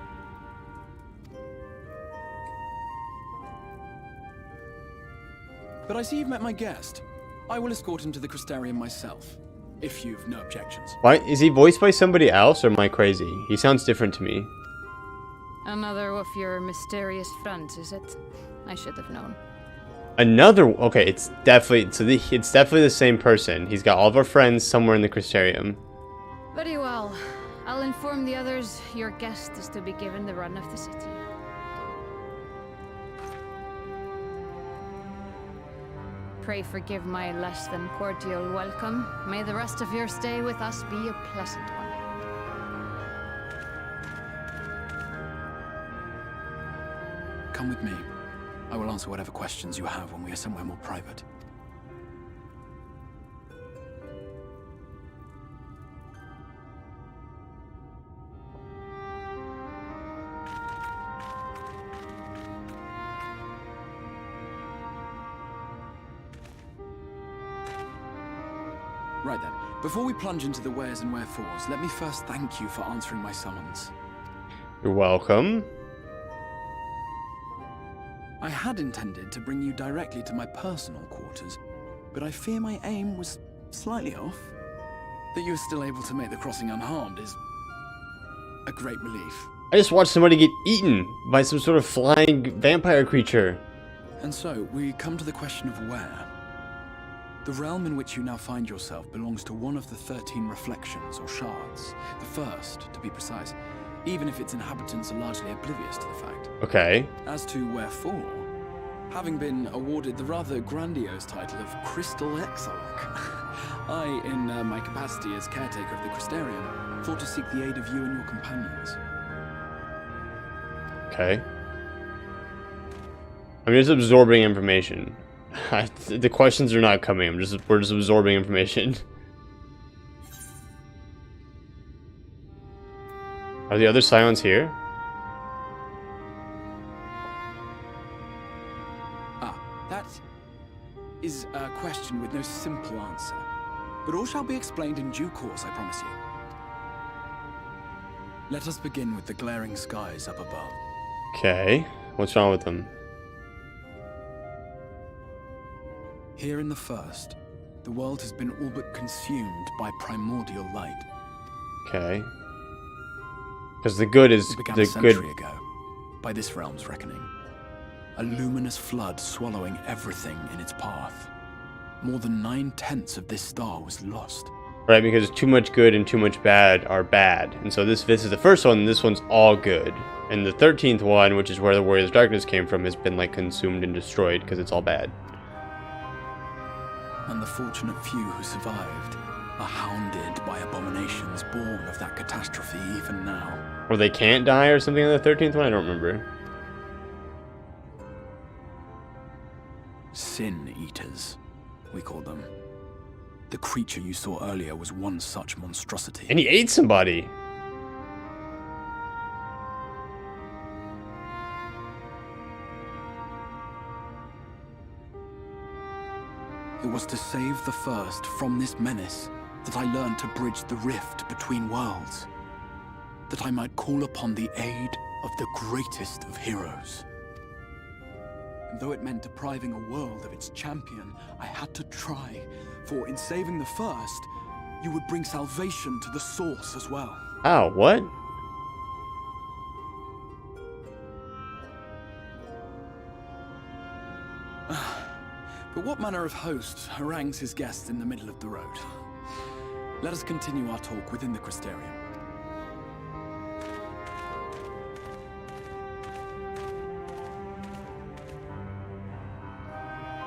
But I see you've met my guest. I will escort him to the Crystarium myself, if you've no objections. Why is he voiced by somebody else, or am I crazy? He sounds different to me. Another of your mysterious friends, is it? I should have known. Another. Okay, it's definitely it's definitely the same person. He's got all of our friends somewhere in the Crystarium. Very well. I'll inform the others your guest is to be given the run of the city. Pray forgive my less than cordial welcome. May the rest of your stay with us be a pleasant one. Come with me. I will answer whatever questions you have when we are somewhere more private. Right then, before we plunge into the wheres and wherefores, let me first thank you for answering my summons. You're welcome. I had intended to bring you directly to my personal quarters, but I fear my aim was slightly off. That you were still able to make the crossing unharmed is a great relief. I just watched somebody get eaten by some sort of flying vampire creature. And so, we come to the question of where. The realm in which you now find yourself belongs to one of the 13 reflections, or shards. The first, to be precise, even if its inhabitants are largely oblivious to the fact. Okay. As to wherefore, having been awarded the rather grandiose title of Crystal Exarch, I, in my capacity as caretaker of the Crystarium, thought to seek the aid of you and your companions. Okay. I'm just absorbing information. The questions are not coming. We're just absorbing information. Are the other Scions here? That is a question with no simple answer. But all shall be explained in due course, I promise you. Let us begin with the glaring skies up above. Okay. What's wrong with them? Here in the first, the world has been all but consumed by primordial light. Okay. Because the good is It began the a century good. ago, by this realm's reckoning. A luminous flood swallowing everything in its path. More than 9/10 of this star was lost. Right, because too much good and too much bad are bad. And so this is the first one, and this one's all good. And the 13th one, which is where the Warriors of Darkness came from, has been like consumed and destroyed because it's all bad. And the fortunate few who survived are hounded by abominations born of that catastrophe even now. Or they can't die or something on the 13th one? I don't remember. Sin Eaters, we call them. The creature you saw earlier was one such monstrosity. And he ate somebody. It was to save the first from this menace that I learned to bridge the rift between worlds. That I might call upon the aid of the greatest of heroes. And though it meant depriving a world of its champion, I had to try. For in saving the first, you would bring salvation to the source as well. Ow, what? But what manner of host harangues his guests in the middle of the road? Let us continue our talk within the Crystarium.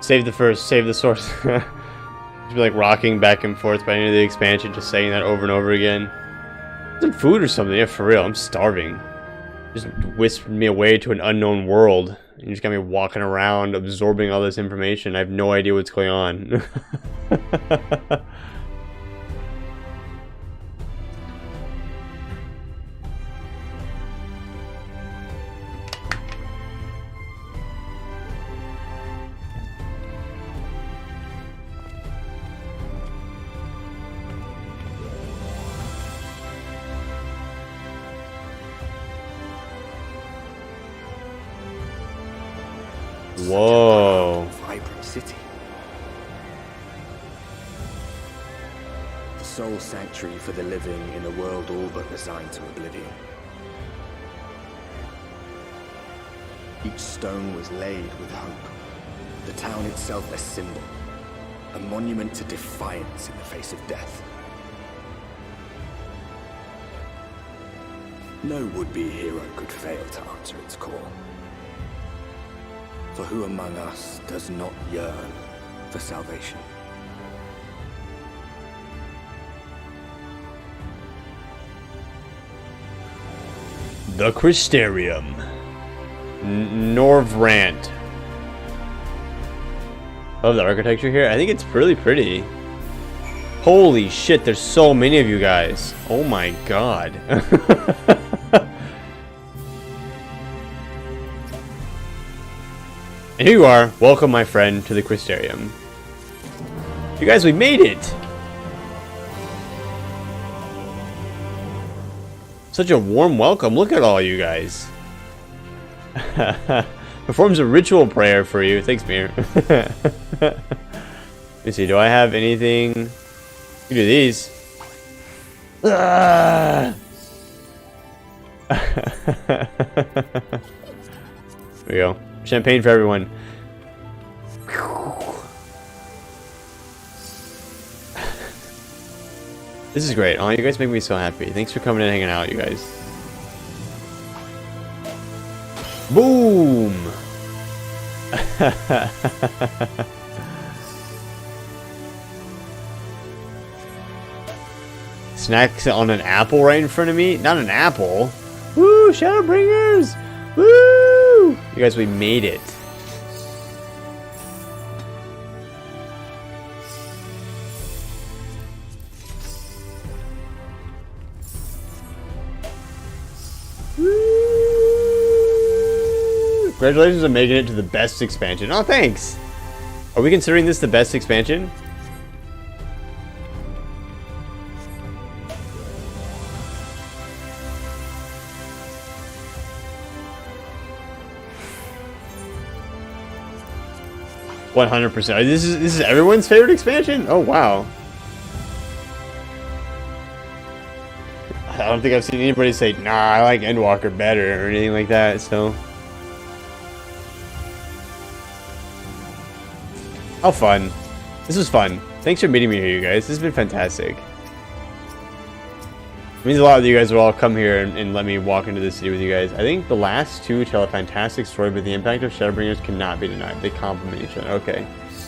Save the first, save the source. Just be like rocking back and forth by the end of the expansion, just saying that over and over again. Some food or something, yeah, for real, I'm starving. Just whispered me away to an unknown world. You just got me walking around, absorbing all this information. I have no idea what's going on. Whoa. Vibrant city. The sole sanctuary for the living in a world all but resigned to oblivion. Each stone was laid with hope. The town itself a symbol, a monument to defiance in the face of death. No would-be hero could fail to answer its call. For who among us does not yearn for salvation? The Crystarium. Norvrant. Love the architecture here. I think it's really pretty. Holy shit, there's so many of you guys. Oh my god. And here you are. Welcome, my friend, to the Crystarium. You guys, we made it! Such a warm welcome. Look at all you guys. Performs a ritual prayer for you. Thanks, Mir. Let me see. Do I have anything? You do these. There we go. Champagne for everyone. This is great. Oh, you guys make me so happy. Thanks for coming and hanging out, you guys. Boom! Snacks on an apple right in front of me? Not an apple. Woo! Shadowbringers! Woo! You guys, we made it. Woo! Congratulations on making it to the best expansion. Oh, thanks! Are we considering this the best expansion? %. This is everyone's favorite expansion? Oh wow. I don't think I've seen anybody say, nah, I like Endwalker better or anything like that, so. How fun. This was fun. Thanks for meeting me here, you guys. This has been fantastic. It means a lot that you guys will all come here and let me walk into the city with you guys. I think the last two tell a fantastic story, but the impact of Shadowbringers cannot be denied. They complement each other. Okay.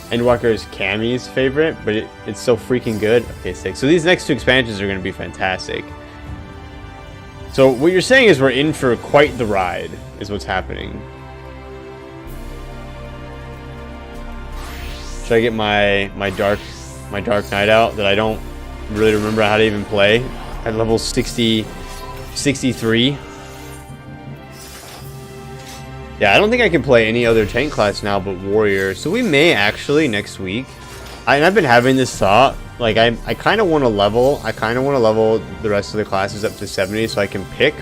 Endwalker is Cammy's favorite, but it's so freaking good. Okay, 6. So these next two expansions are going to be fantastic. So what you're saying is we're in for quite the ride, is what's happening. Should I get my Dark Knight out that I don't really remember how to even play? At level 63. Yeah, I don't think I can play any other tank class now but warrior. So we may actually next week. And I've been having this thought. Like I kind of want to level. I kind of want to level the rest of the classes up to 70 so I can pick.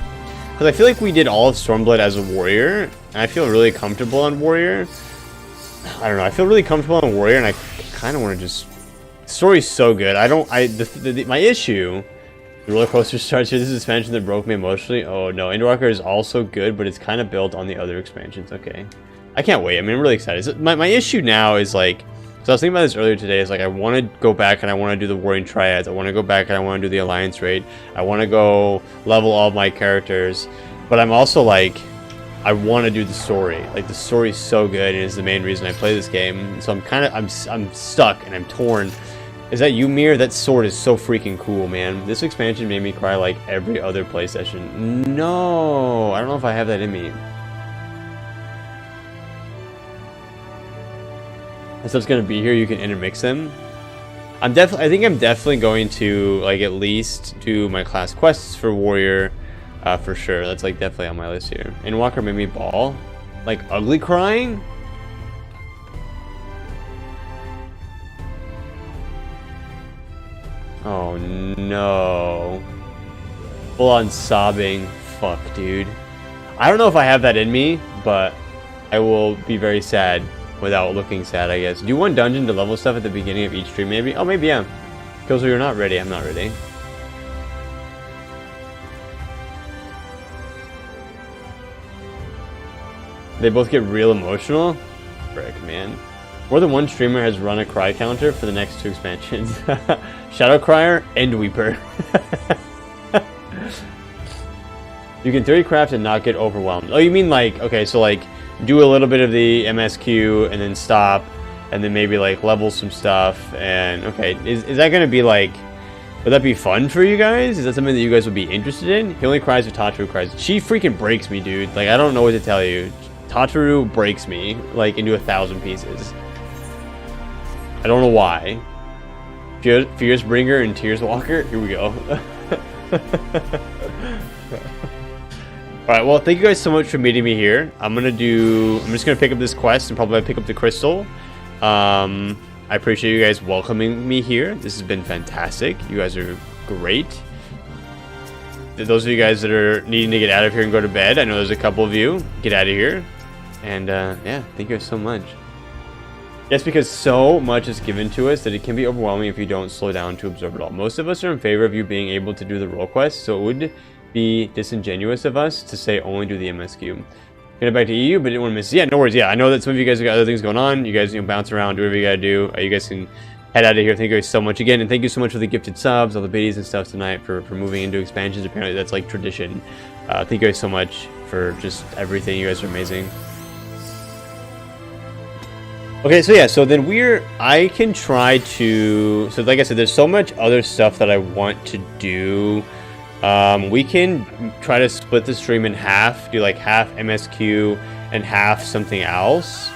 Because I feel like we did all of Stormblood as a warrior. And I feel really comfortable on warrior. I don't know. I feel really comfortable on warrior, and I kind of want to just. The story's so good. My issue. The roller coaster starts here. This is an expansion that broke me emotionally. Oh no, Endwalker is also good, but it's kind of built on the other expansions. Okay, I can't wait. I mean, I'm really excited. So my issue now is like, so I was thinking about this earlier today. Is like I want to go back and I want to do the Warring Triads. I want to go back and I want to do the Alliance raid. I want to go level all of my characters, but I'm also like, I want to do the story. Like the story's so good, and is the main reason I play this game. So I'm stuck and I'm torn. Is that you, Mir? That sword is so freaking cool, man. This expansion made me cry like every other play session. No, I don't know if I have that in me. That stuff's gonna be here. You can intermix them. I think I'm definitely going to like at least do my class quests for warrior, for sure. That's like definitely on my list here. Endwalker made me bawl, like ugly crying. Oh no. Full on sobbing. Fuck, dude. I don't know if I have that in me, but I will be very sad without looking sad, I guess. Do one dungeon to level stuff at the beginning of each stream, maybe? Oh, maybe, yeah. Kills you're not ready. I'm not ready. They both get real emotional. Frick, man. More than one streamer has run a cry counter for the next 2 expansions. Shadow Crier and Weeper. You can 30 craft and not get overwhelmed. Oh, you mean like, okay, so like do a little bit of the MSQ and then stop and then maybe like level some stuff and okay, is that gonna be like, would that be fun for you guys? Is that something that you guys would be interested in? He only cries if Tataru cries. She freaking breaks me, dude. Like, I don't know what to tell you. Tataru breaks me like into 1,000 pieces. I don't know why. Fierce Bringer and Tears Walker. Here we go. Alright, well, thank you guys so much for meeting me here. I'm just gonna pick up this quest and probably pick up the crystal. I appreciate you guys welcoming me here. This has been fantastic. You guys are great. Those of you guys that are needing to get out of here and go to bed, I know there's a couple of you. Get out of here. And yeah, thank you guys so much. Yes, because so much is given to us that it can be overwhelming if you don't slow down to absorb it all. Most of us are in favor of you being able to do the role quest, so it would be disingenuous of us to say only do the MSQ. Get back to EU, but didn't want to miss. Yeah, no worries. Yeah, I know that some of you guys have got other things going on. You guys, bounce around, do whatever you gotta do. You guys can head out of here. Thank you guys so much again, and thank you so much for the gifted subs, all the biddies and stuff tonight for moving into expansions. Apparently, that's like tradition. Thank you guys so much for just everything. You guys are amazing. Okay, so yeah, so then I can try to, so like I said, there's so much other stuff that I want to do. We can try to split the stream in half, do like half MSQ and half something else,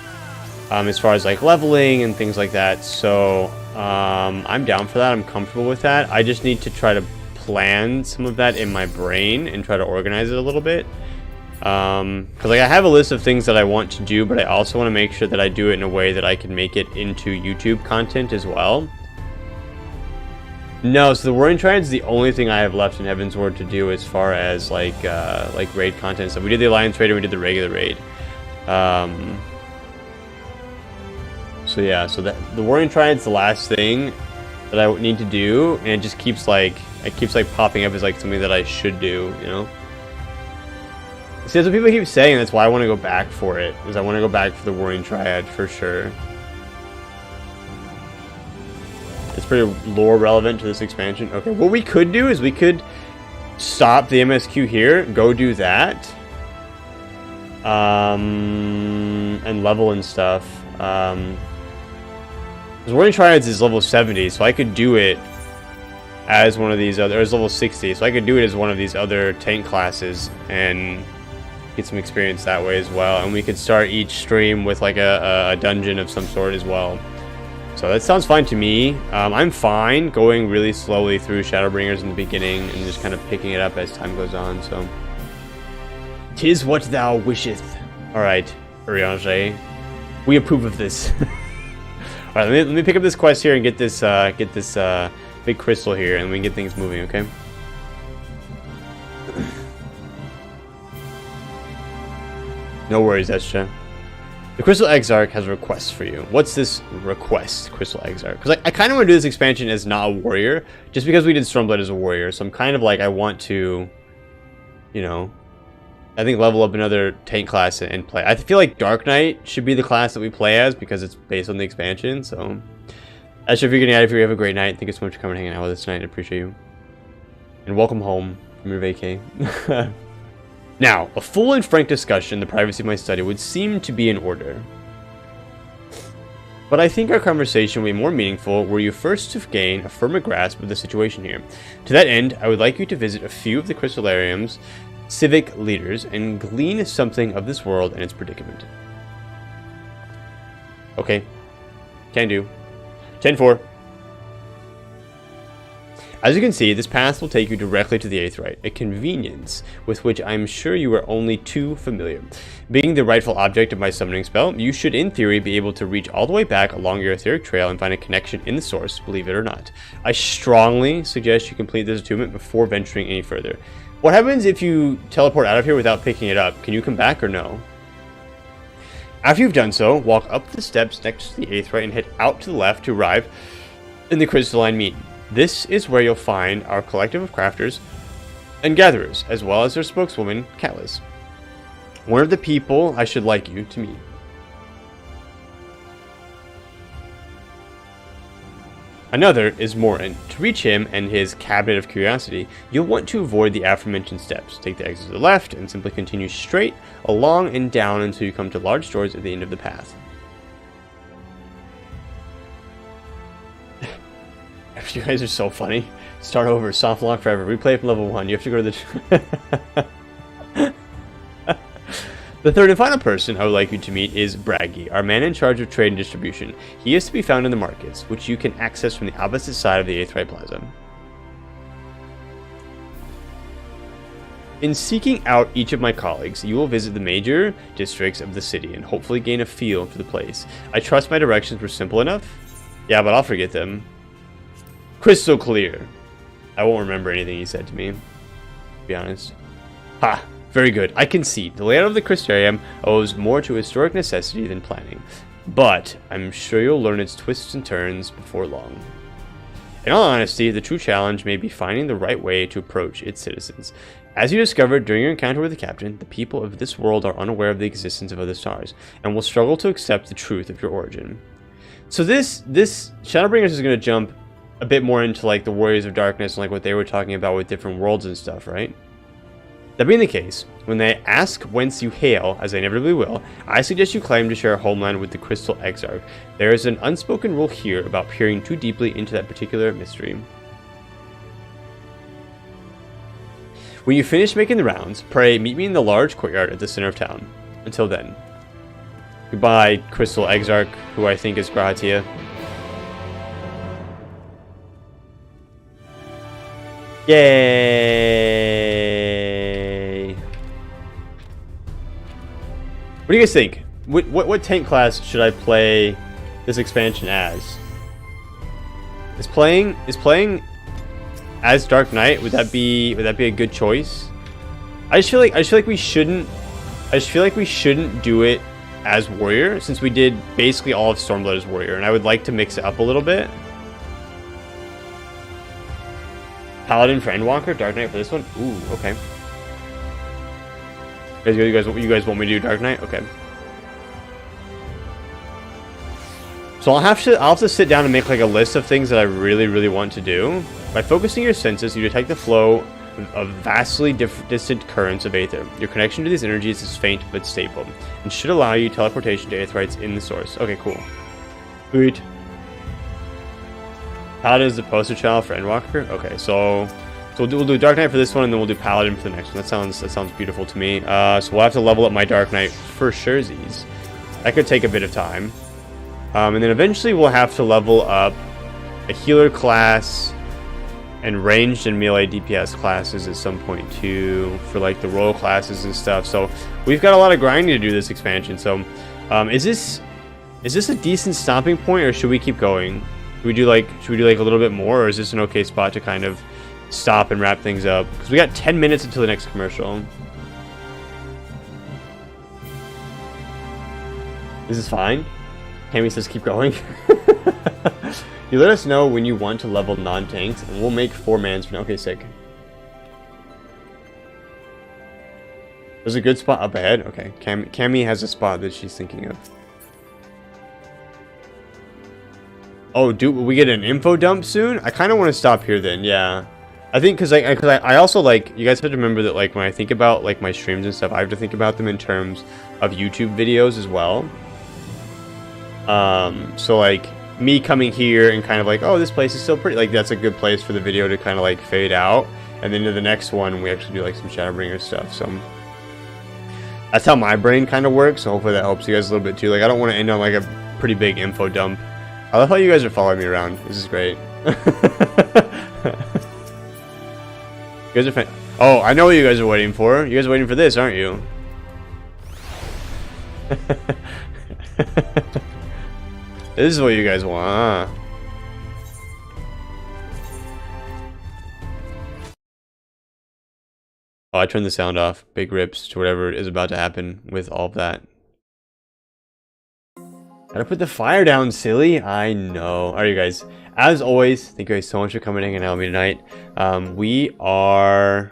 as far as like leveling and things like that. So I'm down for that. I'm comfortable with that. I just need to try to plan some of that in my brain and try to organize it a little bit. Because like I have a list of things that I want to do, but I also want to make sure that I do it in a way that I can make it into YouTube content as well. No, so the Warring Triad is the only thing I have left in Heaven's Ward to do as far as like raid content. So we did the Alliance raid and we did the regular raid. So yeah, so the Warring Triad is the last thing that I need to do, and it just keeps like popping up as like something that I should do, you know. See, that's what people keep saying. That's why I want to go back for it. Is I want to go back for the Warring Triad for sure. It's pretty lore relevant to this expansion. Okay, what we could do is we could stop the MSQ here, go do that, and level and stuff. Because Warring Triads is level 70, so I could do it as one of these other. It's level 60, so I could do it as one of these other tank classes and get some experience that way as well. And we could start each stream with like a dungeon of some sort as well. So that sounds fine to me. I'm fine going really slowly through Shadowbringers in the beginning and just kind of picking it up as time goes on. So, 'tis what thou wisheth. All right, Urianger, we approve of this. All right, let me pick up this quest here and get this big crystal here, and we can get things moving. Okay. No worries, Escha. The Crystal Exarch has a request for you. What's this request, Crystal Exarch? Because I kind of want to do this expansion as not a warrior, just because we did Stormblood as a warrior. So I'm kind of like, I want to, you know, I think level up another tank class and play. I feel like Dark Knight should be the class that we play as because it's based on the expansion. So, Escha, if you're getting out of here, have a great night. Thank you so much for coming and hanging out with us tonight. I appreciate you. And welcome home from your vacay. Now, a full and frank discussion in the privacy of my study would seem to be in order. But I think our conversation will be more meaningful were you first to gain a firmer grasp of the situation here. To that end, I would like you to visit a few of the Crystallarium's civic leaders and glean something of this world and its predicament. Okay. Can do. 10-4. As you can see, this path will take you directly to the Aetheryte, a convenience with which I'm sure you are only too familiar. Being the rightful object of my summoning spell, you should in theory be able to reach all the way back along your etheric trail and find a connection in the source, believe it or not. I strongly suggest you complete this attunement before venturing any further. What happens if you teleport out of here without picking it up? Can you come back or no? After you've done so, walk up the steps next to the Aetheryte and head out to the left to arrive in the crystalline meat. This is where you'll find our collective of crafters and gatherers, as well as their spokeswoman, Callus. One of the people I should like you to meet. Another is Morin. To reach him and his cabinet of curiosity, you'll want to avoid the aforementioned steps. Take the exit to the left and simply continue straight along and down until you come to large doors at the end of the path. You guys are so funny. Start over. Soft lock forever. Replay from level 1. You have to go to the... The third and final person I would like you to meet is Braggy, our man in charge of trade and distribution. He is to be found in the markets, which you can access from the opposite side of the Aetheryte Plaza. In seeking out each of my colleagues, you will visit the major districts of the city and hopefully gain a feel for the place. I trust my directions were simple enough? Yeah, but I'll forget them. Crystal clear. I won't remember anything he said to me, to be honest. Ha! Very good. I concede. The layout of the Crystarium owes more to historic necessity than planning, but I'm sure you'll learn its twists and turns before long. In all honesty, the true challenge may be finding the right way to approach its citizens. As you discovered during your encounter with the captain, the people of this world are unaware of the existence of other stars, and will struggle to accept the truth of your origin. So this Shadowbringers is going to jump a bit more into like the Warriors of Darkness and like what they were talking about with different worlds and stuff, right? That being the case, when they ask whence you hail, as they inevitably will, I suggest you claim to share a homeland with the Crystal Exarch. There is an unspoken rule here about peering too deeply into that particular mystery. When you finish making the rounds, pray meet me in the large courtyard at the center of town. Until then. Goodbye, Crystal Exarch, who I think is Grahatia. Yay! What do you guys think? What tank class should I play this expansion as? Is playing as Dark Knight, would that be a good choice? I just feel like we shouldn't do it as warrior, since we did basically all of Stormblood as warrior, and I would like to mix it up a little bit. Paladin for Endwalker, Dark Knight for this one. Ooh, okay. You guys want me to do Dark Knight? Okay. So I'll have to sit down and make like a list of things that I really want to do. By focusing your senses, you detect the flow of vastly distant currents of Aether. Your connection to these energies is faint but stable, and should allow you teleportation to Aetherites in the source. Okay, cool. Sweet. Paladin is the poster child for Endwalker. Okay, so we'll do Dark Knight for this one, and then we'll do Paladin for the next one. That sounds beautiful to me. So we'll have to level up my Dark Knight for surezies. That could take a bit of time, and then eventually we'll have to level up a healer class and ranged and melee DPS classes at some point too, for like the royal classes and stuff. So we've got a lot of grinding to do this expansion. So is this a decent stopping point, or should we keep going? Should we do like a little bit more, or is this an okay spot to kind of stop and wrap things up? Because we got 10 minutes until the next commercial. This is fine. Cammy says keep going. You let us know when you want to level non-tanks, and we'll make 4 mans for now. Okay, sick. There's a good spot up ahead. Okay, Cammy has a spot that she's thinking of. Oh, dude, will we get an info dump soon? I kind of want to stop here then, yeah. I think because I also, like, you guys have to remember that, like, when I think about, like, my streams and stuff, I have to think about them in terms of YouTube videos as well. So, like, me coming here and kind of like, oh, this place is still pretty, like, that's a good place for the video to kind of, like, fade out. And then to the next one, we actually do, like, some Shadowbringers stuff, so... That's how my brain kind of works, so hopefully that helps you guys a little bit too. Like, I don't want to end on, like, a pretty big info dump. I love how you guys are following me around. This is great. You guys are oh, I know what you guys are waiting for. You guys are waiting for this, aren't you? This is what you guys want. Oh, I turned the sound off. Big rips to whatever is about to happen with all of that. Gotta put the fire down, silly. I know. Alright, you guys. As always, thank you guys so much for coming in and out with me tonight. We are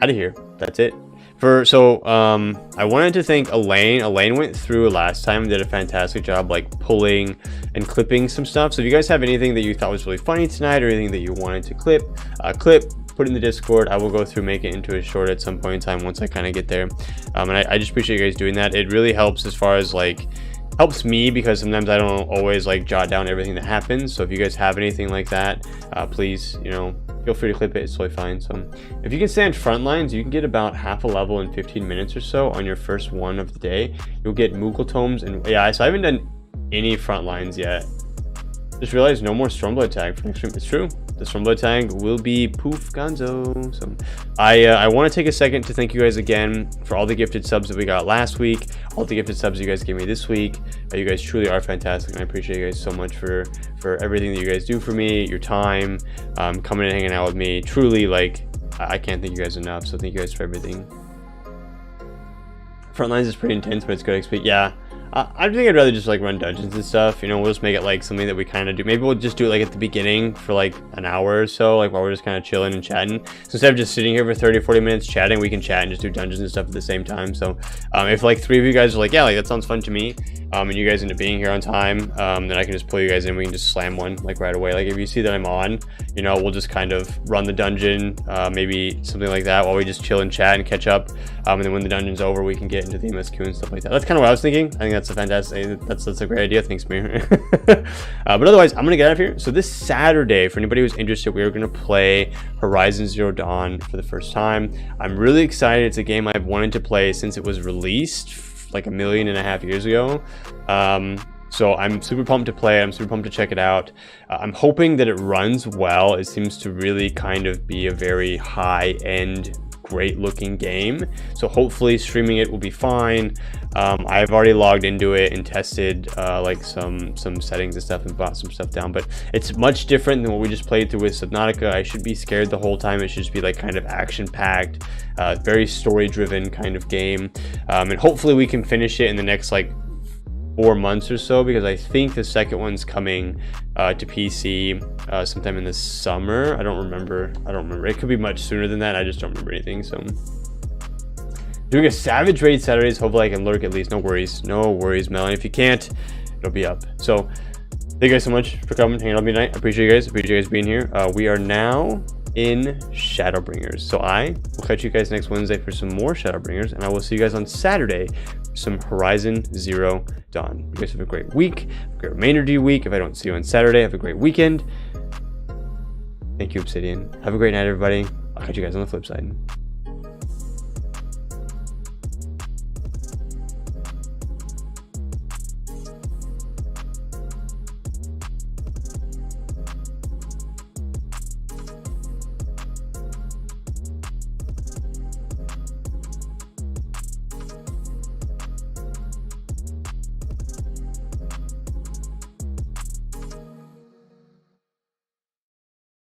out of here. That's it. I wanted to thank Elaine. Elaine went through last time and did a fantastic job, like pulling and clipping some stuff. So if you guys have anything that you thought was really funny tonight, or anything that you wanted to clip, put it in the Discord. I will go through, make it into a short at some point in time once I kind of get there. And I just appreciate you guys doing that. It really helps as far as like helps me, because sometimes I don't always like jot down everything that happens. So if you guys have anything like that, please, you know, feel free to clip it. It's totally fine. So if you can stay on front lines, you can get about half a level in 15 minutes or so on your first one of the day. You'll get Moogle tomes, and yeah, so I haven't done any front lines yet. Just realized no more Stormblood tag for next stream. It's true. The Stormblood tag will be poof gonzo. So I want to take a second to thank you guys again for all the gifted subs that we got last week, all the gifted subs you guys gave me this week. You guys truly are fantastic, and I appreciate you guys so much for everything that you guys do for me, your time, coming and hanging out with me. Truly, like, I can't thank you guys enough. So thank you guys for everything. Frontlines is pretty intense, but it's good XP. Yeah. I think I'd rather just like run dungeons and stuff, you know. We'll just make it like something that we kind of do. Maybe we'll just do it like at the beginning for like an hour or so, like while we're just kind of chilling and chatting. So instead of just sitting here for 30-40 minutes chatting, we can chat and just do dungeons and stuff at the same time. So if like 3 of you guys are like, yeah, like that sounds fun to me, and you guys end up being here on time, then I can just pull you guys in. We can just slam one like right away. Like if you see that I'm on, you know, we'll just kind of run the dungeon, maybe something like that, while we just chill and chat and catch up. And then when the dungeon's over, we can get into the MSQ and stuff like that. That's kind of what I was thinking. I think that's a fantastic, that's a great idea. Thanks, Mir. But otherwise, I'm gonna get out of here. So this Saturday, for anybody who's interested, we are gonna play Horizon Zero Dawn for the first time. I'm really excited. It's a game I've wanted to play since it was released like 1.5 million years ago. So I'm super pumped to play it. I'm super pumped to check it out. I'm hoping that it runs well. It seems to really kind of be a very high-end, great looking game, so hopefully streaming it will be fine. I've already logged into it and tested like some settings and stuff and brought some stuff down, but it's much different than what we just played through with Subnautica. I should be scared the whole time. It should just be like kind of action-packed, very story-driven kind of game, and hopefully we can finish it in the next like 4 months or so, because I think the second one's coming to PC sometime in the summer. I don't remember. It could be much sooner than that. I just don't remember anything. So doing a Savage Raid Saturdays. Hopefully I can lurk at least. No worries, Melanie. If you can't, it'll be up. So thank you guys so much for coming, hanging out with me tonight. I appreciate you guys. Appreciate you guys being here. We are now in Shadowbringers, so I will catch you guys next Wednesday for some more Shadowbringers, and I will see you guys on Saturday for some Horizon Zero Dawn. You guys have a great week, a great remainder of your week. If I don't see you on Saturday, have a great weekend. Thank you, Obsidian. Have a great night, everybody. I'll catch you guys on the flip side.